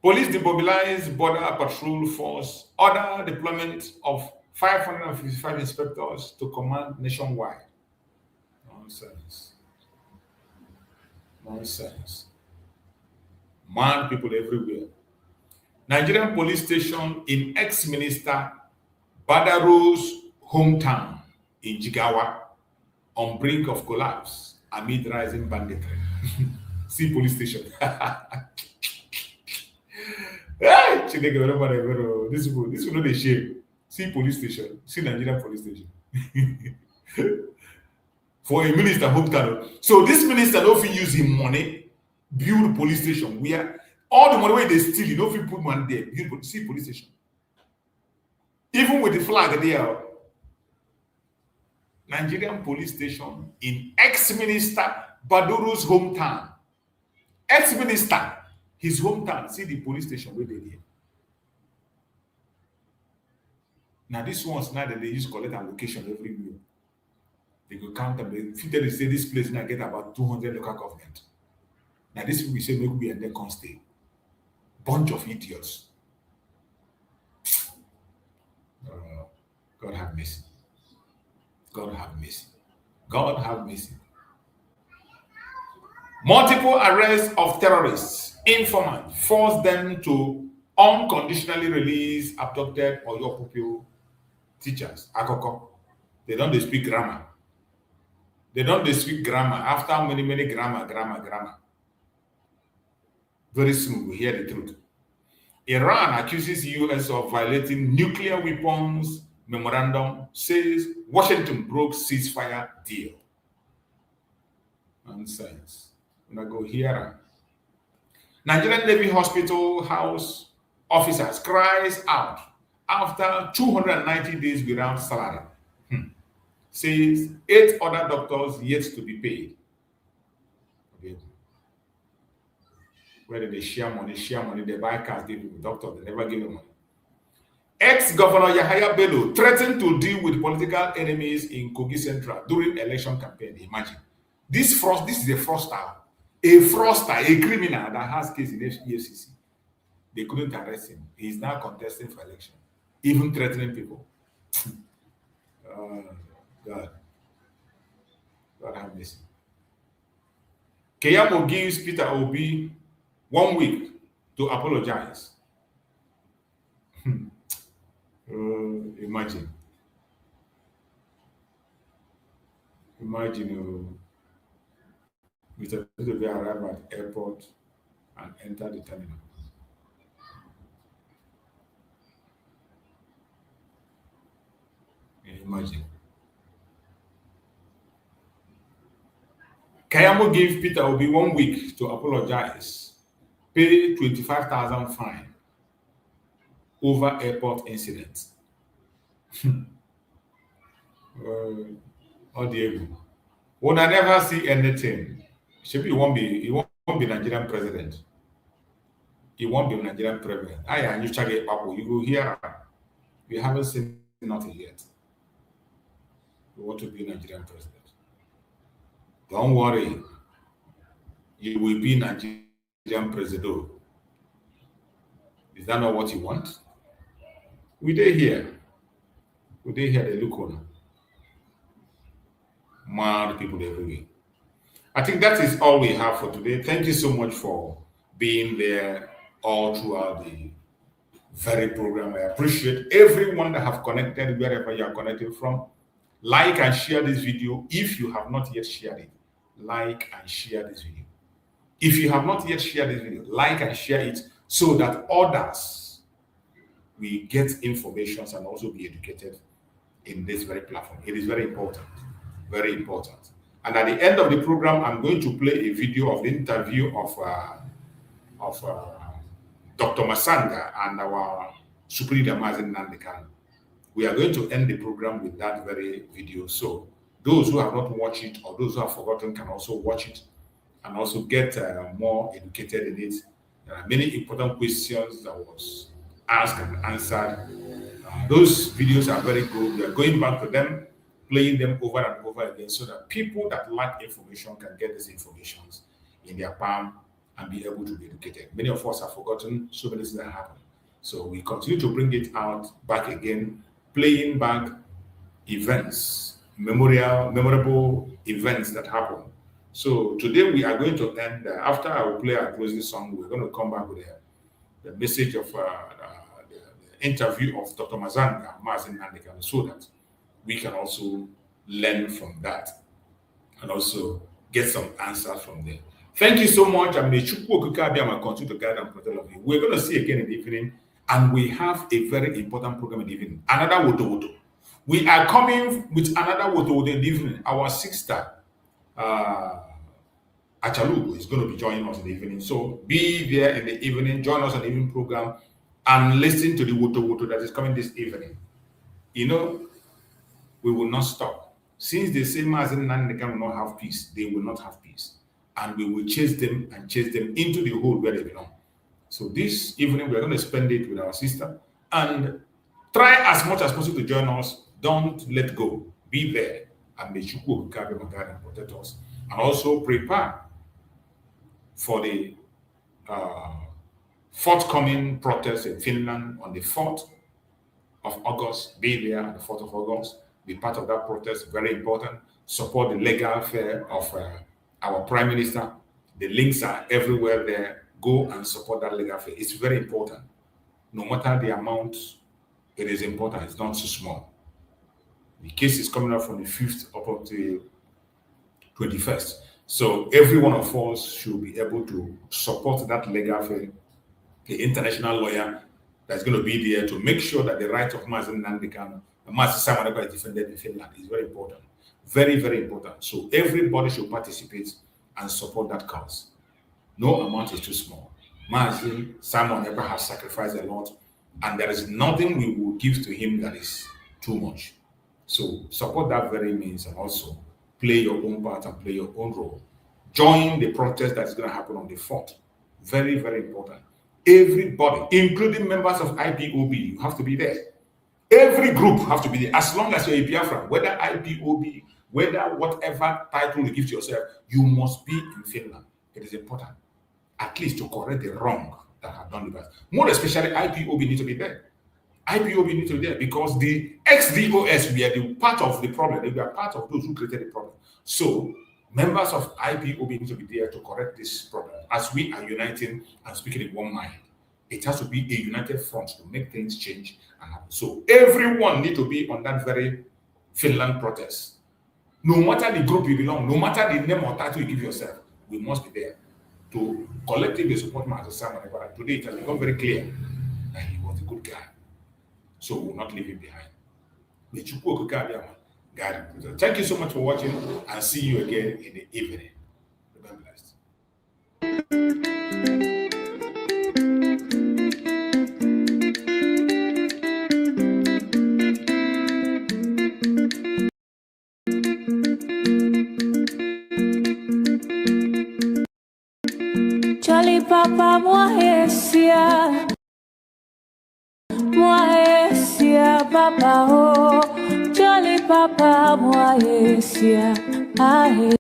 Police demobilize border patrol force, order deployment of 555 inspectors to command nationwide. Nonsense. Nonsense. Mad people everywhere. Nigerian police station in ex-minister Badaro's hometown in Jigawa on brink of collapse amid rising banditry. See police station. Hey, this will not a shame. See police station. See Nigerian police station. For a minister, hometown. So this minister don't fit use him money build police station where all the money where they steal, you don't fit put money there. Build see police station. Even with the flag there, Nigerian police station in ex-minister Baduru's hometown. Ex-minister, his hometown. See the police station where they there. Now this one's now that they use collect allocation every year. They go count them. They say this place now get about 200 local government. Now this we say make we and then can stay. Bunch of idiots. God have mercy. God have mercy. God have mercy. Multiple arrests of terrorists, informants, force them to unconditionally release abducted or your pupil teachers. Akoko. They don't speak grammar. They don't speak grammar. After many grammar. Very soon we hear the truth. Iran accuses US of violating nuclear weapons memorandum, says Washington broke ceasefire deal. Nonsense. When I go here, Nigerian Navy Hospital House officers cries out after 290 days without salary. Says 8 other doctors yet to be paid. Okay. where they share money, they buy cars, give people, doctors, they never give them money. Ex-Governor Yahaya Bello threatened to deal with political enemies in Kogi Central during election campaign. Imagine. This is a fraudster, a criminal that has case in EFCC. They couldn't arrest him. He's now contesting for election, even threatening people. God have mercy. Keyamo gives Peter Obi 1 week to apologize. Imagine, Mr. Obi arrive at airport and enter the terminal. Imagine. Kayamo gave Peter Obi 1 week to apologize, pay 25,000 fine over airport incident. When I never see anything, he won't be Nigerian president. He won't be Nigerian president. You go here. We haven't seen nothing yet. We want to be Nigerian president. Don't worry. You will be Nigerian president. Is that not what you want? We did here. They look on. Mad people everywhere. I think that is all we have for today. Thank you so much for being there all throughout the very program. I appreciate everyone that have connected wherever you are connected from. Like and share this video. If you have not yet shared it, like and share this video. If you have not yet shared this video, like and share it so that others will get information and also be educated in this very platform. It is very important. Very important. And at the end of the program, I'm going to play a video of the interview of Dr. Masanga and our Supreme Leader Mazi Nnamdi Kanu. We are going to end the program with that very video. So those who have not watched it or those who have forgotten can also watch it and also get more educated in it. There are many important questions that was asked and answered. Those videos are very good. We are going back to them, playing them over and over again so that people that lack information can get these informations in their palm and be able to be educated. Many of us have forgotten so many things that happen. So we continue to bring it out back again, playing back events, memorable events that happen. So today we are going to end, after I will play our closing song, we're going to come back with the message of the interview of Dr. Mazi Nnamdi Kanu so that we can also learn from that and also get some answers from there. Thank you so much. I'm continue to guide and protect of you. We're going to see again in the evening, and we have a very important program in the evening. Another Woto. We are coming with another Woto in the evening. Our sister, Achalugo, is going to be joining us in the evening. So be there in the evening, join us on the evening program, and listen to the Woto that is coming this evening. You know, we will not stop. Since they say Mazi Nnamdi Kanu will not have peace, they will not have peace. And we will chase them into the hole where they belong. So this evening, we're going to spend it with our sister and try as much as possible to join us. Don't let go. Be there. And may Chukwu carry my God and protect us. And also prepare for the forthcoming protest in Finland on the 4th of August. Be there on the 4th of August. Be part of that protest. Very important. Support the legal affair of our Prime Minister. The links are everywhere there. Go and support that legal affair. It's very important. No matter the amount, it is important. It's not too small. The case is coming up from the 5th up until 21st. So every one of us should be able to support that legal affair. The international lawyer that's going to be there to make sure that the rights of Mazi Nnamdi Kanu and Mazi Samanaba is defended in Finland is very important. Very, very important. So everybody should participate and support that cause. No amount is too small. Mazi Samanaba has sacrificed a lot, and there is nothing we will give to him that is too much. So support that very means and also play your own part and play your own role. Join the protest that is going to happen on the 4th Very, very important. Everybody, including members of IPOB, you have to be there. Every group have to be there. As long as you're a Biafran, whether IPOB, whether whatever title you give to yourself, you must be in Finland. It is important, at least to correct the wrong that have done with us. More especially, IPOB need to be there. IPOB need to be there because the ex-DOS were the part of the problem. They were part of those who created the problem. So members of IPOB need to be there to correct this problem. As we are uniting and speaking in one mind, it has to be a united front to make things change and happen. So everyone need to be on that very Finland protest. No matter the group you belong, no matter the name or title you give yourself, we must be there to collectively support Mazi Nnamdi. Today it has become very clear that he was a good guy. So we will not leave him behind. Thank you so much for watching, and see you again in the evening. Remember blessed. Charlie Papa Mohesia Papa oh Charlie Papa Mohesia ahe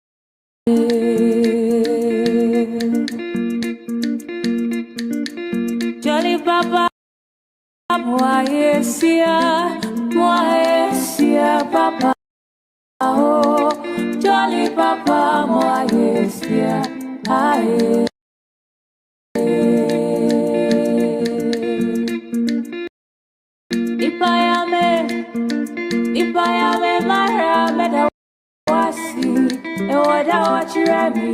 Charlie Papa Mohesia Papa oh Charlie Papa Mohesia ahe Ipayame mara meda wasi ewada wachirami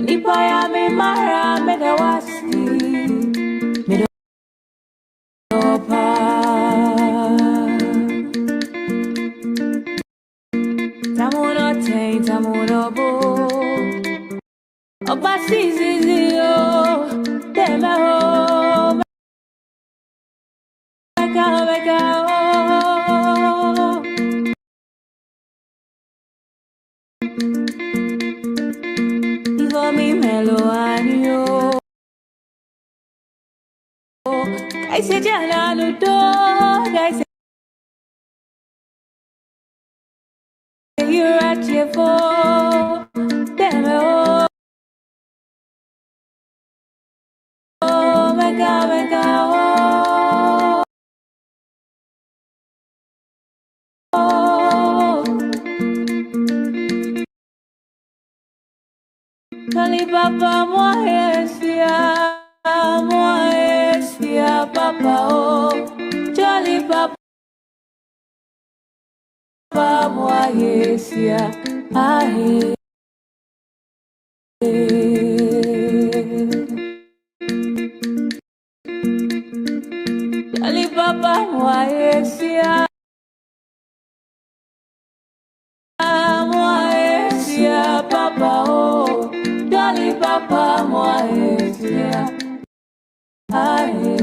Ipayame mara meda wasi meda opa Tamuno te tamuno bo Oba sizizio Deme ho I said, Jana, no dog. I said, you're at your phone. Damn, oh, my God, my God. Kali Papa Mohesia Papa oh Charlie Papa Mohesia ahe Charlie Papa Mohesia Papa oh Charlie Papa Mohesia ahe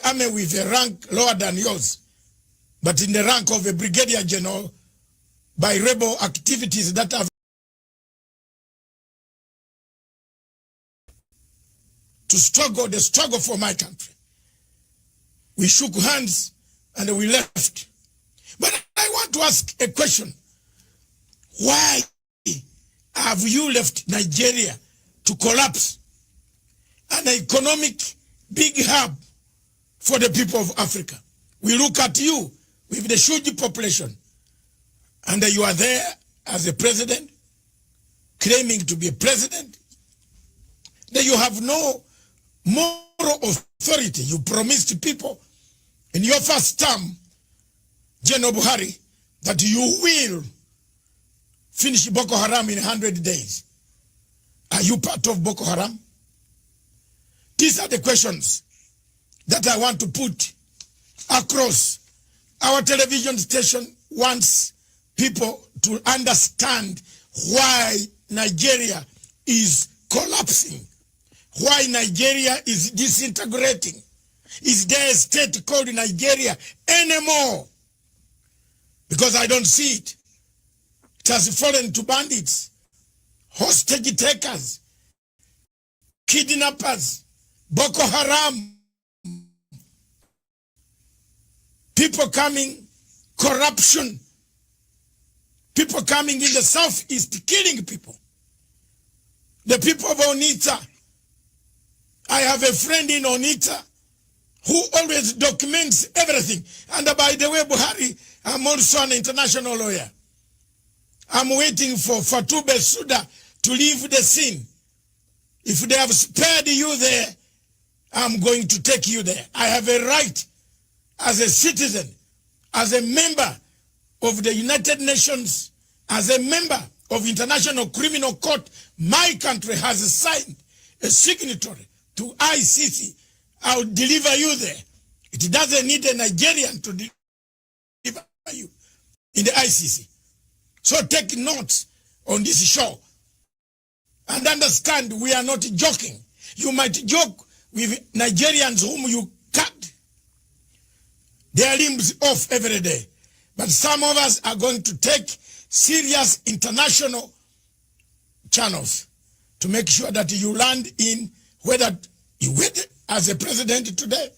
Army with a rank lower than yours, but in the rank of a brigadier general by rebel activities that have to struggle, the struggle for my country. We shook hands and we left. But I want to ask a question. Why have you left Nigeria to collapse an economic big hub for the people of Africa? We look at you with the huge population, and you are there as a president, claiming to be a president. That you have no moral authority. You promised people in your first term, General Buhari, that you will finish Boko Haram in 100 days. Are you part of Boko Haram? These are the questions that I want to put across. Our television station wants people to understand why Nigeria is collapsing, why Nigeria is disintegrating. Is there a state called Nigeria anymore? Because I don't see it. It has fallen to bandits, hostage takers, kidnappers, Boko Haram, people coming, corruption, people coming in the southeast, killing people. The people of Onitsha. I have a friend in Onitsha who always documents everything. And by the way, Buhari, I'm also an international lawyer. I'm waiting for Fatou Bensouda to leave the scene. If they have spared you there, I'm going to take you there. I have a right as a citizen, as a member of the United Nations, as a member of International Criminal Court. My country has signed a signatory to ICC. I'll deliver you there. It doesn't need a Nigerian to deliver you in the ICC. So take notes on this show and understand we are not joking. You might joke with Nigerians whom you cut their limbs off every day. But some of us are going to take serious international channels to make sure that you land in whether you wait as a president today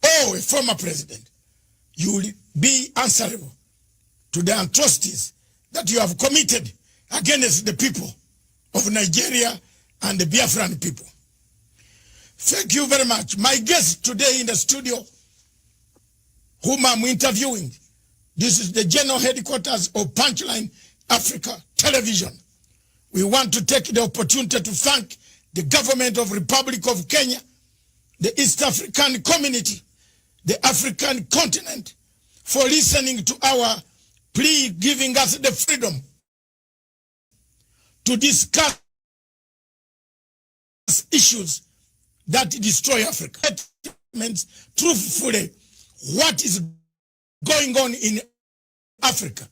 or a former president. You will be answerable to the atrocities that you have committed against the people of Nigeria and the Biafran people. Thank you very much. My guest today in the studio, whom I'm interviewing, this is the general headquarters of Punchline Africa Television. We want to take the opportunity to thank the government of Republic of Kenya, the East African community, the African continent, for listening to our plea, giving us the freedom to discuss issues that destroy Africa. Means truthfully what is going on in Africa.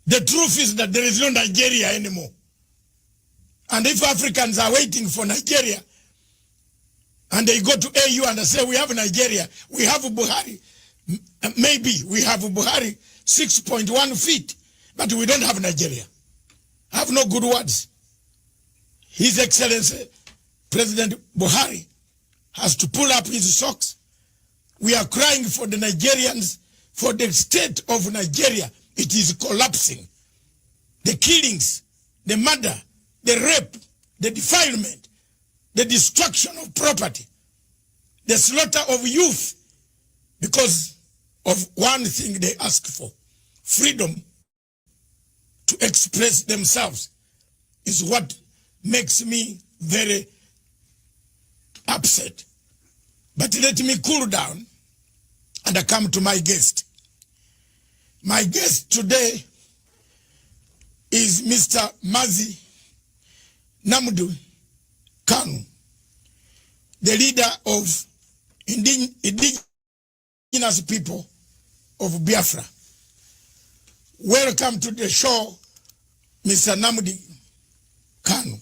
The truth is that there is no Nigeria anymore. And if Africans are waiting for Nigeria, and they go to AU and they say, we have Nigeria, we have Buhari, maybe we have Buhari 6.1 feet, but we don't have Nigeria. I have no good words. His Excellency, President Buhari, has to pull up his socks. We are crying for the Nigerians, for the state of Nigeria. It is collapsing. The killings, the murder, the rape, the defilement, the destruction of property, the slaughter of youth, because of one thing they ask for, freedom to express themselves, is what makes me very upset. But let me cool down and I come to my guest. My guest today is Mr. Mazi Nnamdi Kanu, the leader of indigenous people of Biafra. Welcome to the show, Mr. Nnamdi Kanu.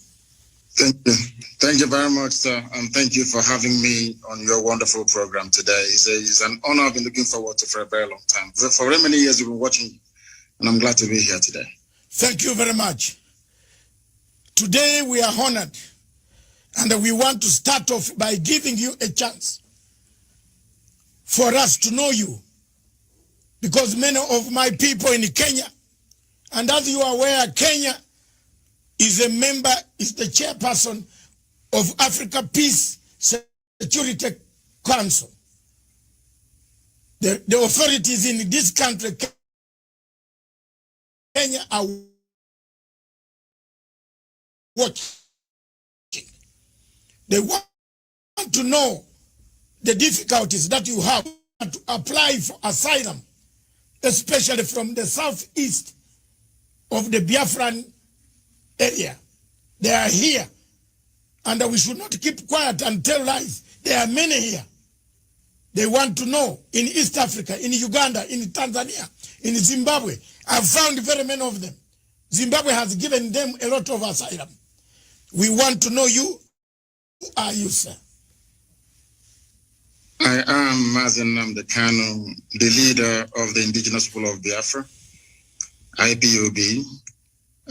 Thank you. Thank you very much, sir. And thank you for having me on your wonderful program today. It's an honor I've been looking forward to for a very long time. For very many years, we've been watching you, and I'm glad to be here today. Thank you very much. Today, we are honored, and we want to start off by giving you a chance for us to know you, because many of my people in Kenya, and as you are aware, Kenya is a member, is the chairperson of Africa Peace Security Council. The authorities in this country, Kenya, are watching. They want to know the difficulties that you have to apply for asylum, especially from the southeast of the Biafran area. They are here, and we should not keep quiet and tell lies. There are many here. They want to know in East Africa, in Uganda, in Tanzania, in Zimbabwe. I've found very many of them. Zimbabwe has given them a lot of asylum. We want to know you. Who are you, sir? I am Mazi Nnamdi Kanu, the leader of the Indigenous People of Biafra, IPOB.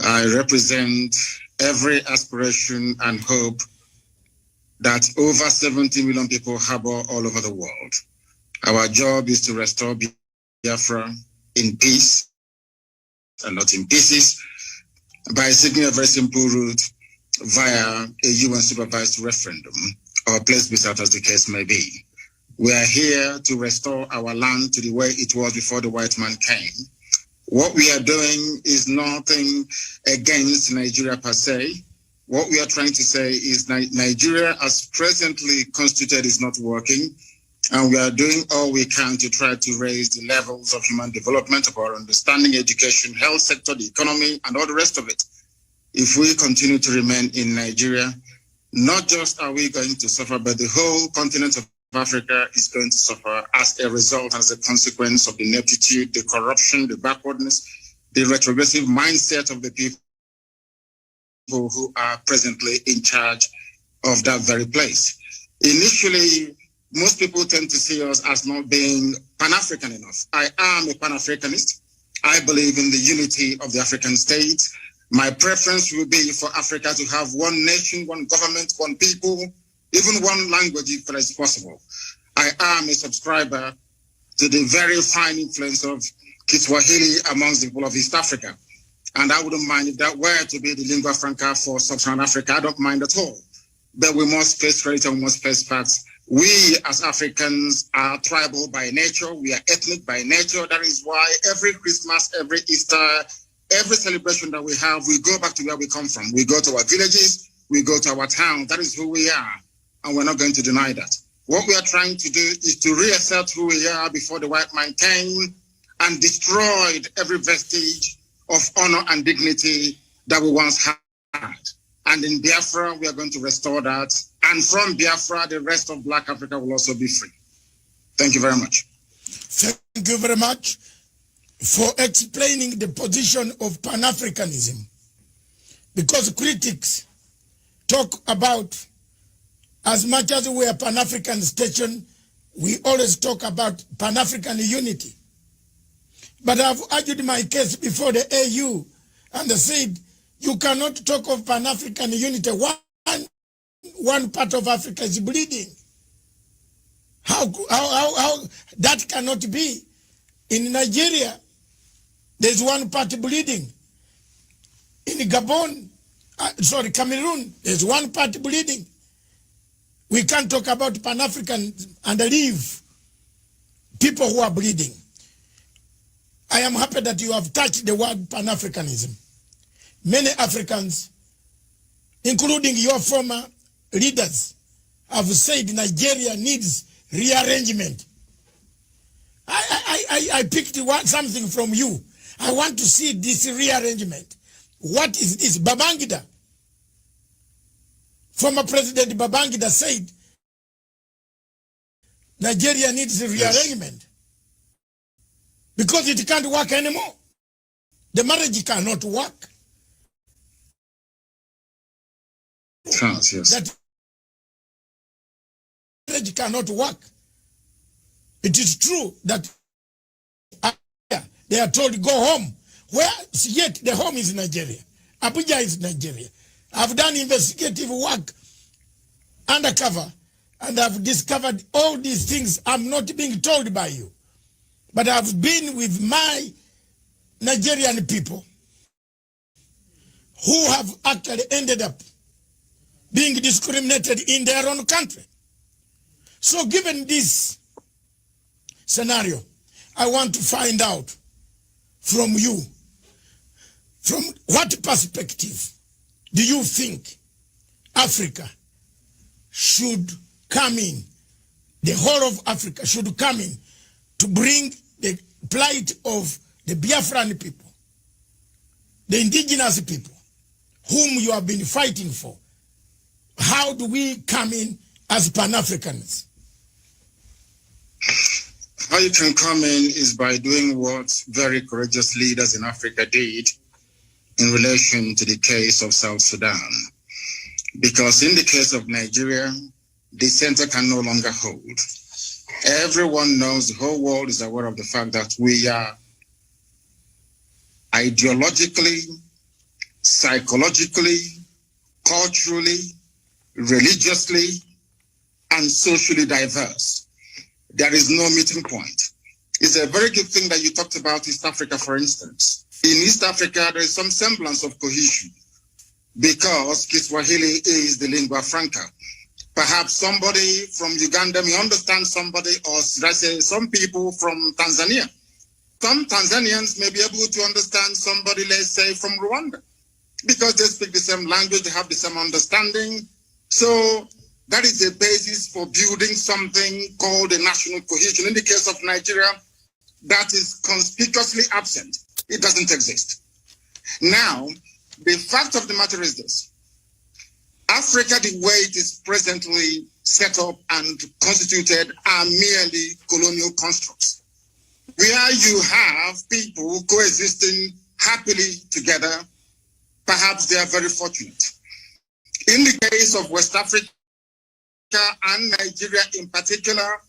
I represent every aspiration and hope that over 70 million people harbor all over the world. Our job is to restore Biafra in peace and not in pieces by seeking a very simple route via a UN supervised referendum or plebiscite, as the case may be. We are here to restore our land to the way it was before the white man came. What we are doing is nothing against Nigeria per se. What we are trying to say is Nigeria as presently constituted is not working, and we are doing all we can to try to raise the levels of human development, of our understanding, education, health sector, the economy, and all the rest of it. If we continue to remain in Nigeria, not just are we going to suffer, but the whole continent of Africa is going to suffer as a result, as a consequence of the ineptitude, the corruption, the backwardness, the retrogressive mindset of the people who are presently in charge of that very place. Initially, most people tend to see us as not being Pan-African enough. I am a Pan-Africanist. I believe in the unity of the African states. My preference will be for Africa to have one nation, one government, one people, even one language if that is possible. I am a subscriber to the very fine influence of Kiswahili amongst the people of East Africa. And I wouldn't mind if that were to be the lingua franca for sub-Saharan Africa. I don't mind at all. But we must face credit and we must face facts. We as Africans are tribal by nature. We are ethnic by nature. That is why every Christmas, every Easter, every celebration that we have, we go back to where we come from. We go to our villages, we go to our town. That is who we are. And we're not going to deny that. What we are trying to do is to reassert who we are before the white man came and destroyed every vestige of honor and dignity that we once had. And in Biafra, we are going to restore that. And from Biafra, the rest of Black Africa will also be free. Thank you very much. Thank you very much for explaining the position of Pan-Africanism. Because critics talk about, as much as we are Pan-African station, we always talk about Pan-African unity. But I've argued my case before the AU, and they said, you cannot talk of Pan-African unity. One part of Africa is bleeding. How that cannot be? In Nigeria, there's one part bleeding. In Gabon, Cameroon, there's one part bleeding. We can't talk about Pan-African and leave people who are bleeding. I am happy that you have touched the word Pan-Africanism. Many Africans, including your former leaders, have said Nigeria needs rearrangement. I picked something from you. I want to see this rearrangement. What is this? Babangida. Former President Babangida said Nigeria needs rearrangement because it can't work anymore. The marriage cannot work. Yes. That marriage cannot work. It is true that they are told go home, where yet the home is Nigeria. Abuja is Nigeria. I've done investigative work undercover, and I've discovered all these things. I'm not being told by you, but I've been with my Nigerian people who have actually ended up being discriminated in their own country. So given this scenario, I want to find out from you, from what perspective do you think Africa should come in, the whole of Africa should come in to bring the plight of the Biafran people, the indigenous people, whom you have been fighting for? How do we come in as Pan-Africans? How you can come in is by doing what very courageous leaders in Africa did in relation to the case of South Sudan. because in the case of Nigeria, the center can no longer hold. Everyone knows, the whole world is aware of the fact that we are ideologically, psychologically, culturally, religiously, and socially diverse. There is no meeting point. It's a very good thing that you talked about East Africa, for instance. In East Africa, there is some semblance of cohesion because Kiswahili is the lingua franca. Perhaps somebody from Uganda may understand somebody, or should I say some people from Tanzania. Some Tanzanians may be able to understand somebody, let's say, from Rwanda, because they speak the same language, they have the same understanding. So that is the basis for building something called a national cohesion. In the case of Nigeria, that is conspicuously absent. It doesn't exist. Now, the fact of the matter is this. Africa, the way it is presently set up and constituted, are merely colonial constructs, where you have people coexisting happily together. Perhaps they are very fortunate. In the case of West Africa and Nigeria in particular,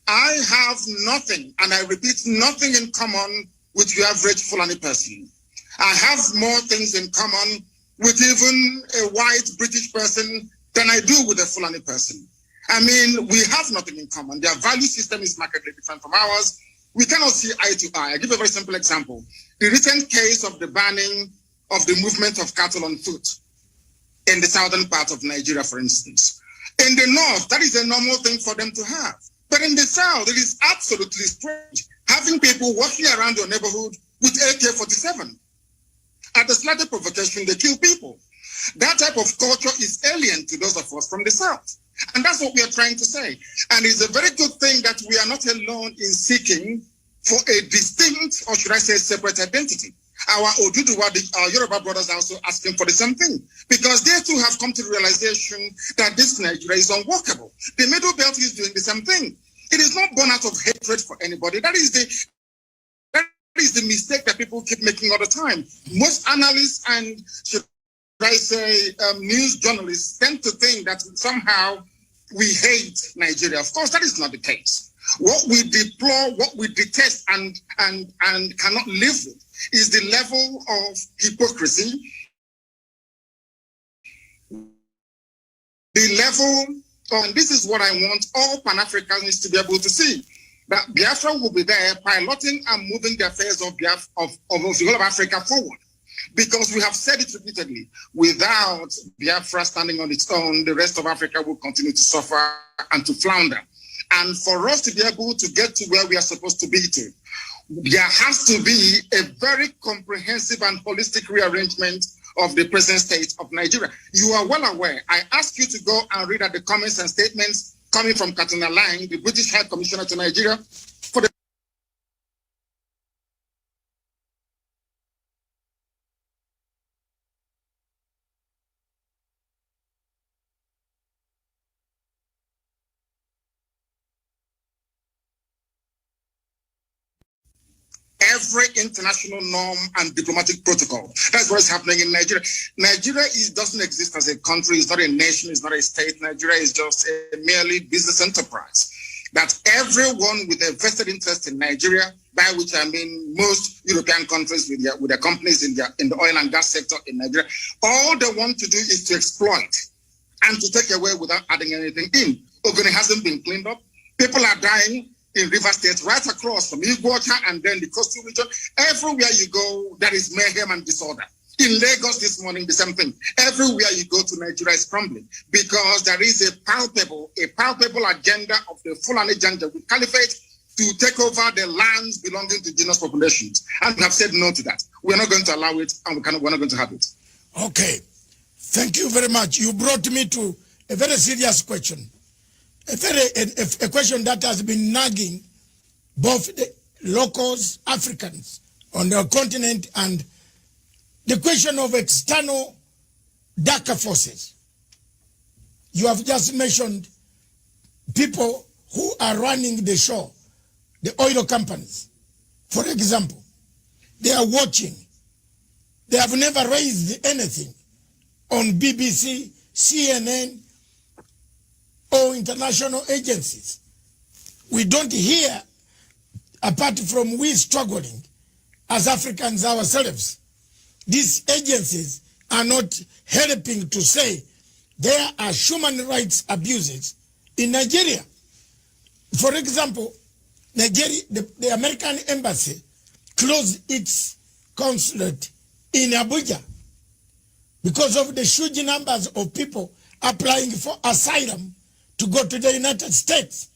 I have nothing, and I repeat, nothing in common with your average Fulani person. I have more things in common with even a white British person than I do with a Fulani person. I mean, we have nothing in common. Their value system is markedly different from ours. We cannot see eye to eye. I give a very simple example. The recent case of the banning of the movement of cattle on foot in the southern part of Nigeria, for instance. In the north, that is a normal thing for them to have. But in the south, it is absolutely strange having people walking around your neighborhood with AK-47. At the slightest provocation, they kill people. That type of culture is alien to those of us from the south. And that's what we are trying to say. And it's a very good thing that we are not alone in seeking for a distinct, or should I say, separate identity. Our Oduduwa, our Yoruba brothers are also asking for the same thing, because they too have come to the realization that this Nigeria is unworkable. The Middle Belt is doing the same thing. It is not born out of hatred for anybody. That is the mistake that people keep making all the time. Most analysts and, should I say, news journalists tend to think that somehow we hate Nigeria. Of course, that is not the case. What we deplore, what we detest and cannot live with is the level of hypocrisy, the level, and this is what I want all Pan-Africanists to be able to see, that Biafra will be there piloting and moving the affairs of the whole of Africa forward. Because we have said it repeatedly, without Biafra standing on its own, the rest of Africa will continue to suffer and to flounder. And for us to be able to get to where we are supposed to be to, there has to be a very comprehensive and holistic rearrangement of the present state of Nigeria. You are well aware. I ask you to go and read at the comments and statements coming from Katina Lang, the British High Commissioner to Nigeria, for the every international norm and diplomatic protocol. That's what's happening in Nigeria. Nigeria doesn't exist as a country. It's not a nation. It's not a state. Nigeria is just a merely business enterprise. That everyone with a vested interest in Nigeria, by which I mean most European countries with their companies in the oil and gas sector in Nigeria, all they want to do is to exploit and to take away without adding anything in. Ogoni hasn't been cleaned up. People are dying in River State, right across from Iguacha and then the coastal region. Everywhere you go, there is mayhem and disorder. In Lagos this morning, the same thing. Everywhere you go to, Nigeria is crumbling because there is a palpable agenda of the Fulani Janjaweed Caliphate to take over the lands belonging to indigenous populations. And we have said no to that. We're not going to allow it, and we're not going to have it. Okay. Thank you very much. You brought me to a very serious question. A question that has been nagging both the locals, Africans on the continent, and the question of external darker forces. You have just mentioned people who are running the show, the oil companies. For example, they are watching. They have never raised anything on BBC, CNN, or international agencies. We don't hear, apart from we struggling as Africans ourselves, these agencies are not helping to say there are human rights abuses in Nigeria. For example, Nigeria, the American embassy closed its consulate in Abuja because of the huge numbers of people applying for asylum to go to the United States.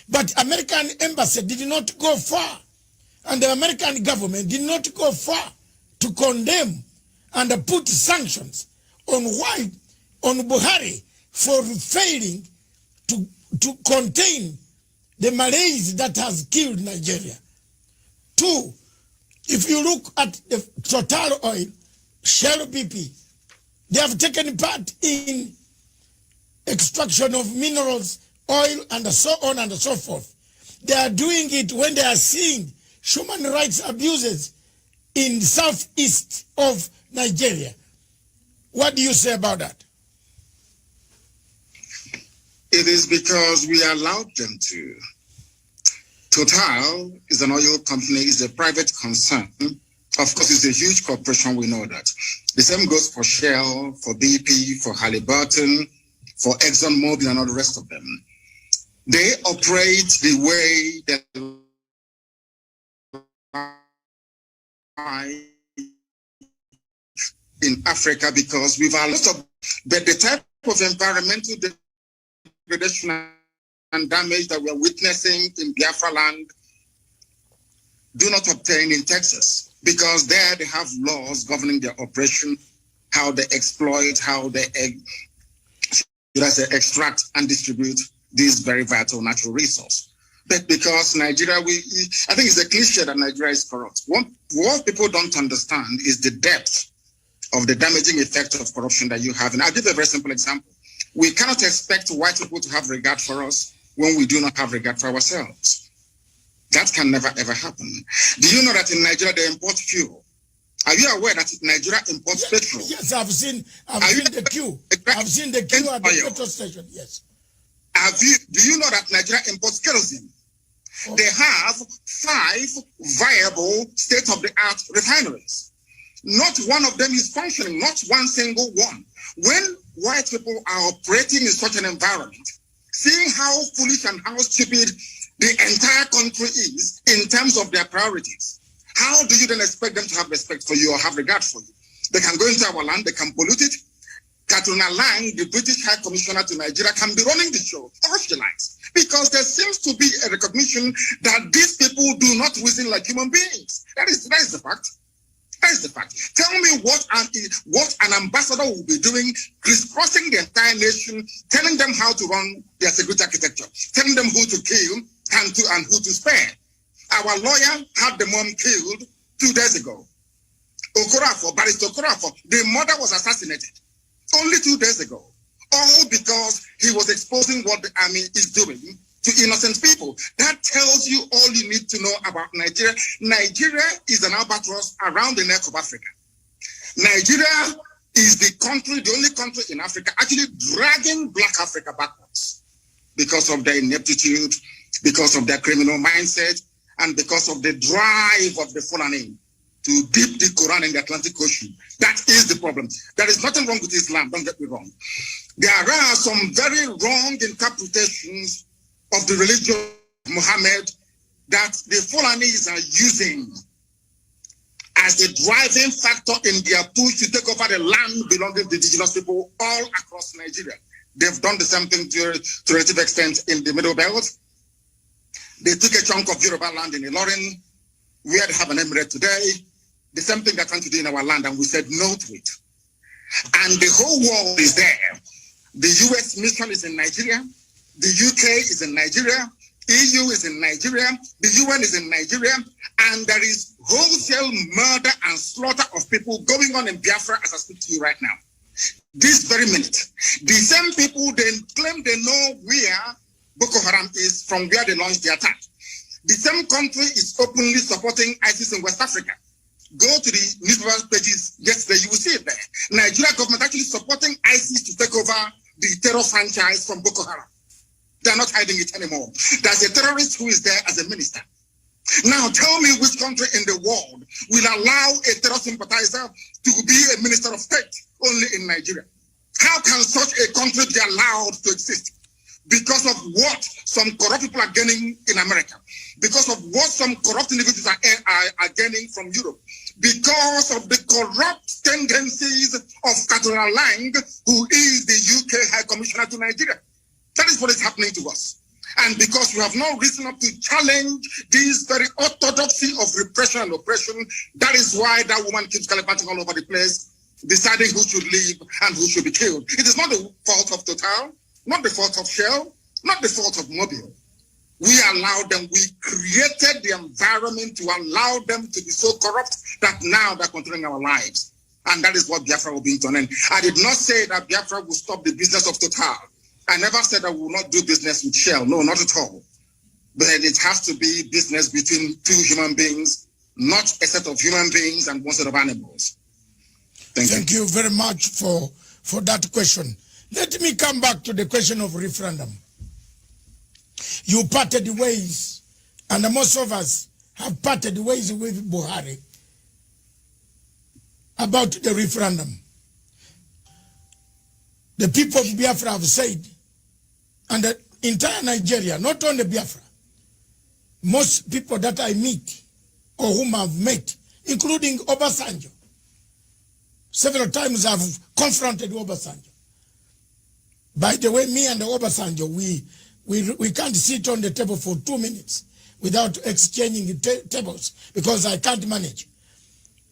But American embassy did not go far, and the American government did not go far to condemn and put sanctions on Buhari for failing to contain the malaise that has killed Nigeria. Two, if you look at the Total Oil, Shell BP, they have taken part in extraction of minerals, oil, and so on and so forth. They are doing it when they are seeing human rights abuses in the southeast of Nigeria. What do you say about that? It is because we allowed them to. Total is an oil company, is a private concern. Of course, it's a huge corporation, we know that. The same goes for Shell, for BP, for Halliburton, for ExxonMobil, and all the rest of them. They operate the way that in Africa because we've a lot of, but the type of environmental degradation and damage that we're witnessing in Biafra land do not obtain in Texas because there they have laws governing their operation, how they exploit, how they extract and distribute this very vital natural resource. But because Nigeria, I think it's a cliche that Nigeria is corrupt. What people don't understand is the depth of the damaging effect of corruption that you have. And I'll give a very simple example. We cannot expect white people to have regard for us when we do not have regard for ourselves. That can never, ever happen. Do you know that in Nigeria they import fuel? Are you aware that Nigeria imports petrol? Yes, I've seen the queue. I've seen the queue at the petrol station, yes. Do you know that Nigeria imports kerosene? Oh. They have 5 viable state-of-the-art refineries. Not one of them is functioning, not one single one. When white people are operating in such an environment, seeing how foolish and how stupid the entire country is in terms of their priorities, how do you then expect them to have respect for you or have regard for you? They can go into our land, they can pollute it. Katrina Lang, the British High Commissioner to Nigeria, can be running the show, organized, because there seems to be a recognition that these people do not reason like human beings. That is the fact. That is the fact. Tell me what an ambassador will be doing, crisscrossing the entire nation, telling them how to run their security architecture, telling them who to kill and who to spare. Our lawyer had the mom killed 2 days ago. Barrister Okorafo, the mother was assassinated only 2 days ago. All because he was exposing what the army is doing to innocent people. That tells you all you need to know about Nigeria. Nigeria is an albatross around the neck of Africa. Nigeria is the only country in Africa actually dragging Black Africa backwards because of their ineptitude, because of their criminal mindset, and because of the drive of the Fulani to dip the Quran in the Atlantic Ocean. That is the problem. There is nothing wrong with Islam, don't get me wrong. There are some very wrong interpretations of the religion of Muhammad that the Fulanis are using as a driving factor in their push to take over the land belonging to the indigenous people all across Nigeria. They've done the same thing to a relative extent in the Middle Belt. They took a chunk of Yoruba land in Ilorin, where they have an emirate today. The same thing they're trying to do in our land, and we said no to it. And the whole world is there. The US mission is in Nigeria. The UK is in Nigeria. EU is in Nigeria. The UN is in Nigeria. And there is wholesale murder and slaughter of people going on in Biafra as I speak to you right now. This very minute. The same people, they claim they know where Boko Haram is from where they launched the attack. The same country is openly supporting ISIS in West Africa. Go to the newspaper pages yesterday, you will see it there. Nigeria government actually supporting ISIS to take over the terror franchise from Boko Haram. They're not hiding it anymore. There's a terrorist who is there as a minister. Now tell me which country in the world will allow a terror sympathizer to be a minister of state? Only in Nigeria. How can such a country be allowed to exist? Because of what some corrupt people are gaining in America. Because of what some corrupt individuals are gaining from Europe. Because of the corrupt tendencies of Catherine Lang, who is the UK High Commissioner to Nigeria. That is what is happening to us. And because we have no reason up to challenge this very orthodoxy of repression and oppression, that is why that woman keeps gallivanting all over the place, deciding who should live and who should be killed. It is not the fault of Total, not the fault of Shell, not the fault of Mobile. We allowed them, we created the environment to allow them to be so corrupt that now they're controlling our lives. And that is what Biafra will be to an end. I did not say that Biafra will stop the business of Total. I never said that we will not do business with Shell. No, not at all. But it has to be business between two human beings, not a set of human beings and one set of animals. Thank you very much for that question. Let me come back to the question of referendum. You parted ways, and most of us have parted ways with Buhari about the referendum. The people of Biafra have said, and the entire Nigeria, not only Biafra, most people that I meet or whom I've met, including Obasanjo, several times I've confronted Obasanjo. By the way, me and Obasanjo, we can't sit on the table for 2 minutes without exchanging tables because I can't manage.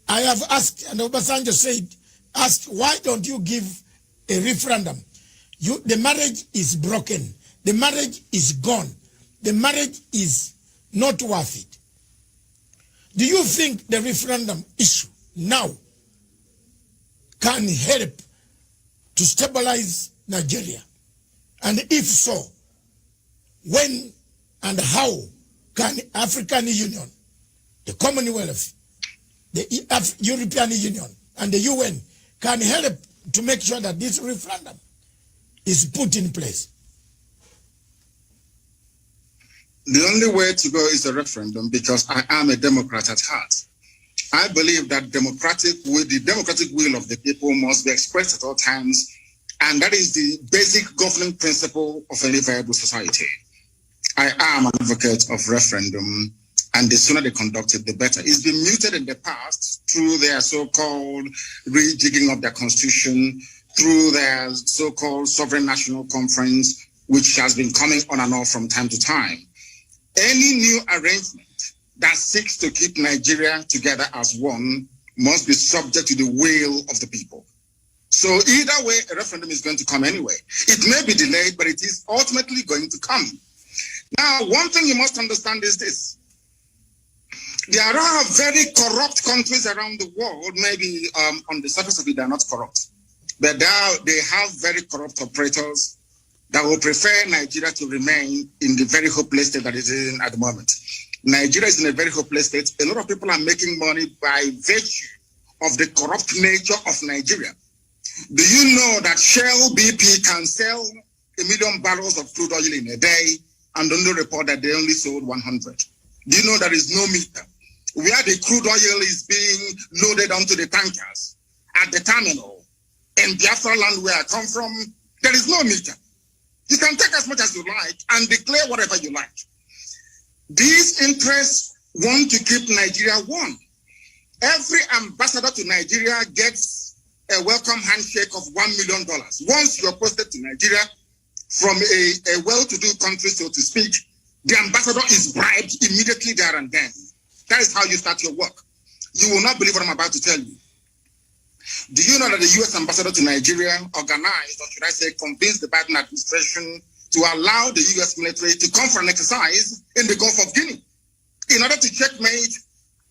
I have asked, and Obasanjo asked, why don't you give a referendum? The marriage is broken. The marriage is gone. The marriage is not worth it. Do you think the referendum issue now can help to stabilize Nigeria? And if so, when and how can African Union, the Commonwealth, the European Union, and the UN can help to make sure that this referendum is put in place? The only way to go is a referendum, because I am a Democrat at heart. I believe that the democratic will of the people must be expressed at all times, and that is the basic governing principle of any viable society. I am an advocate of referendum, and the sooner they conduct it, the better. It's been muted in the past through their so-called rejigging of their constitution, through their so-called sovereign national conference, which has been coming on and off from time to time. Any new arrangement that seeks to keep Nigeria together as one must be subject to the will of the people. So either way, a referendum is going to come anyway. It may be delayed, but it is ultimately going to come. Now, one thing you must understand is this. There are very corrupt countries around the world. Maybe on the surface of it, they're not corrupt. But they have very corrupt operators that will prefer Nigeria to remain in the very hopeless state that it is in at the moment. Nigeria is in a very hopeless state. A lot of people are making money by virtue of the corrupt nature of Nigeria. Do you know that Shell BP can sell 1 million barrels of crude oil in a day and only report that they only sold 100? Do you know there is no meter? Where the crude oil is being loaded onto the tankers at the terminal in Biafra land where I come from, there is no meter. You can take as much as you like and declare whatever you like. These interests want to keep Nigeria one. Every ambassador to Nigeria gets a welcome handshake of $1 million. Once you're posted to Nigeria from a well-to-do country, so to speak, the ambassador is bribed immediately there and then. That is how you start your work. You will not believe what I'm about to tell you. Do you know that the U.S. ambassador to Nigeria organized, or should I say, convinced the Biden administration to allow the U.S. military to come for an exercise in the Gulf of Guinea in order to checkmate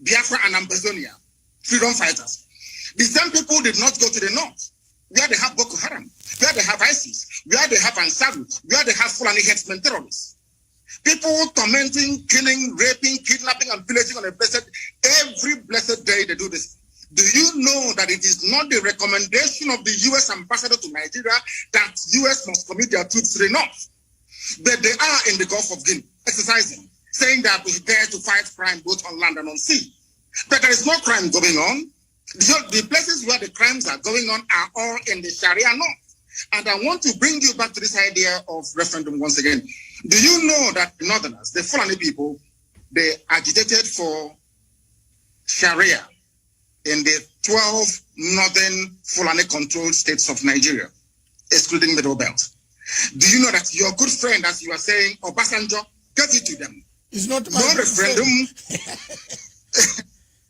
Biafra and Ambazonia, freedom fighters? The same people did not go to the north, where they have Boko Haram, where they have ISIS, where they have Ansaru, where they have Fulani headsmen terrorists. People tormenting, killing, raping, kidnapping, and pillaging on a every blessed day they do this. Do you know that it is not the recommendation of the U.S. ambassador to Nigeria that U.S. must commit their troops to the north? But they are in the Gulf of Guinea, exercising, saying that we dare to fight crime both on land and on sea. But there is no crime going on. The places where the crimes are going on are all in the Sharia north. And I want to bring you back to this idea of referendum once again. Do you know that the Northerners, the Fulani people, they agitated for Sharia in the 12 northern Fulani-controlled states of Nigeria, excluding Middle Belt? Do you know that your good friend, as you are saying, Obasanjo, gave it to them? It's not my no referendum.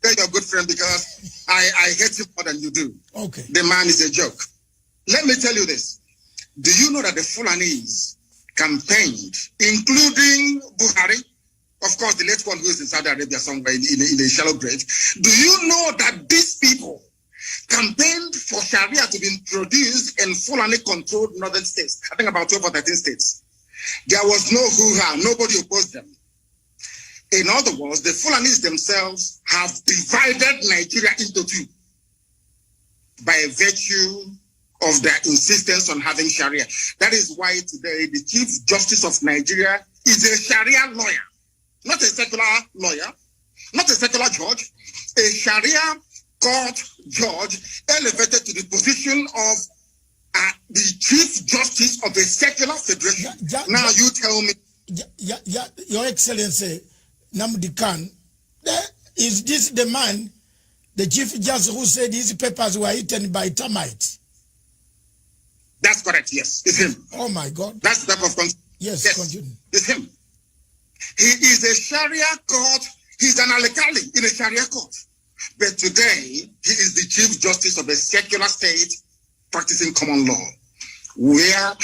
They're your good friend because I hate him more than you do. Okay. The man is a joke. Let me tell you this. Do you know that the Fulanis campaigned, including Buhari, of course, the late one who is in Saudi Arabia somewhere in a shallow grave? Do you know that these people campaigned for Sharia to be introduced in Fulani-controlled northern states? I think about 12 or 13 states. There was no hoo-ha. Nobody opposed them. In other words, the Fulanis themselves have divided Nigeria into two by virtue of their insistence on having Sharia. That is why today the Chief Justice of Nigeria is a Sharia lawyer, not a secular lawyer, not a secular judge, a Sharia court judge elevated to the position of the Chief Justice of a secular federation. Now you tell me. Your Excellency Nnamdi Kanu, is this the man, the Chief Justice, who said his papers were eaten by termites? That's correct, yes. It's him. Oh my God. That's the type of yes, continue. It's him. He is a Sharia court. He's an Alekali in a Sharia court. But today, he is the Chief Justice of a secular state practicing common law.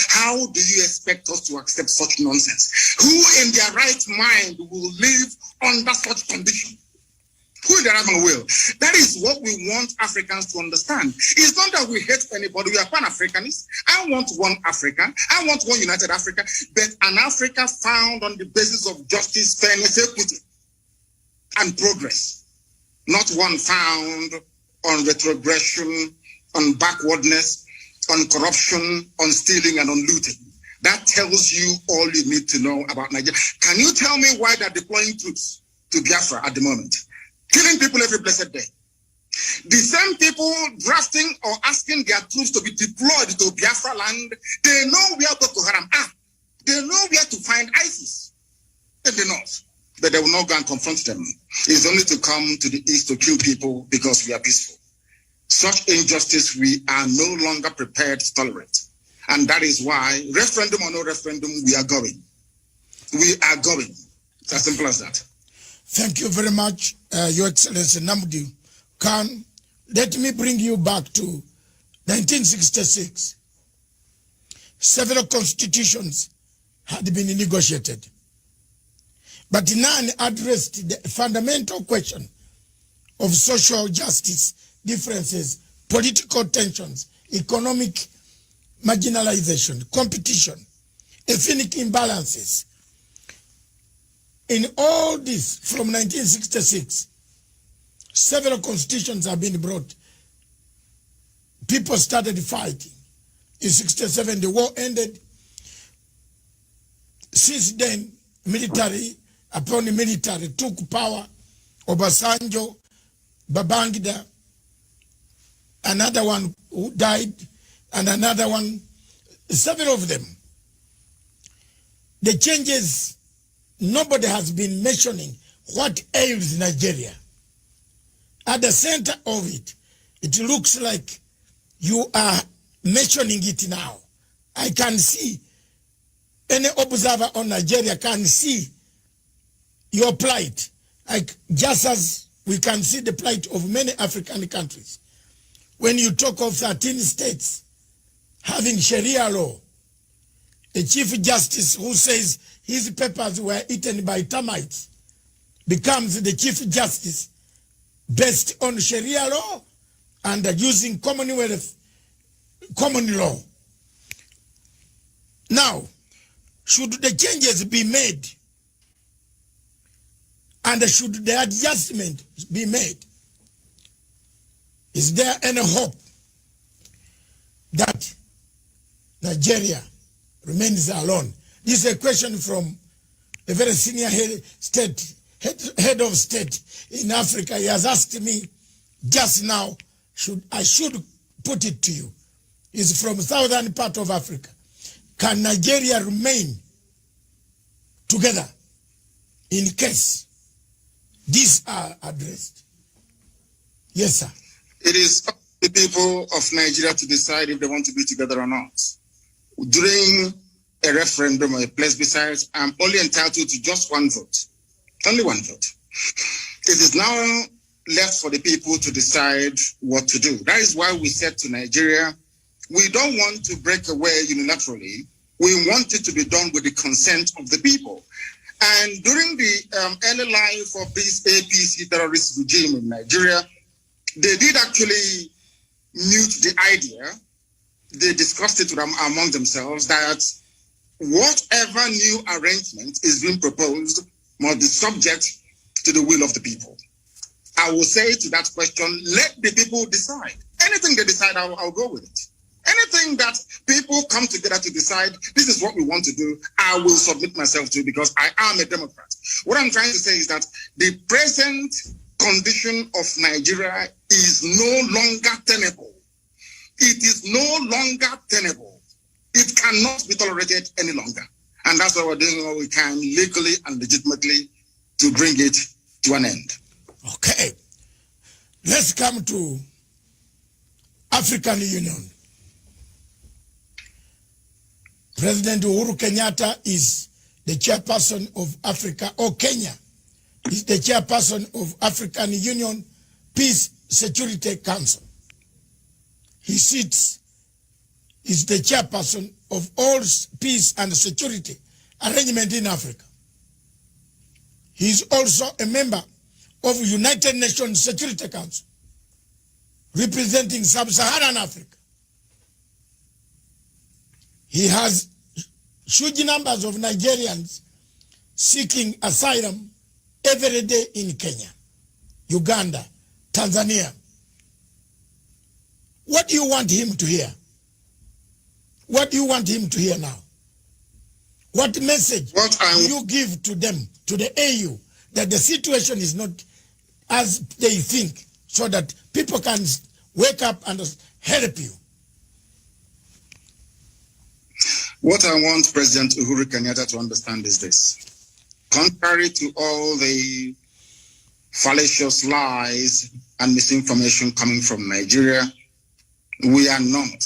How do you expect us to accept such nonsense? Who in their right mind will live under such condition? Who in their right mind will? That is what we want Africans to understand. It's not that we hate anybody. We are Pan-Africanists. I want one Africa. I want one united Africa. But an Africa found on the basis of justice, fairness, equity, and progress. Not one found on retrogression, on backwardness, on corruption, on stealing, and on looting. That tells you all you need to know about Nigeria. Can you tell me why they're deploying troops to Biafra at the moment? Killing people every blessed day. The same people drafting or asking their troops to be deployed to Biafra land, they know where Boko Haram are. They know where to find ISIS in the north. But they will not go and confront them. It's only to come to the east to kill people because we are peaceful. Such injustice we are no longer prepared to tolerate. And that is why, referendum or no referendum, we are going. We are going. It's as simple as that. Thank you very much, Your Excellency Nnamdi Kanu. Let me bring you back to 1966. Several constitutions had been negotiated. But none addressed the fundamental question of social justice differences, political tensions, economic marginalization, competition, ethnic imbalances. In all this, from 1966, several constitutions have been brought. People started fighting. In 67, the war ended. Since then, upon the military took power. Obasanjo, Babangida, another one who died, and another one, several of them. The changes, nobody has been mentioning what ails Nigeria. At the center of it, it looks like you are mentioning it now. I can see, any observer on Nigeria can see your plight, like just as we can see the plight of many African countries. When you talk of 13 states having Sharia law, a Chief Justice who says his papers were eaten by termites becomes the Chief Justice based on Sharia law and using Commonwealth common law. Now, should the changes be made and should the adjustment be made, Is there any hope that Nigeria remains alone? This is a question from a very senior head of state in Africa. He has asked me just now, I should put it to you. It's from southern part of Africa. Can Nigeria remain together in case these are addressed? Yes, sir. It is up to the people of Nigeria to decide if they want to be together or not. During a referendum or a plebiscite, I'm only entitled to just one vote. Only one vote. It is now left for the people to decide what to do. That is why we said to Nigeria, we don't want to break away unilaterally. We want it to be done with the consent of the people. And during the early life of this APC terrorist regime in Nigeria, they did actually mute the idea. They discussed it among themselves that whatever new arrangement is being proposed must be subject to the will of the people. I will say to that question, let the people decide. Anything they decide, I'll go with it. Anything that people come together to decide, this is what we want to do, I will submit myself to because I am a Democrat. What I'm trying to say is that the present condition of Nigeria is no longer tenable. It is no longer tenable. It cannot be tolerated any longer. And that's why we're doing what we can legally and legitimately to bring it to an end. Okay. Let's come to African Union. President Uhuru Kenyatta is the chairperson of Africa, or Kenya is the chairperson of African Union Peace Security Council. He is the chairperson of all peace and security arrangement in Africa. He is also a member of United Nations Security Council, representing Sub-Saharan Africa. He has huge numbers of Nigerians seeking asylum every day in Kenya, Uganda, Tanzania. What do you want him to hear? What do you want him to hear now? What message do you give to them, to the AU, that the situation is not as they think, so that people can wake up and help you? What I want President Uhuru Kenyatta to understand is this. Contrary to all the fallacious lies and misinformation coming from Nigeria, we are not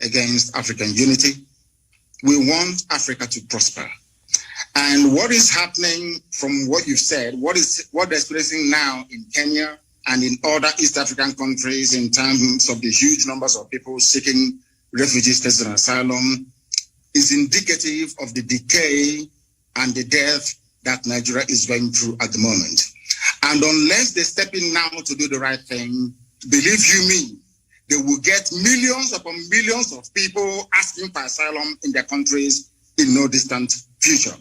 against African unity. We want Africa to prosper. And what is happening from what you've said, what they're experiencing now in Kenya and in other East African countries in terms of the huge numbers of people seeking refugee status and asylum, is indicative of the decay and the death that Nigeria is going through at the moment. And unless they step in now to do the right thing, believe you me, they will get millions upon millions of people asking for asylum in their countries in no distant future.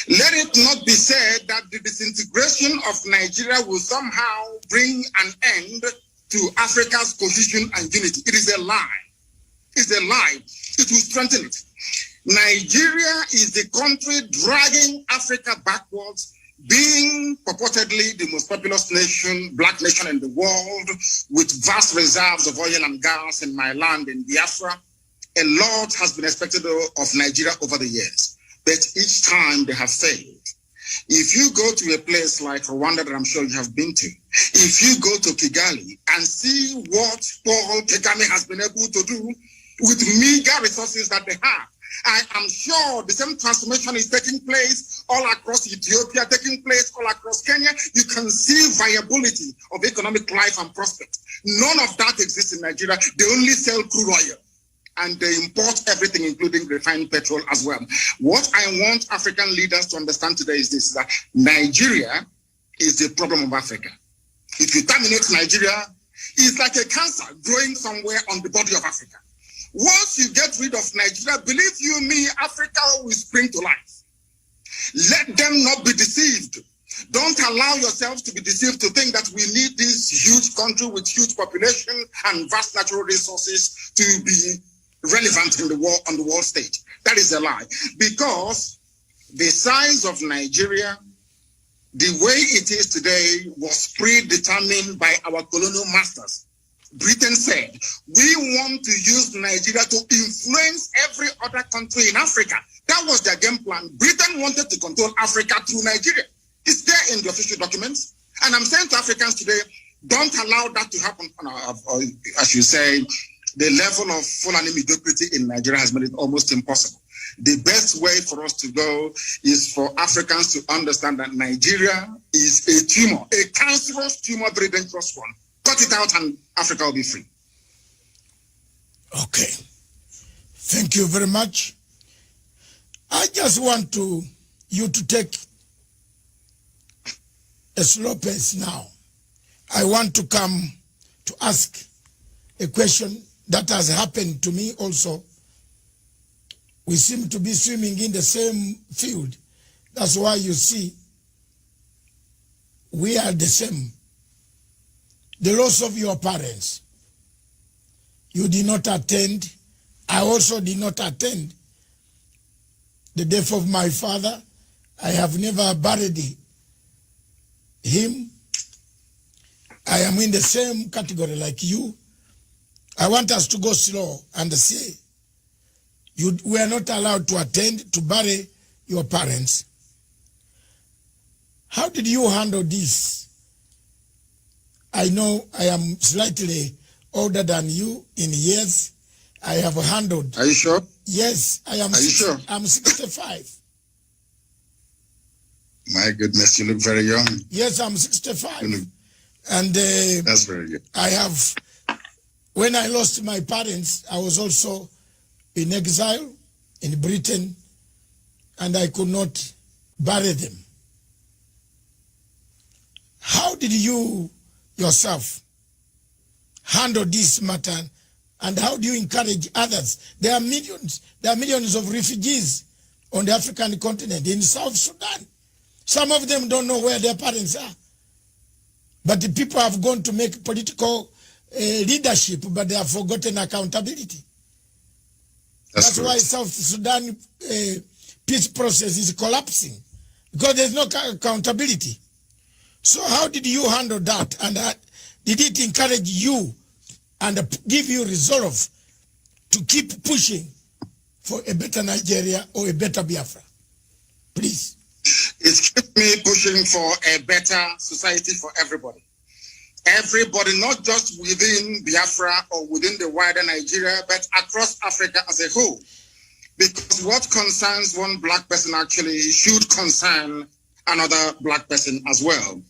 Let it not be said that the disintegration of Nigeria will somehow bring an end to Africa's cohesion and unity. It is a lie. It's a lie. It will strengthen it. Nigeria is the country dragging Africa backwards, being purportedly the most populous nation, black nation in the world, with vast reserves of oil and gas in my land in Biafra. A lot has been expected of Nigeria over the years, but each time they have failed. If you go to a place like Rwanda that I'm sure you have been to, if you go to Kigali and see what Paul Kagame has been able to do with meager resources that they have, I am sure the same transformation is taking place all across Ethiopia, taking place all across Kenya. You can see viability of economic life and prospect. None of that exists in Nigeria. They only sell crude oil and they import everything, including refined petrol as well. What I want African leaders to understand today is this, that Nigeria is the problem of Africa. If you terminate Nigeria, it's like a cancer growing somewhere on the body of Africa. Once you get rid of Nigeria, believe you me, Africa will spring to life. Let them not be deceived. Don't allow yourselves to be deceived to think that we need this huge country with huge population and vast natural resources to be relevant in the world, on the world stage. That is a lie. Because the size of Nigeria, the way it is today, was predetermined by our colonial masters. Britain said, we want to use Nigeria to influence every other country in Africa. That was their game plan. Britain wanted to control Africa through Nigeria. It's there in the official documents. And I'm saying to Africans today, don't allow that to happen. As you say, the level of Fulani mediocrity in Nigeria has made it almost impossible. The best way for us to go is for Africans to understand that Nigeria is a tumor, a cancerous tumor, very dangerous one. Cut it out and Africa will be free. Okay. Thank you very much. I just want you to take a slow pace now. I want to come to ask a question that has happened to me also. We seem to be swimming in the same field. That's why you see we are the same. The loss of your parents. You did not attend. I also did not attend the death of my father. I have never buried him. I am in the same category like you. I want us to go slow and say, we are not allowed to attend to bury your parents. How did you handle this? I know I am slightly older than you in years. I have handled. Are you sure? Yes, I am. Are you sure? I'm 65. My goodness, you look very young. Yes, I'm 65. And that's very good. I have, when I lost my parents, I was also in exile in Britain, and I could not bury them. How did you yourself handle this matter, and how do you encourage others? There are millions of refugees on the African continent, in South Sudan. Some of them don't know where their parents are. But the people have gone to make political leadership, but they have forgotten accountability. That's why South Sudan peace process is collapsing, because there's no accountability. So how did you handle that? And did it encourage you and give you resolve to keep pushing for a better Nigeria or a better Biafra? Please. It's kept me pushing for a better society for everybody. Everybody, not just within Biafra or within the wider Nigeria, but across Africa as a whole. Because what concerns one black person actually should concern another black person as well.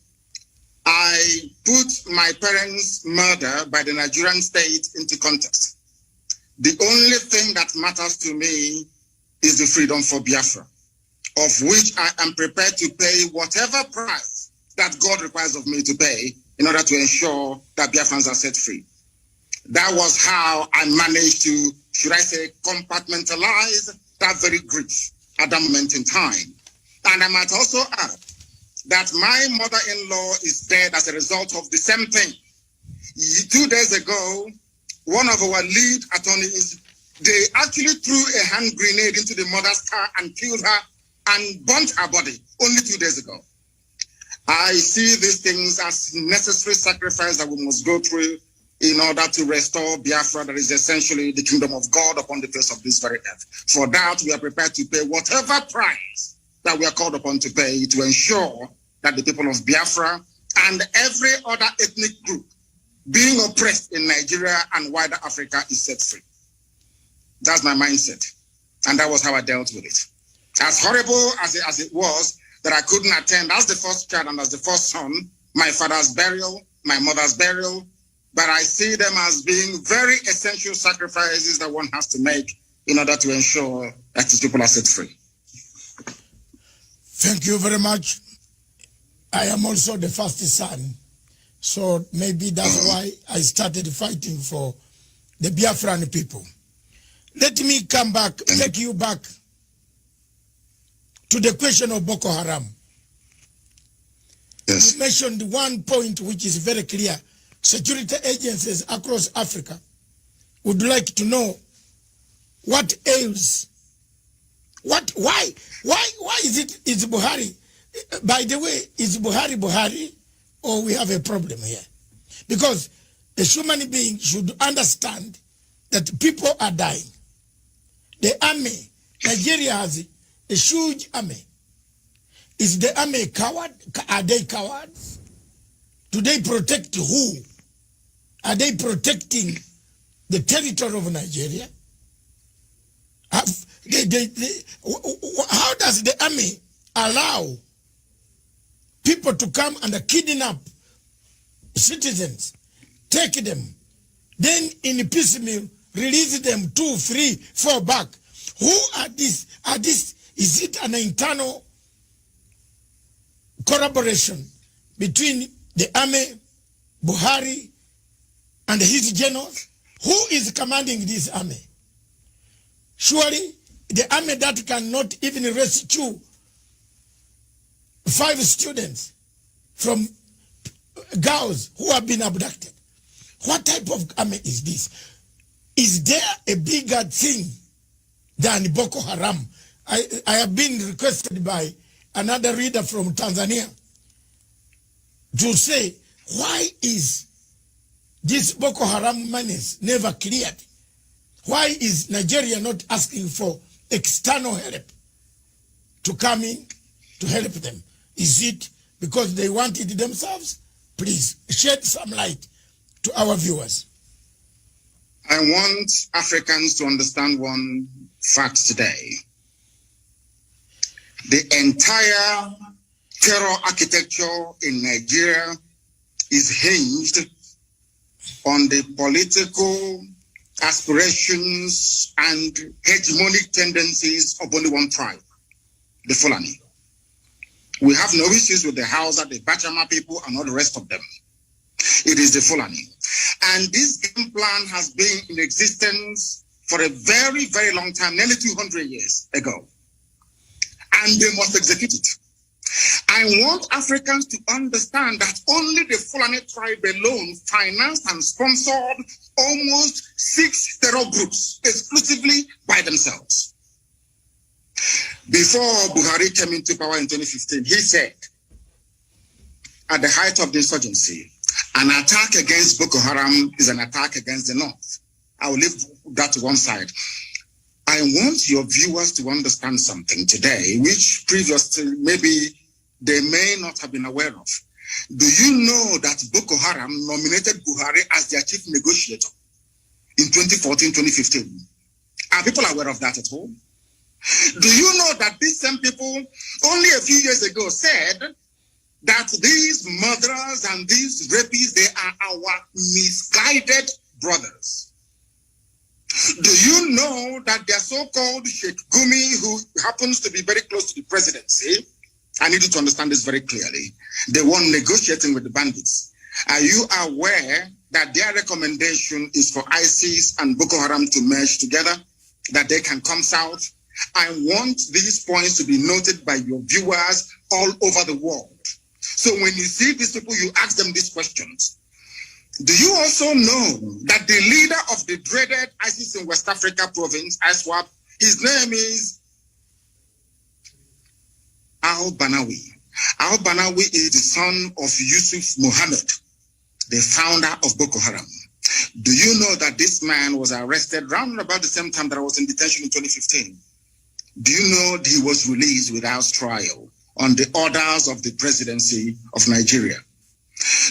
I put my parents' murder by the Nigerian state into context. The only thing that matters to me is the freedom for Biafra, of which I am prepared to pay whatever price that God requires of me to pay in order to ensure that Biafrans are set free. That was how I managed to, should I say, compartmentalize that very grief at that moment in time. And I might also add that my mother-in-law is dead as a result of the same thing. 2 days ago, one of our lead attorneys, they actually threw a hand grenade into the mother's car and killed her and burnt her body only 2 days ago. I see these things as necessary sacrifice that we must go through in order to restore Biafra, that is essentially the kingdom of God upon the face of this very earth. For that, we are prepared to pay whatever price that we are called upon to pay to ensure that the people of Biafra and every other ethnic group being oppressed in Nigeria and wider Africa is set free. That's my mindset. And that was how I dealt with it. As horrible as it was that I couldn't attend as the first child and as the first son, my father's burial, my mother's burial, but I see them as being very essential sacrifices that one has to make in order to ensure that his people are set free. Thank you very much. I am also the first son, so maybe that's why I started fighting for the Biafran people. Let me come back, take you back to the question of Boko Haram. Yes. You mentioned one point which is very clear. Security agencies across Africa would like to know what ails. Why is Buhari? By the way, is Buhari, or we have a problem here? Because a human being should understand that people are dying. The army, Nigeria has a huge army. Is the army a coward? Are they cowards? Do they protect who? Are they protecting the territory of Nigeria? How does the army allow people to come and kidnap citizens, take them, then in piecemeal release them 2, 3, 4 back? Who are these? Is it an internal collaboration between the army, Buhari, and his generals? Who is commanding this army? Surely the army that cannot even rescue 5 students from girls who have been abducted. What type of army is this? Is there a bigger thing than Boko Haram? I have been requested by another reader from Tanzania to say, why is this Boko Haram menace never cleared? Why is Nigeria not asking for external help to come in to help them? Is it because they want it themselves? Please shed some light to our viewers. I want Africans to understand one fact today. The entire terror architecture in Nigeria is hinged on the political aspirations and hegemonic tendencies of only one tribe, the Fulani. We have no issues with the Hausa, the Bachama people, and all the rest of them. It is the Fulani. And this game plan has been in existence for a very, very long time, nearly 200 years ago. And they must execute it. I want Africans to understand that only the Fulani tribe alone financed and sponsored almost 6 terror groups exclusively by themselves. Before Buhari came into power in 2015, he said, at the height of the insurgency, an attack against Boko Haram is an attack against the North. I will leave that to one side. I want your viewers to understand something today, which previously maybe they may not have been aware of. Do you know that Boko Haram nominated Buhari as their chief negotiator in 2014, 2015? Are people aware of that at all? Do you know that these same people only a few years ago said that these murderers and these rapists, they are our misguided brothers? Do you know that their so-called Sheikh Gumi, who happens to be very close to the presidency, I need you to understand this very clearly, the one negotiating with the bandits, are you aware that their recommendation is for ISIS and Boko Haram to merge together, that they can come south? I want these points to be noted by your viewers all over the world. So when you see these people, you ask them these questions. Do you also know that the leader of the dreaded ISIS in West Africa province, ISWAP, his name is al-Banawi. Al-Banawi is the son of Yusuf Muhammad, the founder of Boko Haram. Do you know that this man was arrested around about the same time that I was in detention in 2015? Do you know that he was released without trial on the orders of the presidency of Nigeria?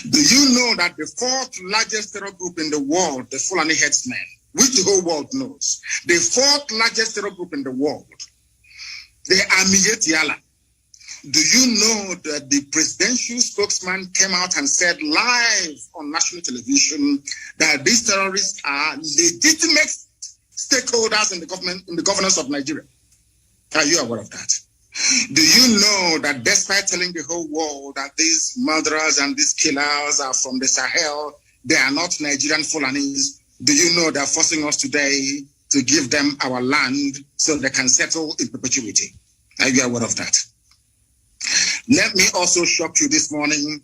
Do you know that the 4th largest terror group in the world, the Fulani headsmen, which the whole world knows, the 4th largest terror group in the world, the Amiyet Yala, do you know that the presidential spokesman came out and said live on national television that these terrorists are legitimate stakeholders in the government, in the governance of Nigeria? Are you aware of that? Do you know that despite telling the whole world that these murderers and these killers are from the Sahel, they are not Nigerian Fulanis? Do you know they're forcing us today to give them our land so they can settle in perpetuity? Are you aware of that? Let me also shock you this morning.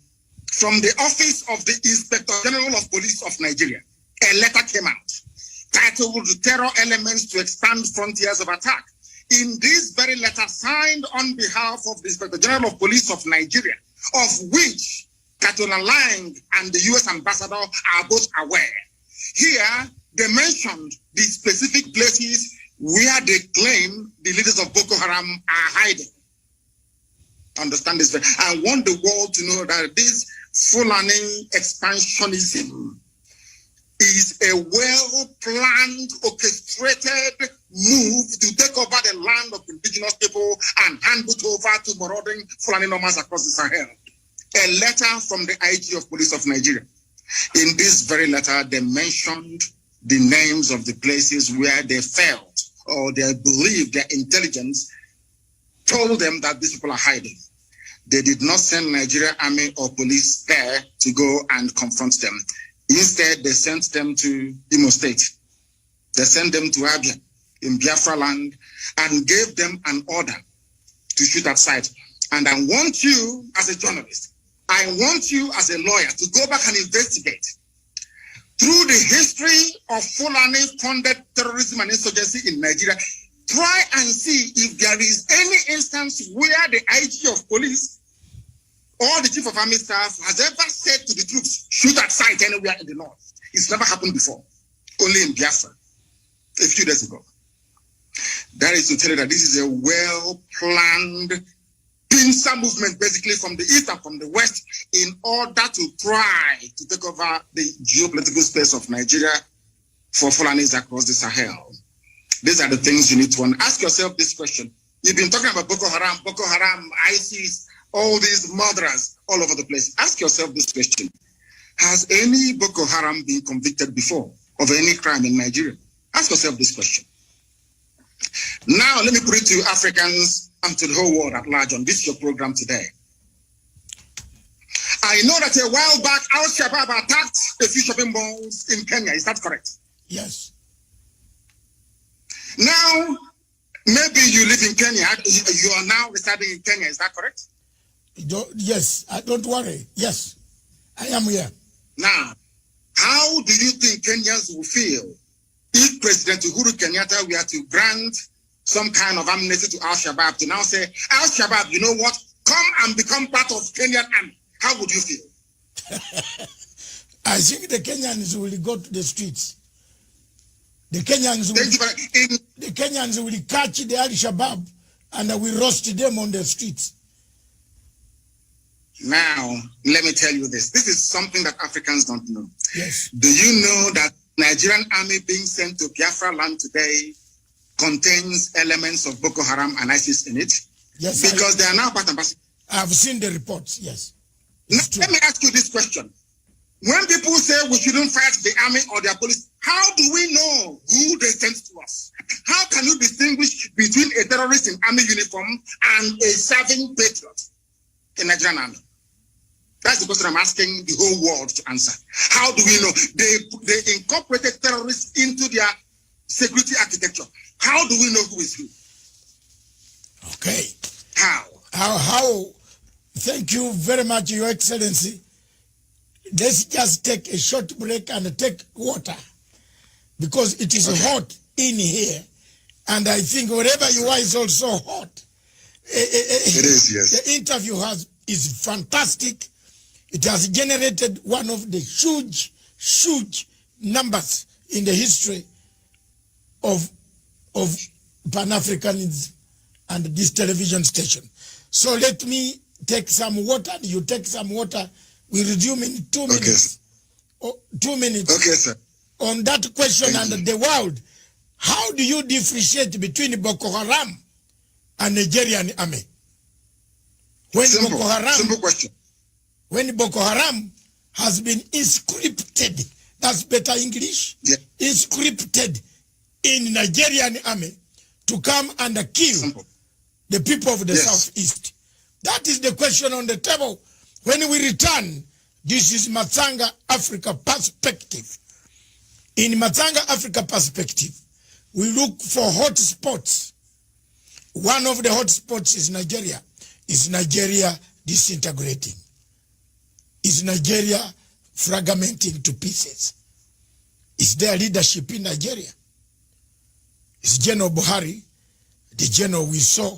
From the office of the Inspector General of Police of Nigeria, a letter came out titled Terror Elements to Expand Frontiers of Attack. In this very letter, signed on behalf of the Inspector General of Police of Nigeria, of which Katona Lang and the U.S. Ambassador are both aware. Here, they mentioned the specific places where they claim the leaders of Boko Haram are hiding. Understand this? I want the world to know that this Fulani expansionism is a well-planned, orchestrated move to take over the land of indigenous people and hand it over to marauding Fulani nomads across the Sahel. A letter from the IG of Police of Nigeria. In this very letter, they mentioned the names of the places where they felt or they believed their intelligence told them that these people are hiding. They did not send Nigerian army or police there to go and confront them. Instead, they sent them to Imo State. They sent them to Abia in Biafra land and gave them an order to shoot at sight. And I want you as a journalist, I want you as a lawyer to go back and investigate through the history of Fulani-funded terrorism and insurgency in Nigeria. Try and see if there is any instance where the IG of police or the chief of army staff has ever said to the troops, shoot at sight anywhere in the north. It's never happened before, only in Biafra a few days ago. That is to tell you that this is a well-planned pincer movement, basically from the east and from the west, in order to try to take over the geopolitical space of Nigeria for Fulanis across the Sahel. These are the things you need to ask yourself this question. You've been talking about Boko Haram, ISIS, all these murderers all over the place. Ask yourself this question. Has any Boko Haram been convicted before of any crime in Nigeria? Ask yourself this question. Now, let me put it to Africans and to the whole world at large on this your program today. I know that a while back, Al-Shabaab attacked a few shopping malls in Kenya. Is that correct? Yes. Now, maybe you live in Kenya. You are now residing in Kenya. Is that correct? Yes. Don't worry. Yes. I am here. Now, how do you think Kenyans will feel if President Uhuru Kenyatta were to grant some kind of amnesty to Al-Shabaab to now say, Al-Shabaab, you know what? Come and become part of Kenyan army. How would you feel? I think the Kenyans will go to the streets. The Kenyans will catch the Al-Shabaab and will roast them on the streets. Now, let me tell you this. This is something that Africans don't know. Yes. Do you know that Nigerian army being sent to Biafra land today contains elements of Boko Haram and ISIS in it? Yes. Because they are now part and parcel. I've seen the reports, yes. Now, let me ask you this question. When people say we shouldn't fight the army or their police, how do we know who they sent to us? How can you distinguish between a terrorist in army uniform and a serving patriot in Nigerian army? That's the question I'm asking the whole world to answer. How do we know? They incorporated terrorists into their security architecture. How do we know who is who? Okay. How? How? Thank you very much, Your Excellency. Let's just take a short break and take water because it is hot in here. And I think wherever you are is also hot. It is, yes. The interview is fantastic. It has generated one of the huge numbers in the history of Pan-Africanism and this television station. So let me take some water. You take some water. We resume in 2 minutes. Okay. 2 minutes. Okay, sir. On that question and the world, how do you differentiate between Boko Haram and Nigerian army? When Simple question. When Boko Haram has been inscripted, that's better English, inscripted in Nigerian army to come and kill the people of the southeast. That is the question on the table. When we return, this is Matsanga Africa perspective. In Matsanga Africa perspective, we look for hot spots. One of the hot spots is Nigeria. Is Nigeria disintegrating? Is Nigeria fragmenting to pieces? Is there leadership in Nigeria? Is General Buhari the general we saw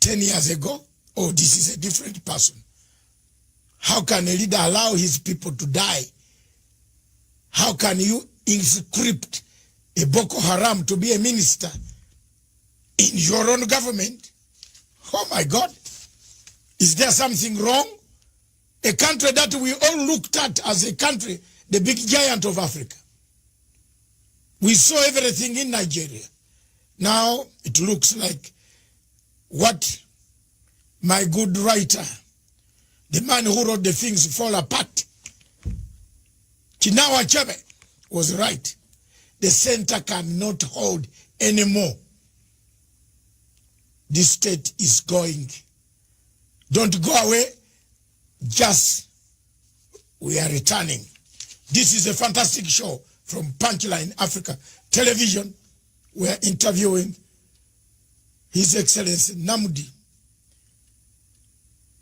10 years ago? Or this is a different person? How can a leader allow his people to die? How can you inscript a Boko Haram to be a minister in your own government? Oh my God. Is there something wrong? A country that we all looked at as a country, the big giant of Africa. We saw everything in Nigeria. Now it looks like what my good writer, the man who wrote the things fall apart, Chinawa Achebe, was right. The center cannot hold anymore. This state is going. Don't go away. Just, we are returning. This is a fantastic show from Punchline Africa Television. We are interviewing His Excellency Nnamdi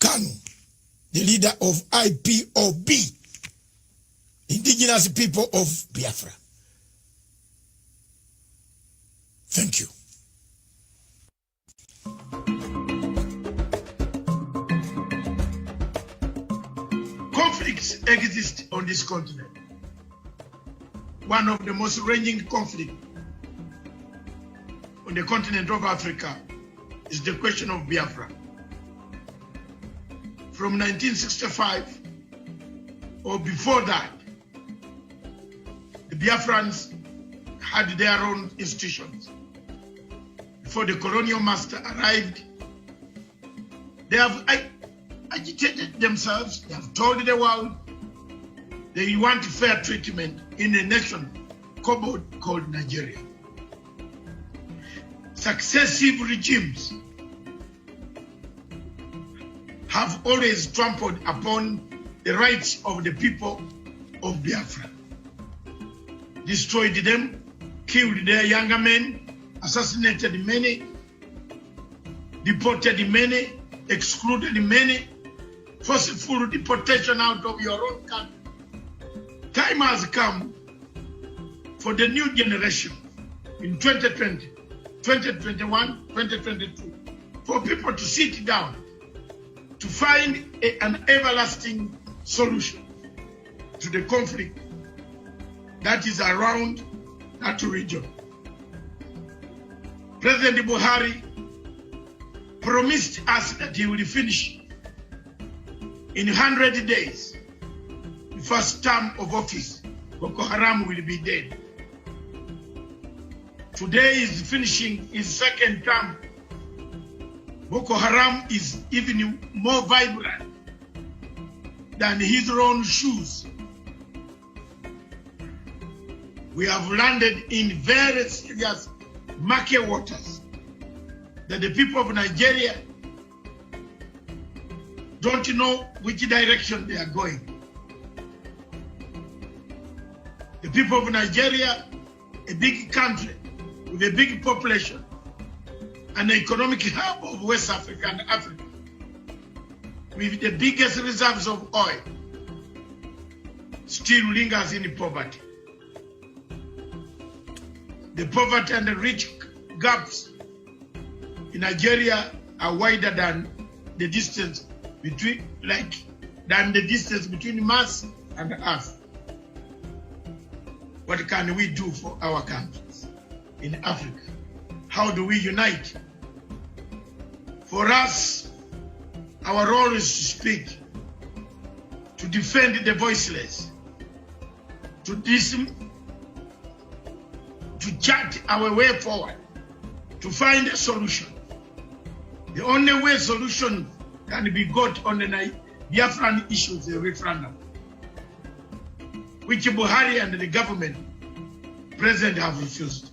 Kanu, the leader of IPOB, indigenous people of Biafra. Thank you. Conflicts exist on this continent. One of the most ranging conflicts on the continent of Africa is the question of Biafra. From 1965 or before that, the Biafrans had their own institutions. Before the colonial master arrived, they have agitated themselves, they have told the world they want fair treatment in a nation called Nigeria. Successive regimes have always trampled upon the rights of the people of Biafra, destroyed them, killed their younger men, assassinated many, deported many, excluded many, forceful deportation out of your own country. Time has come for the new generation in 2020, 2021, 2022, for people to sit down to find an everlasting solution to the conflict that is around that region. President Buhari promised us that he will finish in 100 days, the first term of office. Boko Haram will be dead. Today is finishing his second term. Boko Haram is even more vibrant than his own shoes. We have landed in very serious murky waters that the people of Nigeria don't know which direction they are going. The people of Nigeria, a big country with a big population, an economic hub of West Africa and Africa, with the biggest reserves of oil, still lingers in poverty. The poverty and the rich gaps in Nigeria are wider than the distance between, Mars and Earth. What can we do for our countries in Africa? How do we unite? For us, our role is to speak, to defend the voiceless, to chart our way forward, to find a solution. The only way solution can be got on the Biafran issue is a referendum, which Buhari and the government present have refused.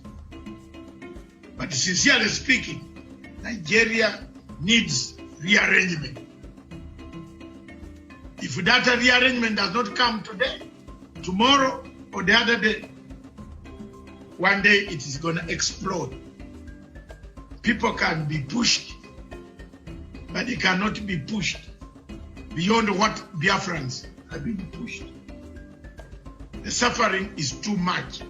But sincerely speaking, Nigeria needs rearrangement. If that rearrangement does not come today, tomorrow, or the other day, one day it is going to explode. People can be pushed but it cannot be pushed beyond what Biafrans have been pushed. The suffering is too much.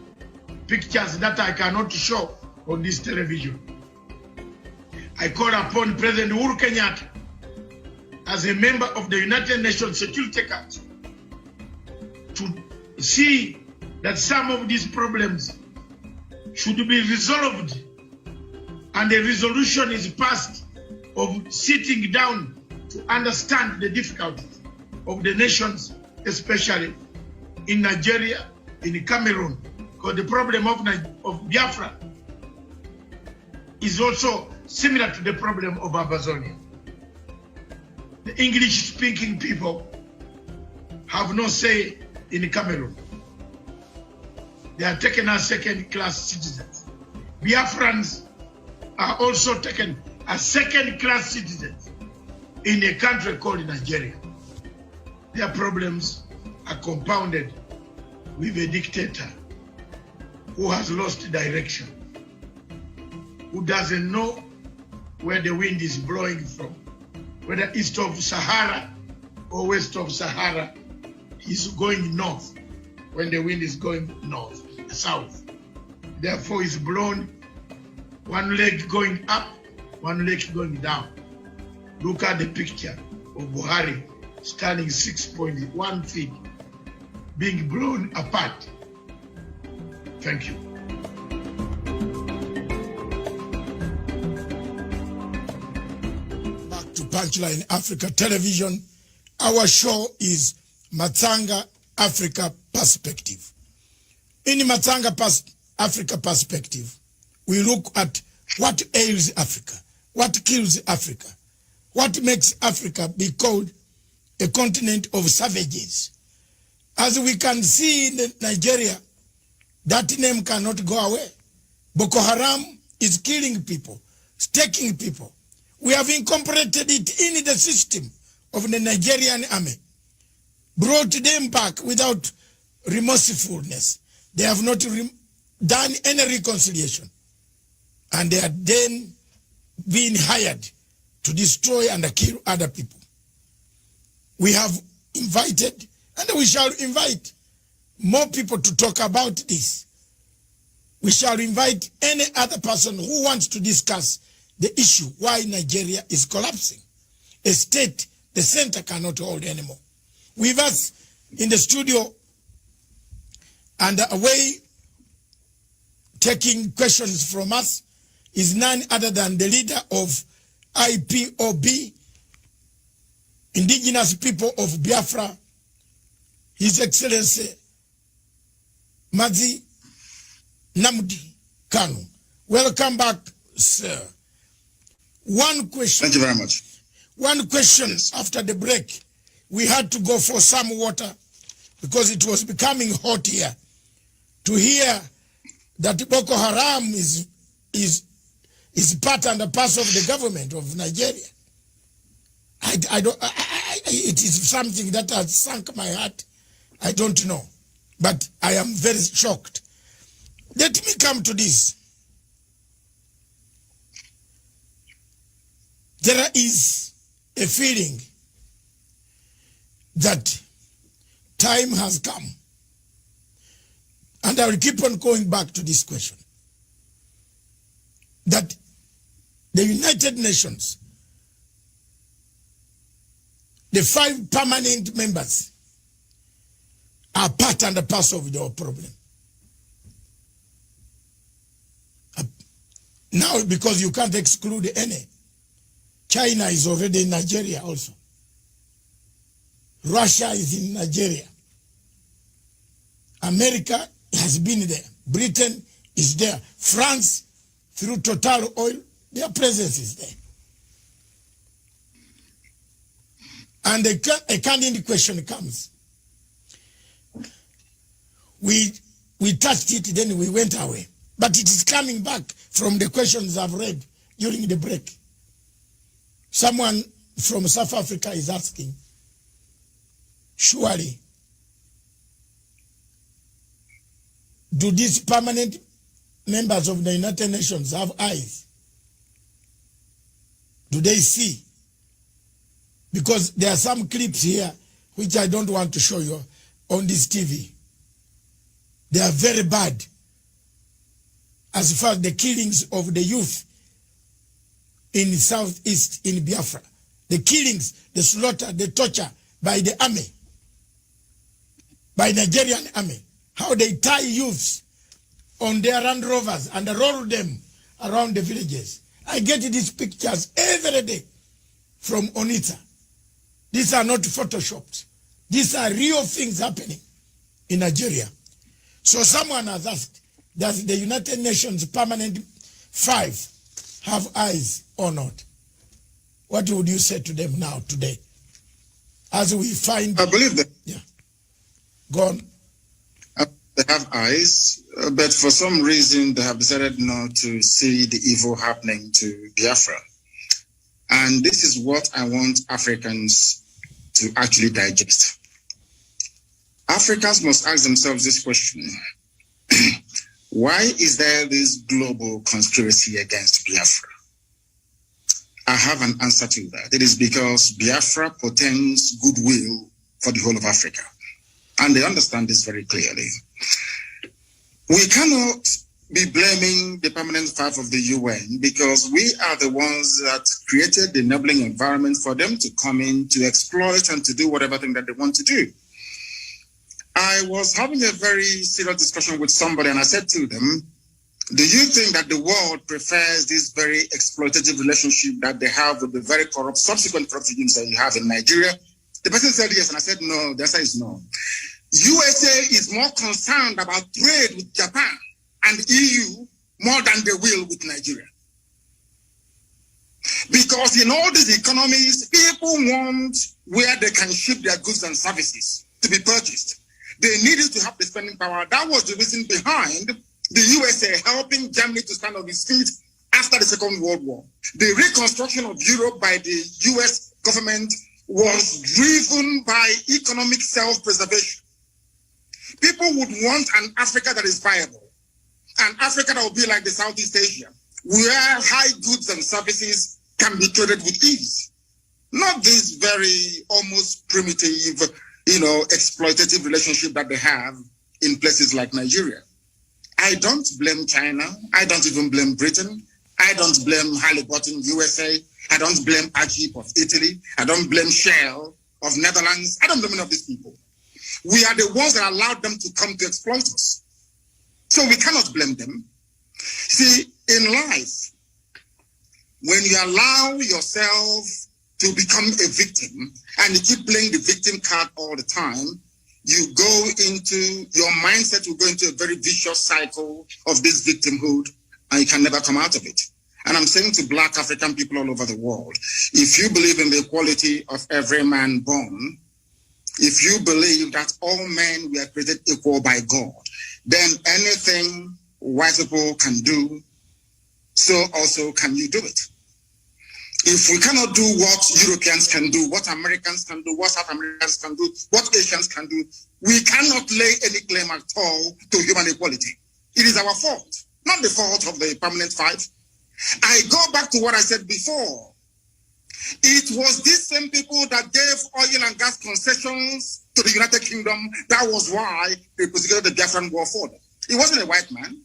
Pictures that I cannot show on this television. I call upon President Uhuru Kenyatta as a member of the United Nations Security Council to see that some of these problems should be resolved and a resolution is passed of sitting down to understand the difficulties of the nations, especially in Nigeria, in Cameroon, because the problem of Biafra is also similar to the problem of Amazonia. The English-speaking people have no say in Cameroon. They are taken as second-class citizens. Biafrans are also taken as second-class citizens in a country called Nigeria. Their problems are compounded with a dictator who has lost direction, who doesn't know where the wind is blowing from, whether east of Sahara or west of Sahara. He's going north when the wind is going north, south. Therefore, it's blown one leg going up, one leg going down. Look at the picture of Buhari standing 6.1 feet, being blown apart. Thank you. Back to Punchline Africa Television. Our show is Matanga Africa Perspective. In Matanga Africa Perspective, we look at what ails Africa, what kills Africa, what makes Africa be called a continent of savages. As we can see in Nigeria, that name cannot go away. Boko Haram is killing people, taking people. We have incorporated it in the system of the Nigerian army, brought them back without remorsefulness. They have not done any reconciliation. And they are then being hired to destroy and kill other people. We have invited, and we shall invite more people to talk about this. We shall invite any other person who wants to discuss the issue why Nigeria is collapsing. A state the center cannot hold anymore. With us in the studio and away taking questions from us is none other than the leader of IPOB, Indigenous People of Biafra, His Excellency Mazi Nnamdi Kanu. Welcome back, sir. One question. Thank you very much. One question after the break. We had to go for some water because it was becoming hot here. To hear that Boko Haram is part and parcel of the government of Nigeria. It is something that has sunk my heart. I don't know. But I am very shocked. Let me come to this. There is a feeling that time has come. And I will keep on going back to this question. That the United Nations, the 5 permanent members, are part and parcel of our problem. Now, because you can't exclude any, China is already in Nigeria also. Russia is in Nigeria. America has been there. Britain is there. France, through Total Oil, their presence is there. And a candid question comes. We touched it, then we went away. But it is coming back from the questions I've read during the break. Someone from South Africa is asking, surely, do these permanent members of the United Nations have eyes? Do they see because there are some clips here which I don't want to show you on this TV. They are very bad as far as the killings of the youth in Southeast in Biafra. The killings, the slaughter, the torture by the army, by Nigerian army. How they tie youths on their Land Rovers and roll them around the villages. I get these pictures every day from Onitsha. These are not photoshopped. These are real things happening in Nigeria. So someone has asked, does the United Nations Permanent 5 have eyes or not? What would you say to them now, today? As we find... I believe that. Yeah. Go on. They have eyes, but for some reason they have decided not to see the evil happening to Biafra. And this is what I want Africans to actually digest. Africans must ask themselves this question. Why is there this global conspiracy against Biafra? I have an answer to that. It is because Biafra portends goodwill for the whole of Africa. And they understand this very clearly. We cannot be blaming the Permanent 5 of the UN because we are the ones that created the enabling environment for them to come in, to exploit and to do whatever thing that they want to do. I was having a very serious discussion with somebody and I said to them, do you think that the world prefers this very exploitative relationship that they have with the very corrupt, subsequent corrupt regimes that you have in Nigeria? The person said yes, and I said no. The answer is no. USA is more concerned about trade with Japan and EU more than they will with Nigeria. Because in all these economies, people want where they can ship their goods and services to be purchased. They needed to have the spending power. That was the reason behind the USA helping Germany to stand on its feet after the Second World War. The reconstruction of Europe by the US government was driven by economic self-preservation. People would want an Africa that is viable, an Africa that will be like the Southeast Asia, where high goods and services can be traded with ease. Not this very almost primitive, exploitative relationship that they have in places like Nigeria. I don't blame China. I don't even blame Britain. I don't blame Halliburton, USA. I don't blame Agip of Italy. I don't blame Shell of Netherlands. I don't blame any of these people. We are the ones that allowed them to come to exploit us. So we cannot blame them. See, in life, when you allow yourself to become a victim and you keep playing the victim card all the time, you go into, your mindset will go into a very vicious cycle of this victimhood and you can never come out of it. And I'm saying to Black African people all over the world, if you believe in the equality of every man born, if you believe that all men were created equal by God, then anything white people can do, so also can you do it. If we cannot do what Europeans can do, what Americans can do, what South Americans can do, what Asians can do, we cannot lay any claim at all to human equality. It is our fault, not the fault of the Permanent 5. I go back to what I said before. It was these same people that gave oil and gas concessions to the United Kingdom. That was why they prosecuted the Biafran war for them. It wasn't a white man.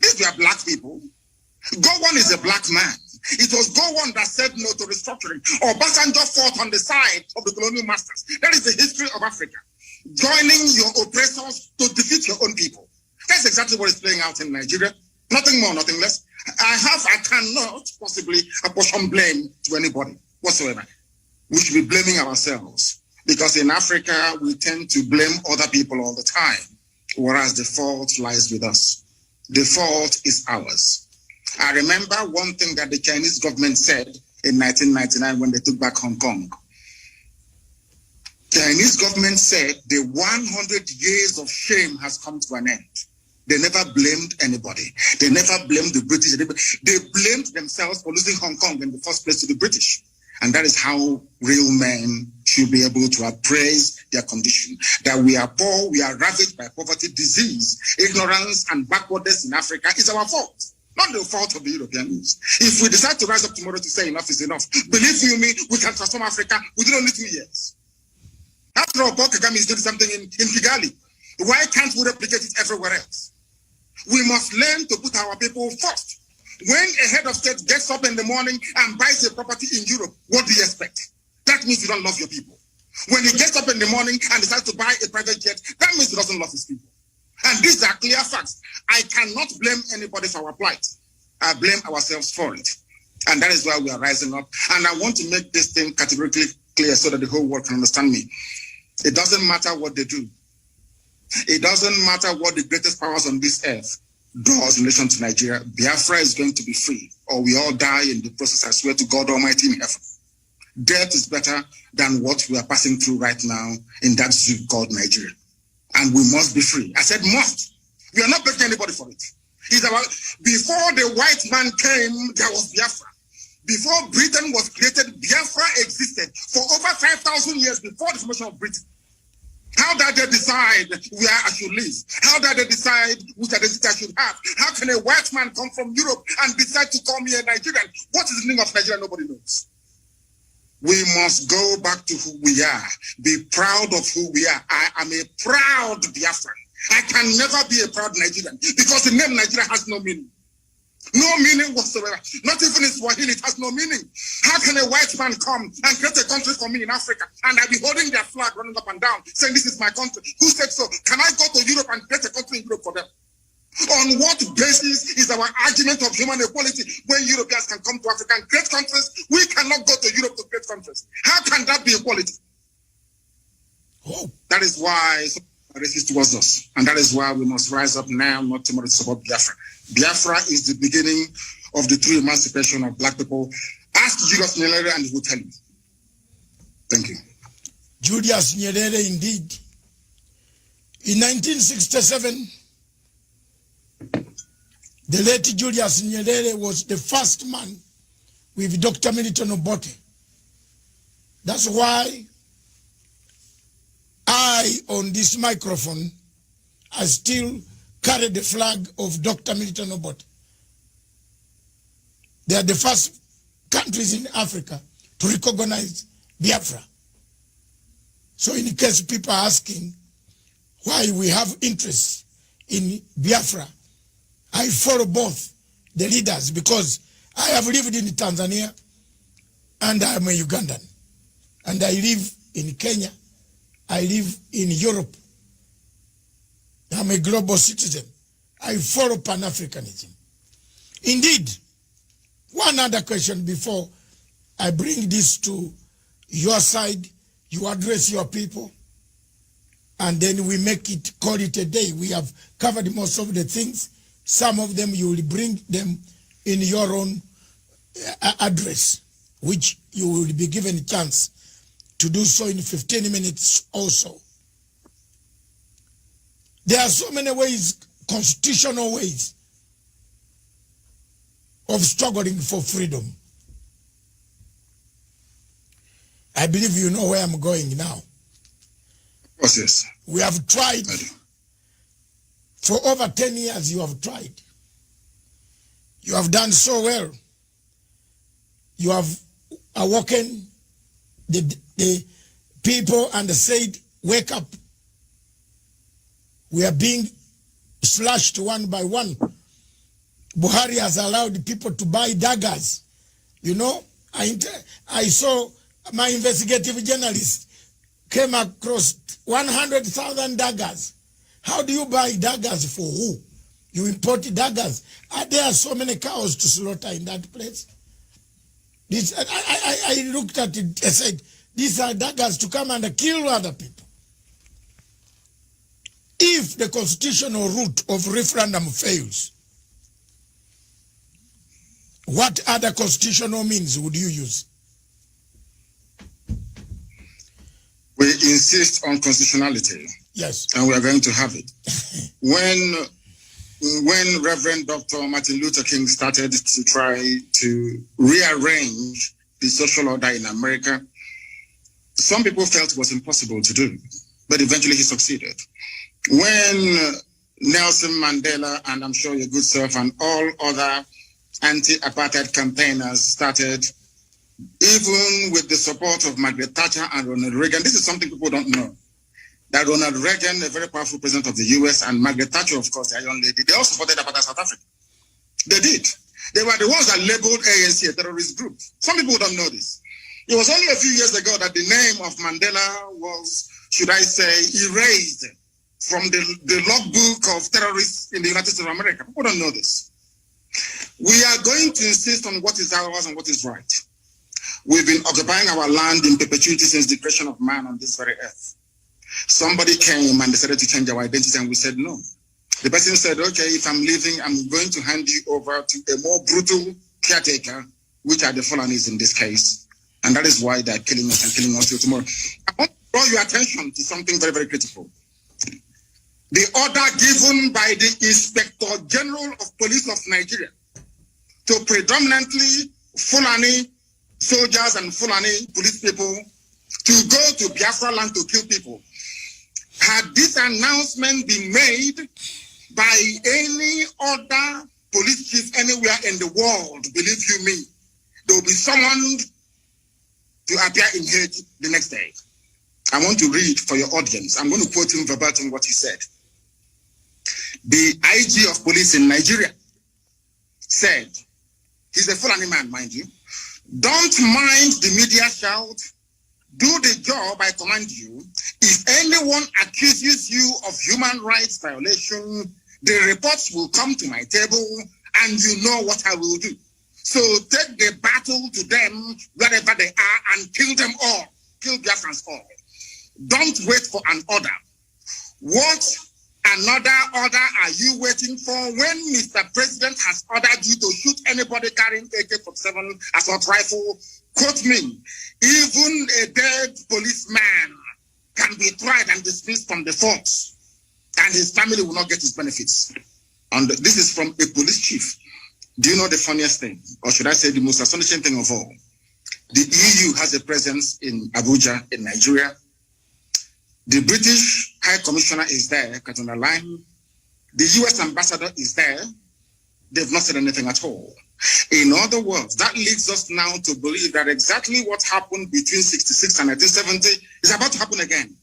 These were Black people. Gowon is a Black man. It was Gowon that said no to restructuring. Obasanjo fought on the side of the colonial masters. That is the history of Africa. Joining your oppressors to defeat your own people. That's exactly what is playing out in Nigeria. Nothing more, nothing less. I cannot possibly apportion blame to anybody whatsoever. We should be blaming ourselves because in Africa, we tend to blame other people all the time, whereas the fault lies with us. The fault is ours. I remember one thing that the Chinese government said in 1999 when they took back Hong Kong. Chinese government said the 100 years of shame has come to an end. They never blamed anybody. They never blamed the British. They blamed themselves for losing Hong Kong in the first place to the British. And that is how real men should be able to appraise their condition. That we are poor, we are ravaged by poverty, disease, ignorance, and backwardness in Africa is our fault, not the fault of the Europeans. If we decide to rise up tomorrow to say enough is enough, believe you me, we can transform Africa within only 2 years. After all, Paul Kagame is doing something in Kigali. Why can't we replicate it everywhere else? We must learn to put our people first. When a head of state gets up in the morning and buys a property in Europe, what do you expect? That means you don't love your people. When he gets up in the morning and decides to buy a private jet, that means he doesn't love his people. And these are clear facts. I cannot blame anybody for our plight. I blame ourselves for it. And that is why we are rising up. And I want to make this thing categorically clear so that the whole world can understand me. It doesn't matter what they do. It doesn't matter what the greatest powers on this earth does in relation to Nigeria. Biafra is going to be free, or we all die in the process. I swear to God Almighty in heaven. Death is better than what we are passing through right now in that zoo called Nigeria. And we must be free. I said must. We are not begging anybody for it. It's about, before the white man came, there was Biafra. Before Britain was created, Biafra existed for over 5,000 years before the formation of Britain. How did they decide where I should live? How did they decide which identity I should have? How can a white man come from Europe and decide to call me a Nigerian? What is the meaning of Nigeria? Nobody knows. We must go back to who we are. Be proud of who we are. I am a proud Biafran. I can never be a proud Nigerian because the name Nigeria has no meaning. No meaning whatsoever. Not even in Swahili, it has no meaning. How can a white man come and create a country for me in Africa and I'll be holding their flag running up and down saying this is my country? Who said so? Can I go to Europe and create a country in Europe for them? On what basis is our argument of human equality when Europeans can come to Africa and create countries? We cannot go to Europe to create countries. How can that be equality? Oh. That is why some are racist towards us. And that is why we must rise up now, not tomorrow, to support Biafra. Biafra is the beginning of the true emancipation of black people. Ask Julius Nyerere and he will tell you. Thank you. Julius Nyerere, indeed. In 1967, the late Julius Nyerere was the first man with Dr. Milton Obote. That's why I, on this microphone, I still carry the flag of Dr. Milton Obote. They are the first countries in Africa to recognize Biafra. So in case people are asking why we have interest in Biafra, I follow both the leaders because I have lived in Tanzania and I am a Ugandan. And I live in Kenya. I live in Europe. I'm a global citizen. I follow Pan-Africanism. Indeed, one other question before I bring this to your side, you address your people, and then we make it, call it a day. We have covered most of the things. Some of them you will bring them in your own address, which you will be given a chance to do so in 15 minutes also. There are so many ways, constitutional ways, of struggling for freedom. I believe you know where I'm going now. Yes. We have tried. For over 10 years, you have tried. You have done so well. You have awoken the people and said, wake up. We are being slashed one by one. Buhari has allowed people to buy daggers. You know, I saw my investigative journalist came across 100,000 daggers. How do you buy daggers for who? You import daggers. Are there so many cows to slaughter in that place? I looked at it and said, these are daggers to come and kill other people. If the constitutional route of referendum fails, what other constitutional means would you use? We insist on constitutionality. Yes. And we are going to have it. When Reverend Dr. Martin Luther King started to try to rearrange the social order in America, some people felt it was impossible to do, but eventually he succeeded. When Nelson Mandela, and I'm sure your good self, and all other anti-apartheid campaigners started, even with the support of Margaret Thatcher and Ronald Reagan. This is something people don't know. That Ronald Reagan, a very powerful president of the US, and Margaret Thatcher, of course, the young lady, they all supported apartheid South Africa. They did. They were the ones that labeled ANC a terrorist group. Some people don't know this. It was only a few years ago that the name of Mandela was, should I say, erased from the logbook of terrorists in the United States of America. People don't know this. We are going to insist on what is ours and what is right. We've been occupying our land in perpetuity since the creation of man on this very earth. Somebody came and decided to change our identity, and we said no. The person said, okay, if I'm leaving, I'm going to hand you over to a more brutal caretaker, which are the Fulanis in this case. And that is why they're killing us and killing us till tomorrow. I want to draw your attention to something very, very critical. The order given by the Inspector General of Police of Nigeria to predominantly Fulani soldiers and Fulani police people to go to Biafra land to kill people. Had this announcement been made by any other police chief anywhere in the world, believe you me, there will be someone to appear in Hague the next day. I want to read for your audience. I'm going to quote him verbatim what he said. The IG of police in Nigeria said, he's a Fulani man, mind you, don't mind the media shout, do the job I command you. If anyone accuses you of human rights violation, the reports will come to my table and you know what I will do. So take the battle to them wherever they are and kill them all. Kill Biafrans all. Don't wait for an order. What another order are you waiting for when Mr. President has ordered you to shoot anybody carrying AK-47 assault rifle? Quote me, even a dead policeman can be tried and dismissed from the force, and his family will not get his benefits. And this is from a police chief. Do you know the funniest thing, or should I say the most astonishing thing of all? The EU has a presence in Abuja, in Nigeria. The British High Commissioner is there, Katuna Line. The US Ambassador is there. They've not said anything at all. In other words, that leads us now to believe that exactly what happened between 66 and 1970 is about to happen again,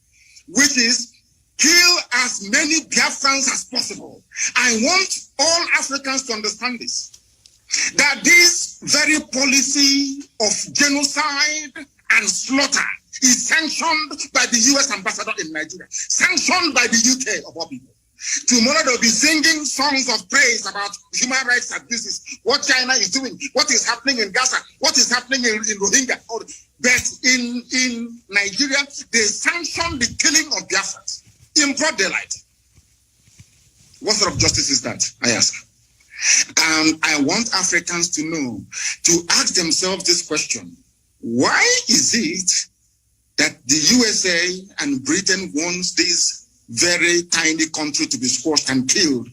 which is kill as many Biafrans as possible. I want all Africans to understand this, that this very policy of genocide and slaughter is sanctioned by the US Ambassador in Nigeria, sanctioned by the UK of all people. Tomorrow they'll be singing songs of praise about human rights abuses, what China is doing, what is happening in Gaza, what is happening in Rohingya. But in Nigeria, they sanction the killing of Biafrans in broad daylight. What sort of justice is that, I ask? And I want Africans to know, to ask themselves this question: why is it that the USA and Britain wants this very tiny country to be squashed and killed?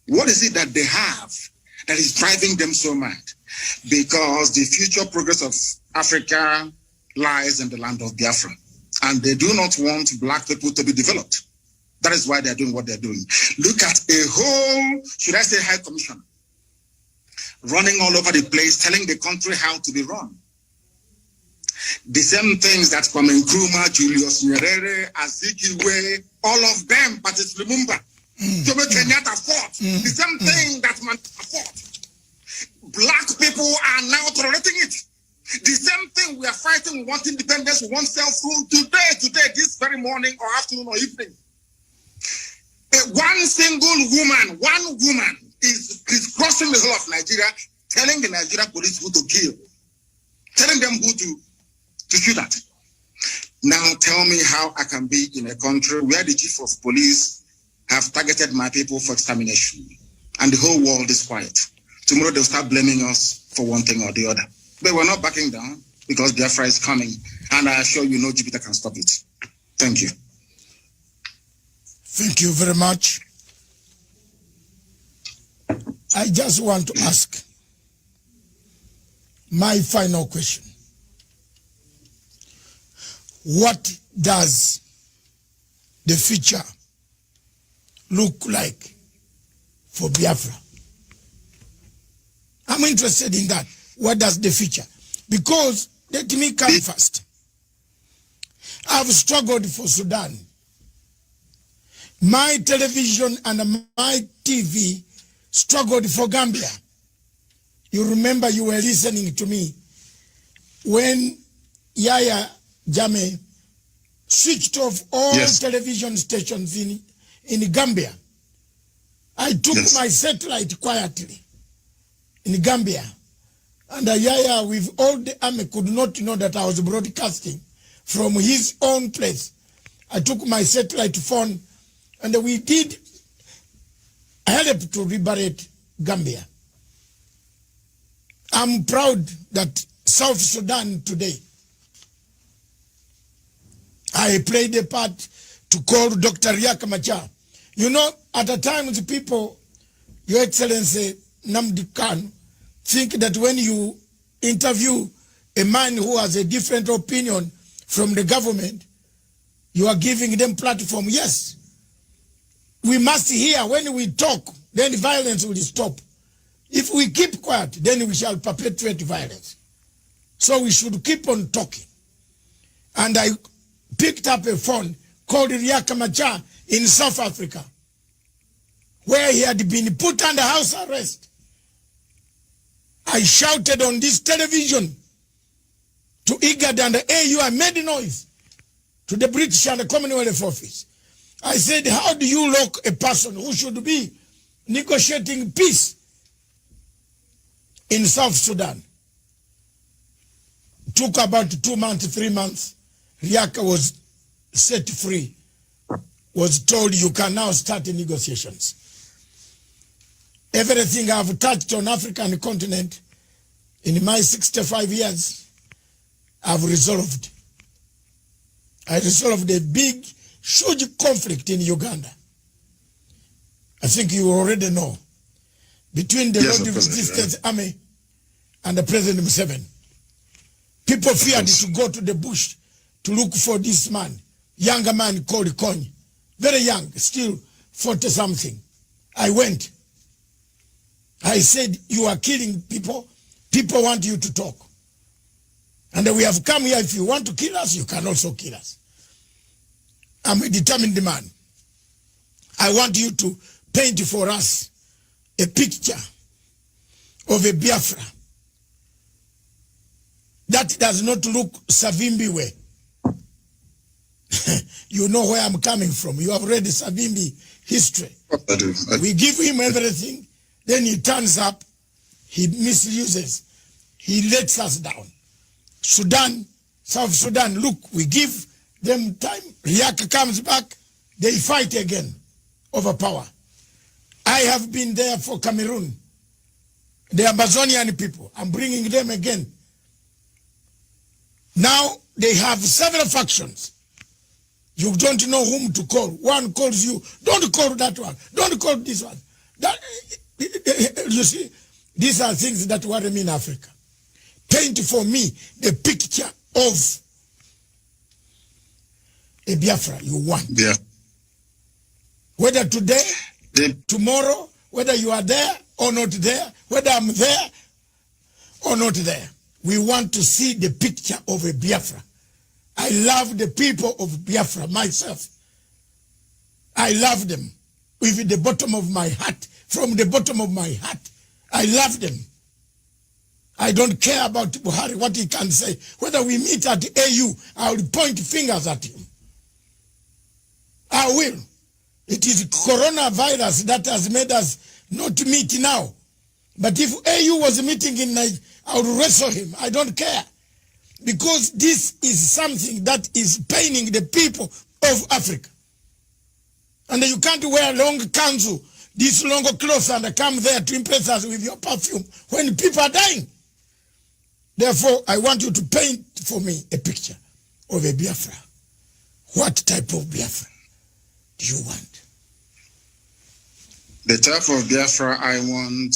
What is it that they have that is driving them so mad? Because the future progress of Africa lies in the land of Biafra, and they do not want black people to be developed. That is why they're doing what they're doing. Look at a whole, should I say, high commissioner running all over the place, telling the country how to be run. The same things that Kwame Nkrumah, Julius Nyerere, Azikiwe, all of them, Patrice Lumumba, Jomo Kenyatta fought. The same thing that Mandela fought. Black people are now tolerating it. The same thing we are fighting. We want independence, we want self-rule. Today, this very morning or afternoon or evening, one woman is crossing the whole of Nigeria, telling the Nigerian police who to kill, telling them who to shoot at. Now tell me how I can be in a country where the chief of police have targeted my people for extermination, and the whole world is quiet. Tomorrow they'll start blaming us for one thing or the other. But we're not backing down, because Biafra is coming, and I assure you no Jupiter can stop it. Thank you. Thank you very much. I just want to ask my final question. What does the future look like for Biafra. I'm interested in that. What does the future? Because let me come first. I've struggled for Sudan. My television and my TV struggled for Gambia. You remember you were listening to me when Yaya Jammeh switched off all television stations in Gambia. I took my satellite quietly in Gambia. And Yaya, with all the army, could not know that I was broadcasting from his own place. I took my satellite phone and we did help to liberate Gambia. I'm proud that South Sudan today, I played a part to call Dr. Riek Machar. You know, at the time, the people, Your Excellency Nnamdi Kanu, think that when you interview a man who has a different opinion from the government, you are giving them platform. Yes. We must hear when we talk, then violence will stop. If we keep quiet, then we shall perpetuate violence. So we should keep on talking. And I picked up a phone called Riek Machar in South Africa, where he had been put under house arrest. I shouted on this television to IGAD and the AU. I made noise to the British and the Commonwealth office. I said, how do you lock a person who should be negotiating peace in South Sudan? Took about 2 months, 3 months. Riek was set free, was told you can now start the negotiations. Everything I've touched on African continent in my 65 years, I've resolved. I resolved a big, huge conflict in Uganda. I think you already know. Between the Lord Resistance Army and the President Museveni. People feared to go to the bush to look for this man, younger man called Kony. Very young, still 40-something. I went. I said, you are killing people. People want you to talk. And we have come here. If you want to kill us, you can also kill us. I'm a determined man. I want you to paint for us a picture of a Biafra that does not look Savimbi way. You know where I'm coming from. You have read the Savimbi history. I do. We give him everything, then he turns up, he misuses, he lets us down. Sudan, South Sudan, look, we give them time. Riek comes back, they fight again over power. I have been there for Cameroon, the Amazonian people. I'm bringing them again. Now they have several factions. You don't know whom to call. One calls you, don't call that one, don't call this one. That, you see, these are things that worry me in Africa. Paint for me the picture of a Biafra you want. Yeah. Whether today, tomorrow, whether you are there or not there, whether I'm there or not there, we want to see the picture of a Biafra. I love the people of Biafra myself. I love them with the bottom of my heart. From the bottom of my heart, I love them. I don't care about Buhari, what he can say. Whether we meet at the AU, I will point fingers at him. I will. It is coronavirus that has made us not meet now. But if AU was meeting in Nigeria, I would wrestle him. I don't care. Because this is something that is paining the people of Africa. And you can't wear long kanzu, these long clothes, and come there to impress us with your perfume when people are dying. Therefore, I want you to paint for me a picture of a Biafra. What type of Biafra do you want? The type of Biafra I want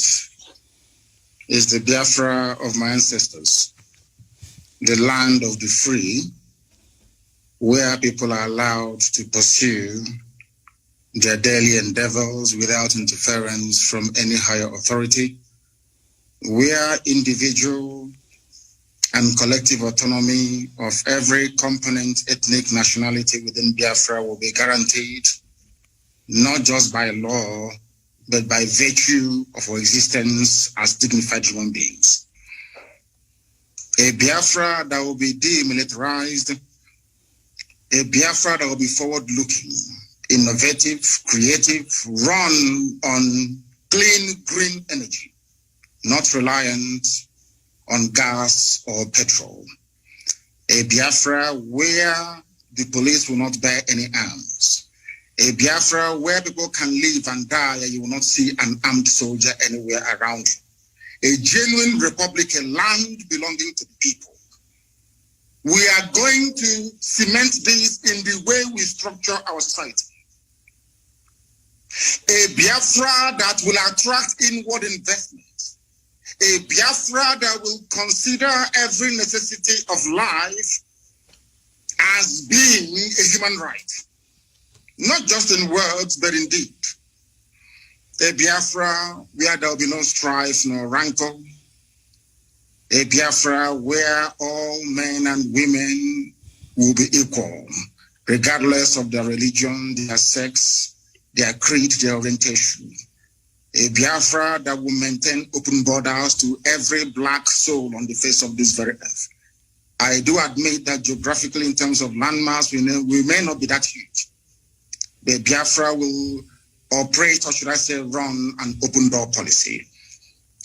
is the Biafra of my ancestors. The land of the free, where people are allowed to pursue their daily endeavors without interference from any higher authority, where individual and collective autonomy of every component, ethnic, nationality within Biafra will be guaranteed, not just by law, but by virtue of our existence as dignified human beings. A Biafra that will be demilitarized, a Biafra that will be forward-looking, innovative, creative, run on clean, green energy, not reliant on gas or petrol. A Biafra where the police will not bear any arms. A Biafra where people can live and die and you will not see an armed soldier anywhere around you. A genuine republic, a land belonging to the people. We are going to cement this in the way we structure our society. A Biafra that will attract inward investment. A Biafra that will consider every necessity of life as being a human right. Not just in words, but in deed. A Biafra where there will be no strife, no rancor. A Biafra where all men and women will be equal, regardless of their religion, their sex, their creed, their orientation. A Biafra that will maintain open borders to every black soul on the face of this very earth. I do admit that geographically, in terms of landmass, we may not be that huge. The Biafra will operate, or should I say, run an open door policy.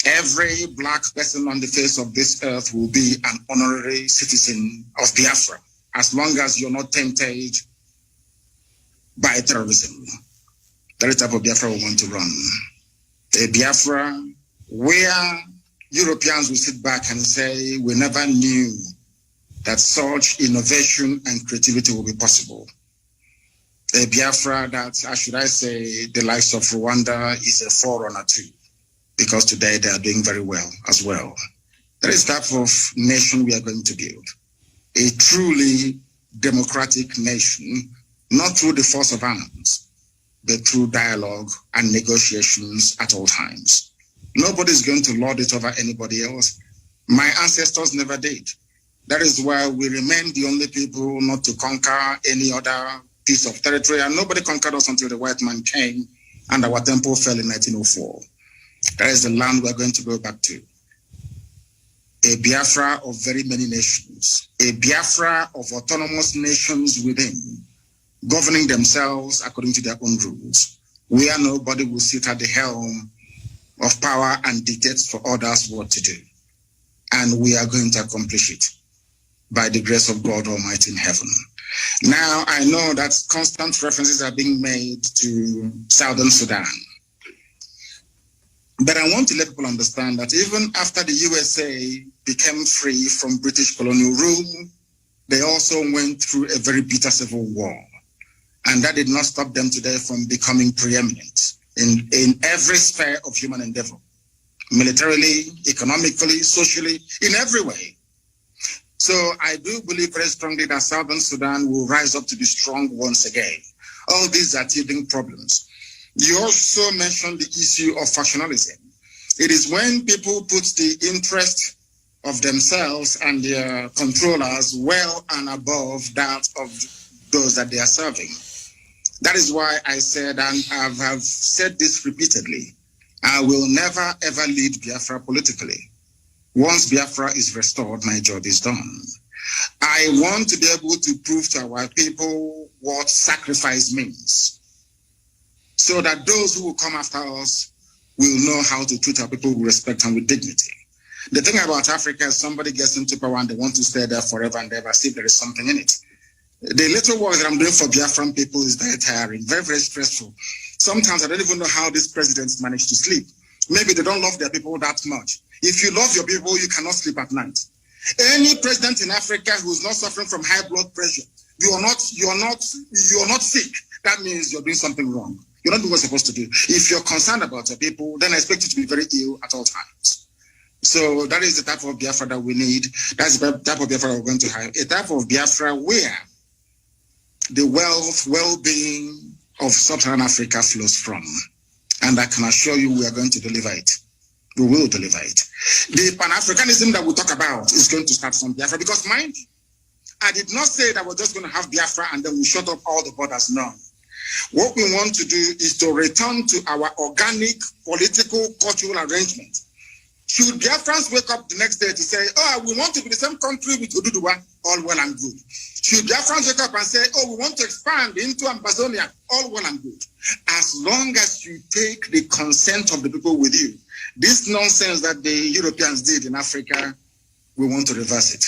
Every black person on the face of this earth will be an honorary citizen of Biafra, as long as you're not tempted by terrorism. That is the type of Biafra we want to run. A Biafra where Europeans will sit back and say, we never knew that such innovation and creativity will be possible. A Biafra that, should I say, the likes of Rwanda is a forerunner to, because today they are doing very well as well. That is the type of nation we are going to build. A truly democratic nation, not through the force of arms, but through dialogue and negotiations at all times. Nobody is going to lord it over anybody else. My ancestors never did. That is why we remain the only people not to conquer any other piece of territory, and nobody conquered us until the white man came and our temple fell in 1904. That is the land we're going to go back to. A Biafra of very many nations, a Biafra of autonomous nations within, governing themselves according to their own rules, where nobody will sit at the helm of power and dictate for others what to do. And we are going to accomplish it by the grace of God Almighty in heaven. Now, I know that constant references are being made to Southern Sudan. But I want to let people understand that even after the USA became free from British colonial rule, they also went through a very bitter civil war. And that did not stop them today from becoming preeminent in every sphere of human endeavor, militarily, economically, socially, in every way. So I do believe very strongly that Southern Sudan will rise up to be strong once again. All these are teething problems. You also mentioned the issue of factionalism. It is when people put the interest of themselves and their controllers well and above that of those that they are serving. That is why I said, and I have said this repeatedly, I will never ever lead Biafra politically. Once Biafra is restored, my job is done. I want to be able to prove to our people what sacrifice means, so that those who will come after us will know how to treat our people with respect and with dignity. The thing about Africa is somebody gets into power and they want to stay there forever and ever, see if there is something in it. The little work that I'm doing for Biafran people is very tiring, very, very stressful. Sometimes I don't even know how these presidents manage to sleep. Maybe they don't love their people that much. If you love your people, you cannot sleep at night. Any president in Africa who's not suffering from high blood pressure, you're not sick. That means you're doing something wrong. You're not doing what you're supposed to do. If you're concerned about your people, then I expect you to be very ill at all times. So that is the type of Biafra that we need. That's the type of Biafra we're going to have. A type of Biafra where the wealth, well-being, of Sub-Saharan Africa flows from. And I can assure you we are going to deliver it. We will deliver it. The Pan-Africanism that we talk about is going to start from Biafra, because mind you, I did not say that we're just going to have Biafra and then we shut up all the borders. No. What we want to do is to return to our organic political cultural arrangement. Should Biafrans wake up the next day to say, oh, we want to be the same country with Oduduwa, all well and good. Should Biafrans wake up and say, oh, we want to expand into Amazonia, all well and good. As long as you take the consent of the people with you, this nonsense that the Europeans did in Africa, we want to reverse it.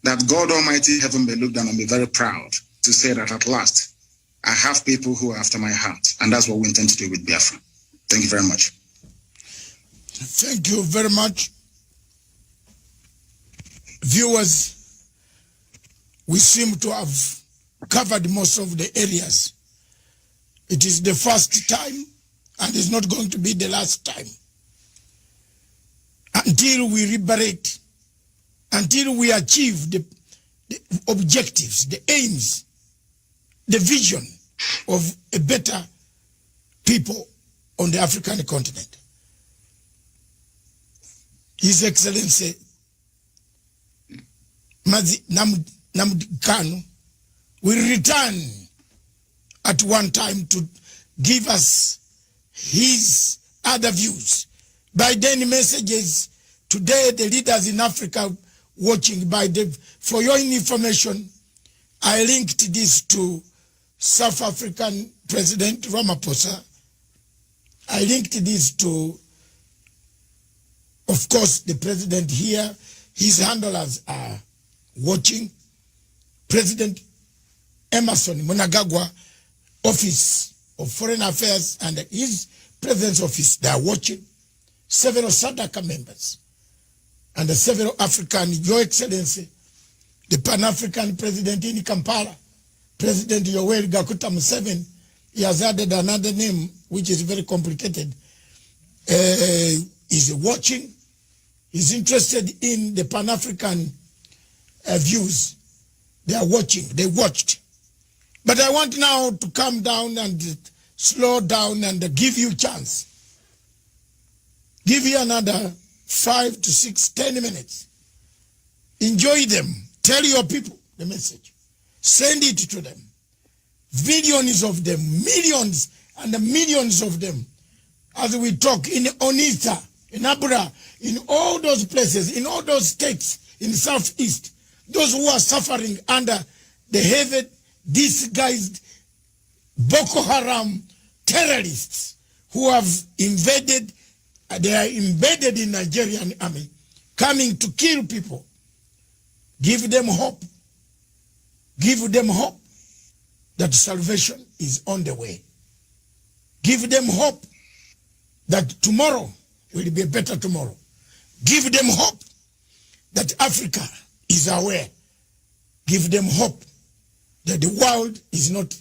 That God Almighty heaven may look down and be very proud to say that at last, I have people who are after my heart. And that's what we intend to do with Biafra. Thank you very much. Thank you very much. Viewers, we seem to have covered most of the areas. It is the first time and it's not going to be the last time. Until we liberate, until we achieve the objectives, the aims, the vision of a better people on the African continent. His Excellency Mazi Nnamdi Kanu will return at one time to give us his other views. By then messages, today the leaders in Africa watching for your information, I linked this to South African President Ramaphosa. I linked this to, of course, the president here. His handlers are watching. President Emerson Mnangagwa, Office of Foreign Affairs, and his President's Office, they are watching. Several SADC members and several African, Your Excellency, the Pan-African President in Kampala, President Yoweri Gakuta Museveni, he has added another name, which is very complicated. He's watching. He's interested in the Pan-African views. They are watching. They watched. But I want now to calm down and slow down and give you a chance. Give you another 5 to 6, 10 minutes. Enjoy them. Tell your people the message. Send it to them. Millions of them, millions and millions of them. As we talk in Onitsha, in Abra, in all those places, in all those states in the southeast, those who are suffering under the heavy, disguised Boko Haram terrorists who have invaded, they are embedded in Nigerian army, coming to kill people. Give them hope. Give them hope that salvation is on the way. Give them hope that tomorrow will be a better tomorrow. Give them hope that Africa is aware. Give them hope that the world is not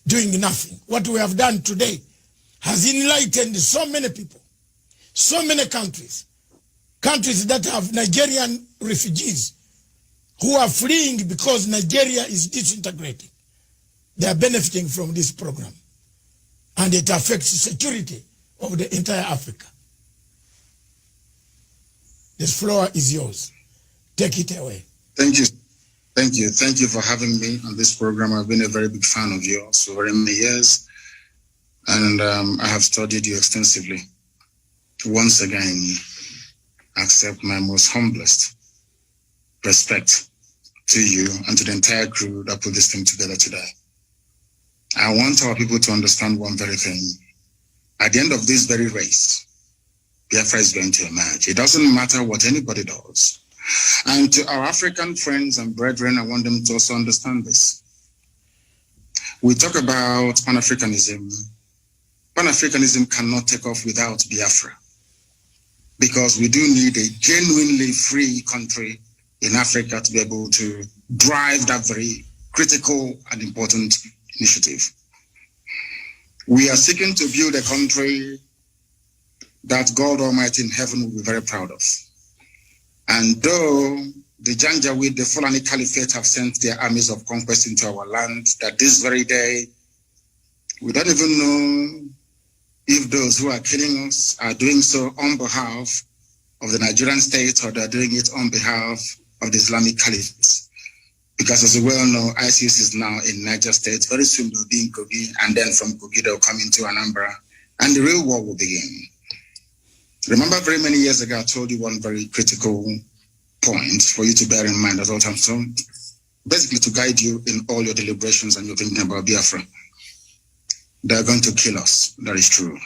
doing nothing. What we have done today has enlightened so many people, so many countries, countries that have Nigerian refugees who are fleeing because Nigeria is disintegrating. They are benefiting from this program. And it affects the security of the entire Africa. This floor is yours. Take it away. Thank you. Thank you. Thank you for having me on this program. I've been a very big fan of yours for very many years. And I have studied you extensively. Once again, accept my most humblest respect to you and to the entire crew that put this thing together today. I want our people to understand one very thing. At the end of this very race, Biafra is going to emerge. It doesn't matter what anybody does. And to our African friends and brethren, I want them to also understand this. We talk about Pan-Africanism. Pan-Africanism cannot take off without Biafra, because we do need a genuinely free country in Africa to be able to drive that very critical and important initiative. We are seeking to build a country that God Almighty in heaven will be very proud of. And though the Janjaweed, the Fulani Caliphate have sent their armies of conquest into our land, that this very day We don't even know if those who are killing us are doing so on behalf of the Nigerian state or they're doing it on behalf of the Islamic Caliphate. Because as you well know, ISIS is now in Niger State. Very soon they'll be in Kogi, and then from Kogi they'll come into Anambra, and the real war will begin. Remember, very many years ago, I told you one very critical point for you to bear in mind at all times. So basically to guide you in all your deliberations and your thinking about Biafra. They're going to kill us. That is true.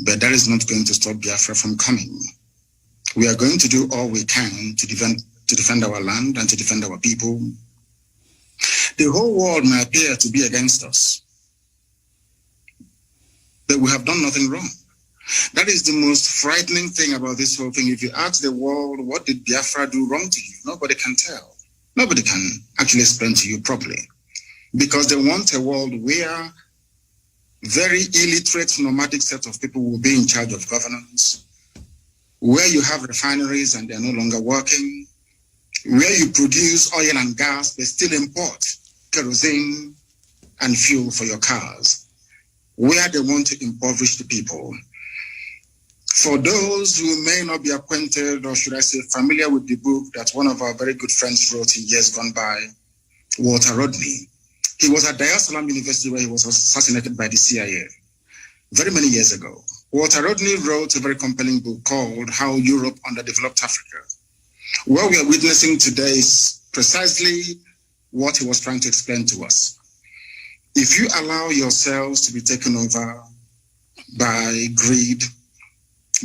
But that is not going to stop Biafra from coming. We are going to do all we can to defend our land and to defend our people. The whole world may appear to be against us, but we have done nothing wrong. That is the most frightening thing about this whole thing. If you ask the world, what did Biafra do wrong to you? Nobody can tell. Nobody can actually explain to you properly. Because they want a world where very illiterate, nomadic set of people will be in charge of governance, where you have refineries and they're no longer working, where you produce oil and gas, but still import kerosene and fuel for your cars, where they want to impoverish the people. For those who may not be acquainted, or should I say familiar with the book that one of our very good friends wrote in years gone by, Walter Rodney. He was at Dar es Salaam University where he was assassinated by the CIA very many years ago. Walter Rodney wrote a very compelling book called How Europe Underdeveloped Africa. What we are witnessing today is precisely what he was trying to explain to us. If you allow yourselves to be taken over by greed,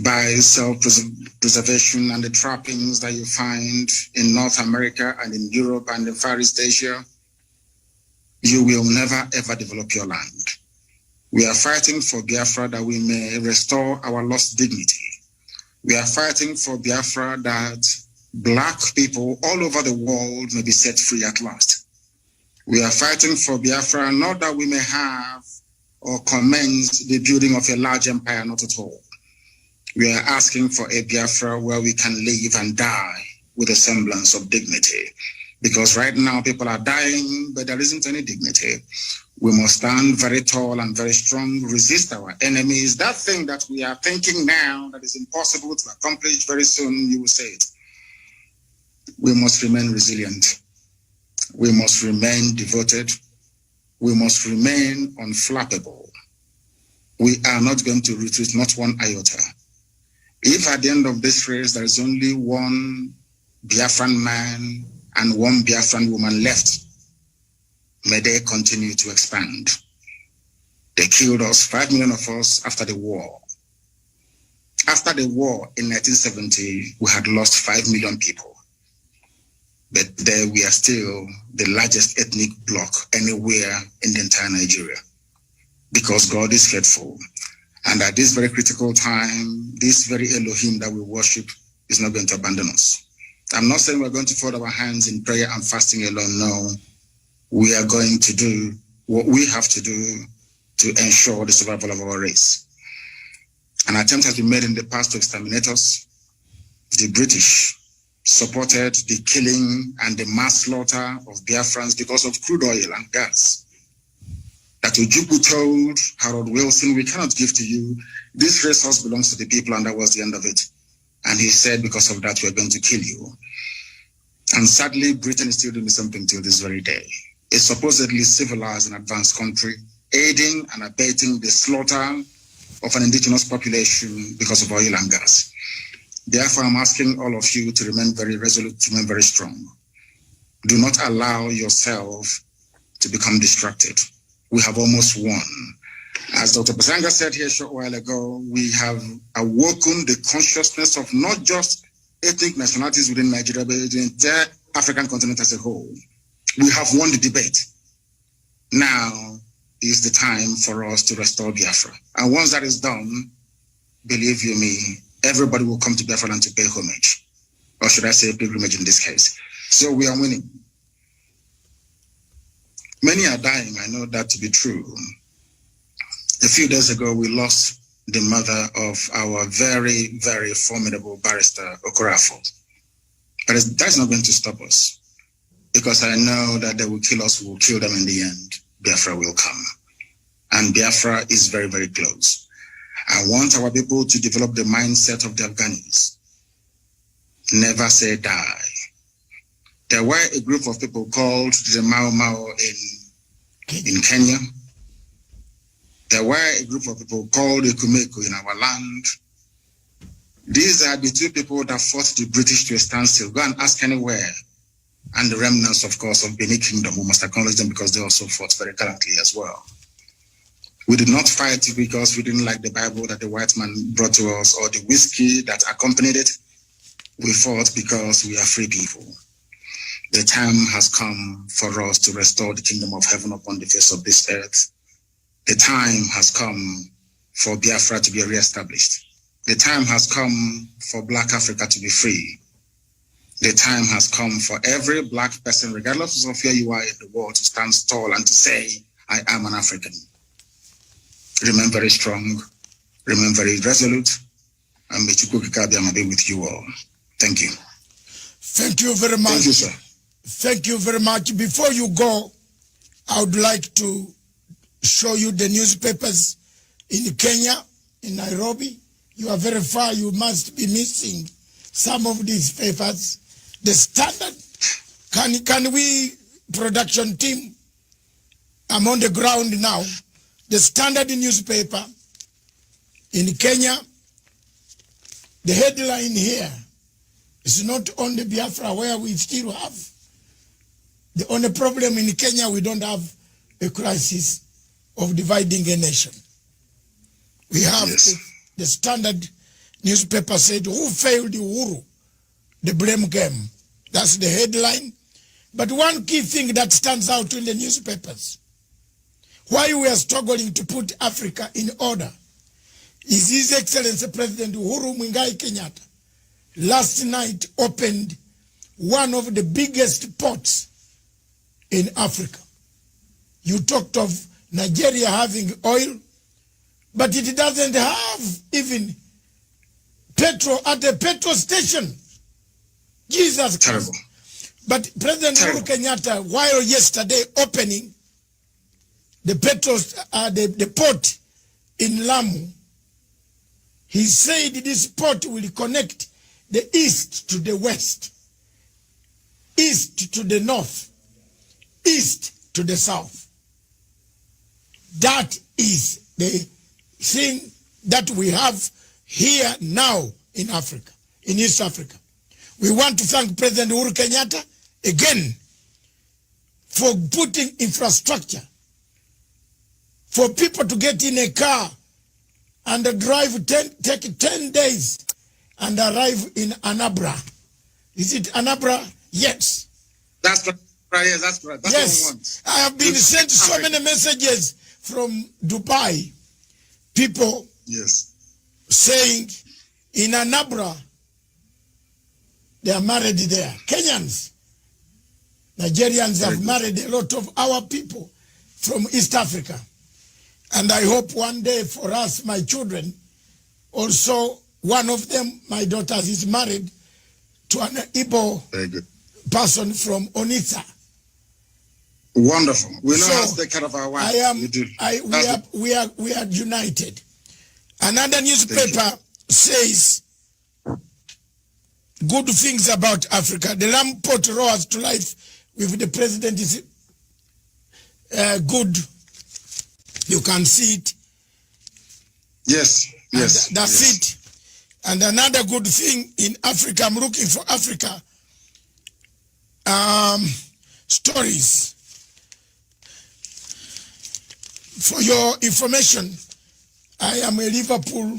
by self-preservation and the trappings that you find in North America and in Europe and in Far East Asia, you will never ever develop your land. We are fighting for Biafra that we may restore our lost dignity. We are fighting for Biafra that Black people all over the world may be set free at last. We are fighting for Biafra not that we may have or commence the building of a large empire, not at all. We are asking for a Biafra where we can live and die with a semblance of dignity. Because right now people are dying, but there isn't any dignity. We must stand very tall and very strong, resist our enemies. That thing that we are thinking now that is impossible to accomplish very soon, you will say it. We must remain resilient. We must remain devoted. We must remain unflappable. We are not going to retreat, not one iota. If at the end of this race there is only one Biafran man and one Biafran woman left, may they continue to expand. They killed us, 5 million of us, after the war. After the war in 1970, we had lost 5 million people. But there we are still the largest ethnic bloc anywhere in the entire Nigeria. Because God is faithful. And at this very critical time, this very Elohim that we worship is not going to abandon us. I'm not saying we're going to fold our hands in prayer and fasting alone. No, we are going to do what we have to do to ensure the survival of our race. An attempt has been made in the past to exterminate us. The British supported the killing and the mass slaughter of Biafrans because of crude oil and gas. That Ojukwu told Harold Wilson, we cannot give to you. This resource belongs to the people, and that was the end of it. And he said, because of that, we're going to kill you. And sadly, Britain is still doing something till this very day. A supposedly civilized and advanced country, aiding and abating the slaughter of an indigenous population because of oil and gas. Therefore, I'm asking all of you to remain very resolute, to remain very strong. Do not allow yourself to become distracted. We have almost won. As Dr. Basanga said here a short while ago, we have awoken the consciousness of not just ethnic nationalities within Nigeria, but the entire African continent as a whole. We have won the debate. Now is the time for us to restore Biafra. And once that is done, believe you me, everybody will come to Biafra land to pay homage. Or should I say pilgrimage in this case. So we are winning. Many are dying, I know that to be true. A few days ago, we lost the mother of our very, very formidable barrister, Okorafor. But that's not going to stop us, because I know that they will kill us, we will kill them in the end. Biafra will come. and Biafra is very, very close. I want our people to develop the mindset of the Afghans. Never say die. There were a group of people called the Mau Mau in Kenya. There were a group of people called the Kumeko in our land. These are the two people that fought the British to a standstill. Go and ask anywhere. And the remnants, of course, of Benin Kingdom, we must acknowledge them because they also fought very gallantly as well. We did not fight because we didn't like the Bible that the white man brought to us or the whiskey that accompanied it. We fought because we are free people. The time has come for us to restore the kingdom of heaven upon the face of this earth. The time has come for Biafra to be reestablished. The time has come for Black Africa to be free. The time has come for every Black person, regardless of where you are in the world, to stand tall and to say, I am an African. Remain very strong, remain very resolute, and may Chukwukika be with you all. Thank you. Thank you very much. Thank you, sir. Thank you very much. Before you go, I would like to show you the newspapers in Kenya, in Nairobi. You are very far. You must be missing some of these papers. The Standard. Can we, production team? I'm on the ground now. The Standard newspaper in Kenya. The headline here is not only Biafra, where we still have. The only problem in Kenya, we don't have a crisis of dividing a nation. We have the Standard newspaper said, who failed Uhuru? The blame game. That's the headline. But one key thing that stands out in the newspapers, why we are struggling to put Africa in order, is His Excellency President Uhuru Muigai Kenyatta last night opened one of the biggest ports in Africa. You talked of Nigeria having oil, but it doesn't have even petrol at the petrol station. Jesus Christ. But President Uhuru Kenyatta, while yesterday opening the the port in Lamu, he said this port will connect the east to the west, east to the north, east to the south. That is the thing that we have here now in Africa, in East Africa. We want to thank President Uhuru Kenyatta again for putting infrastructure for people to get in a car and drive, take 10 days and arrive in Anambra. Is it Anambra? Yes. That's right. Yes, that's right. That's yes. what we want. I have been sent so many messages from Dubai. People saying in Anambra, they are married there. Kenyans, Nigerians have married a lot of our people from East Africa. And I hope one day for us, my children, also one of them, my daughters, is married to an Igbo person from Onitsha. Wonderful. We know how to take care of our wives. We are united. Another newspaper says good things about Africa. The Lamu Port roars to life with the president is good. You can see it. Yes, yes. And that's it. And another good thing in Africa, I'm looking for Africa stories. For your information, I am a Liverpool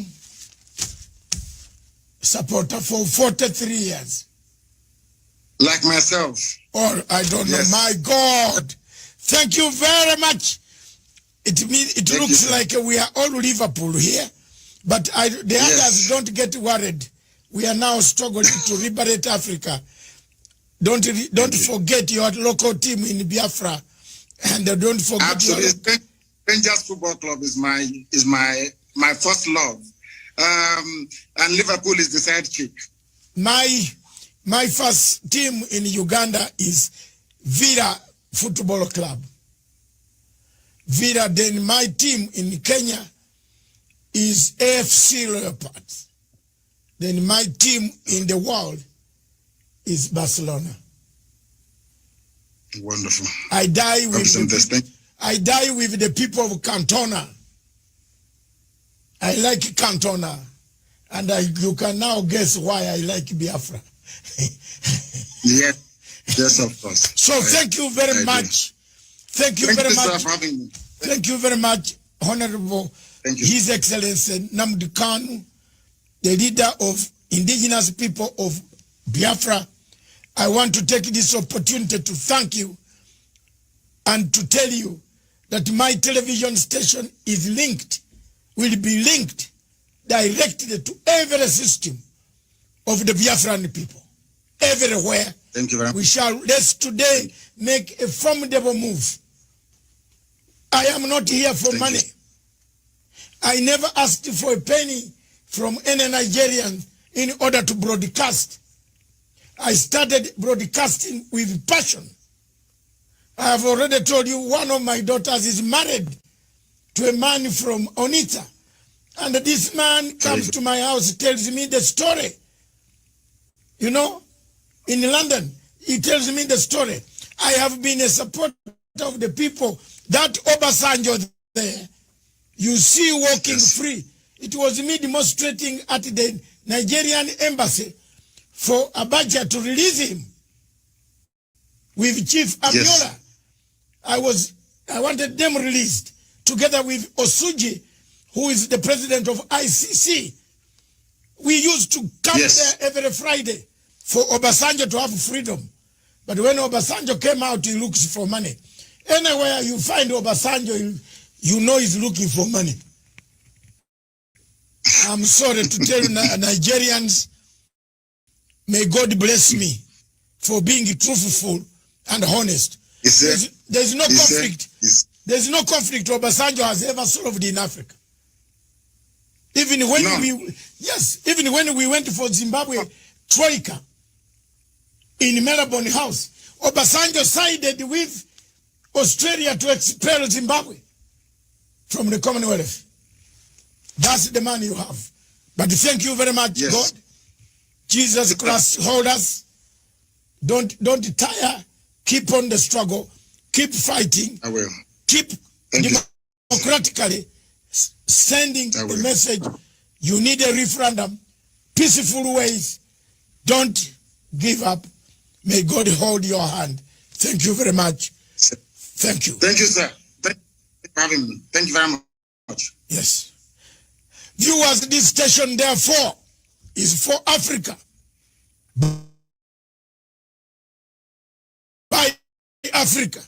supporter for 43 years. Like myself. Or I don't know. My God. Thank you very much. It looks like we are all Liverpool here, but the others don't get worried. We are now struggling to liberate Africa. Don't forget your local team in Biafra, and don't forget. Absolutely. Rangers Football Club is my first love, and Liverpool is the sidekick. My first team in Uganda is Villa Football Club. Villa, then my team in Kenya is AFC Leopards. Then my team in the world is Barcelona. Wonderful. I die with the people of Cantona. I like Cantona. And you can now guess why I like Biafra. Yes, of course. So thank you very much. Thank you very much. For having me. Thank you very much, Honorable His Excellency Nnamdi Kanu, the leader of indigenous people of Biafra. I want to take this opportunity to thank you and to tell you that my television station is linked, will be linked directly to every system of the Biafran people, everywhere. Thank you very much. We shall, let's today make a formidable move. I am not here for money. I never asked for a penny from any Nigerian in order to broadcast. I started broadcasting with passion. I have already told you one of my daughters is married to a man from Onitsha. And this man comes to my house, tells me the story. You know, in London, he tells me the story. I have been a supporter of the people. That Obasanjo there, you see walking free. It was me demonstrating at the Nigerian embassy for Abacha to release him with Chief Abiola. I wanted them released together with Osuji, who is the president of ICC. We used to come there every Friday for Obasanjo to have freedom. But when Obasanjo came out, he looks for money. Anywhere you find Obasanjo, you know he's looking for money. I'm sorry to tell you, Nigerians, may God bless me for being truthful and honest. There's no conflict. There's no conflict Obasanjo has ever solved in Africa. Even when even when we went for Zimbabwe Troika in Melbourne House, Obasanjo sided with Australia to expel Zimbabwe from the Commonwealth. That's the man you have. But thank you very much, God. Jesus Christ, hold us. Don't tire. Keep on the struggle. Keep fighting. I will. Keep democratically sending the message. You need a referendum. Peaceful ways. Don't give up. May God hold your hand. Thank you very much. Thank you. Thank you, sir. Thank you for having me. Thank you very much. Yes. Viewers, this station, therefore, is for Africa. By Africa.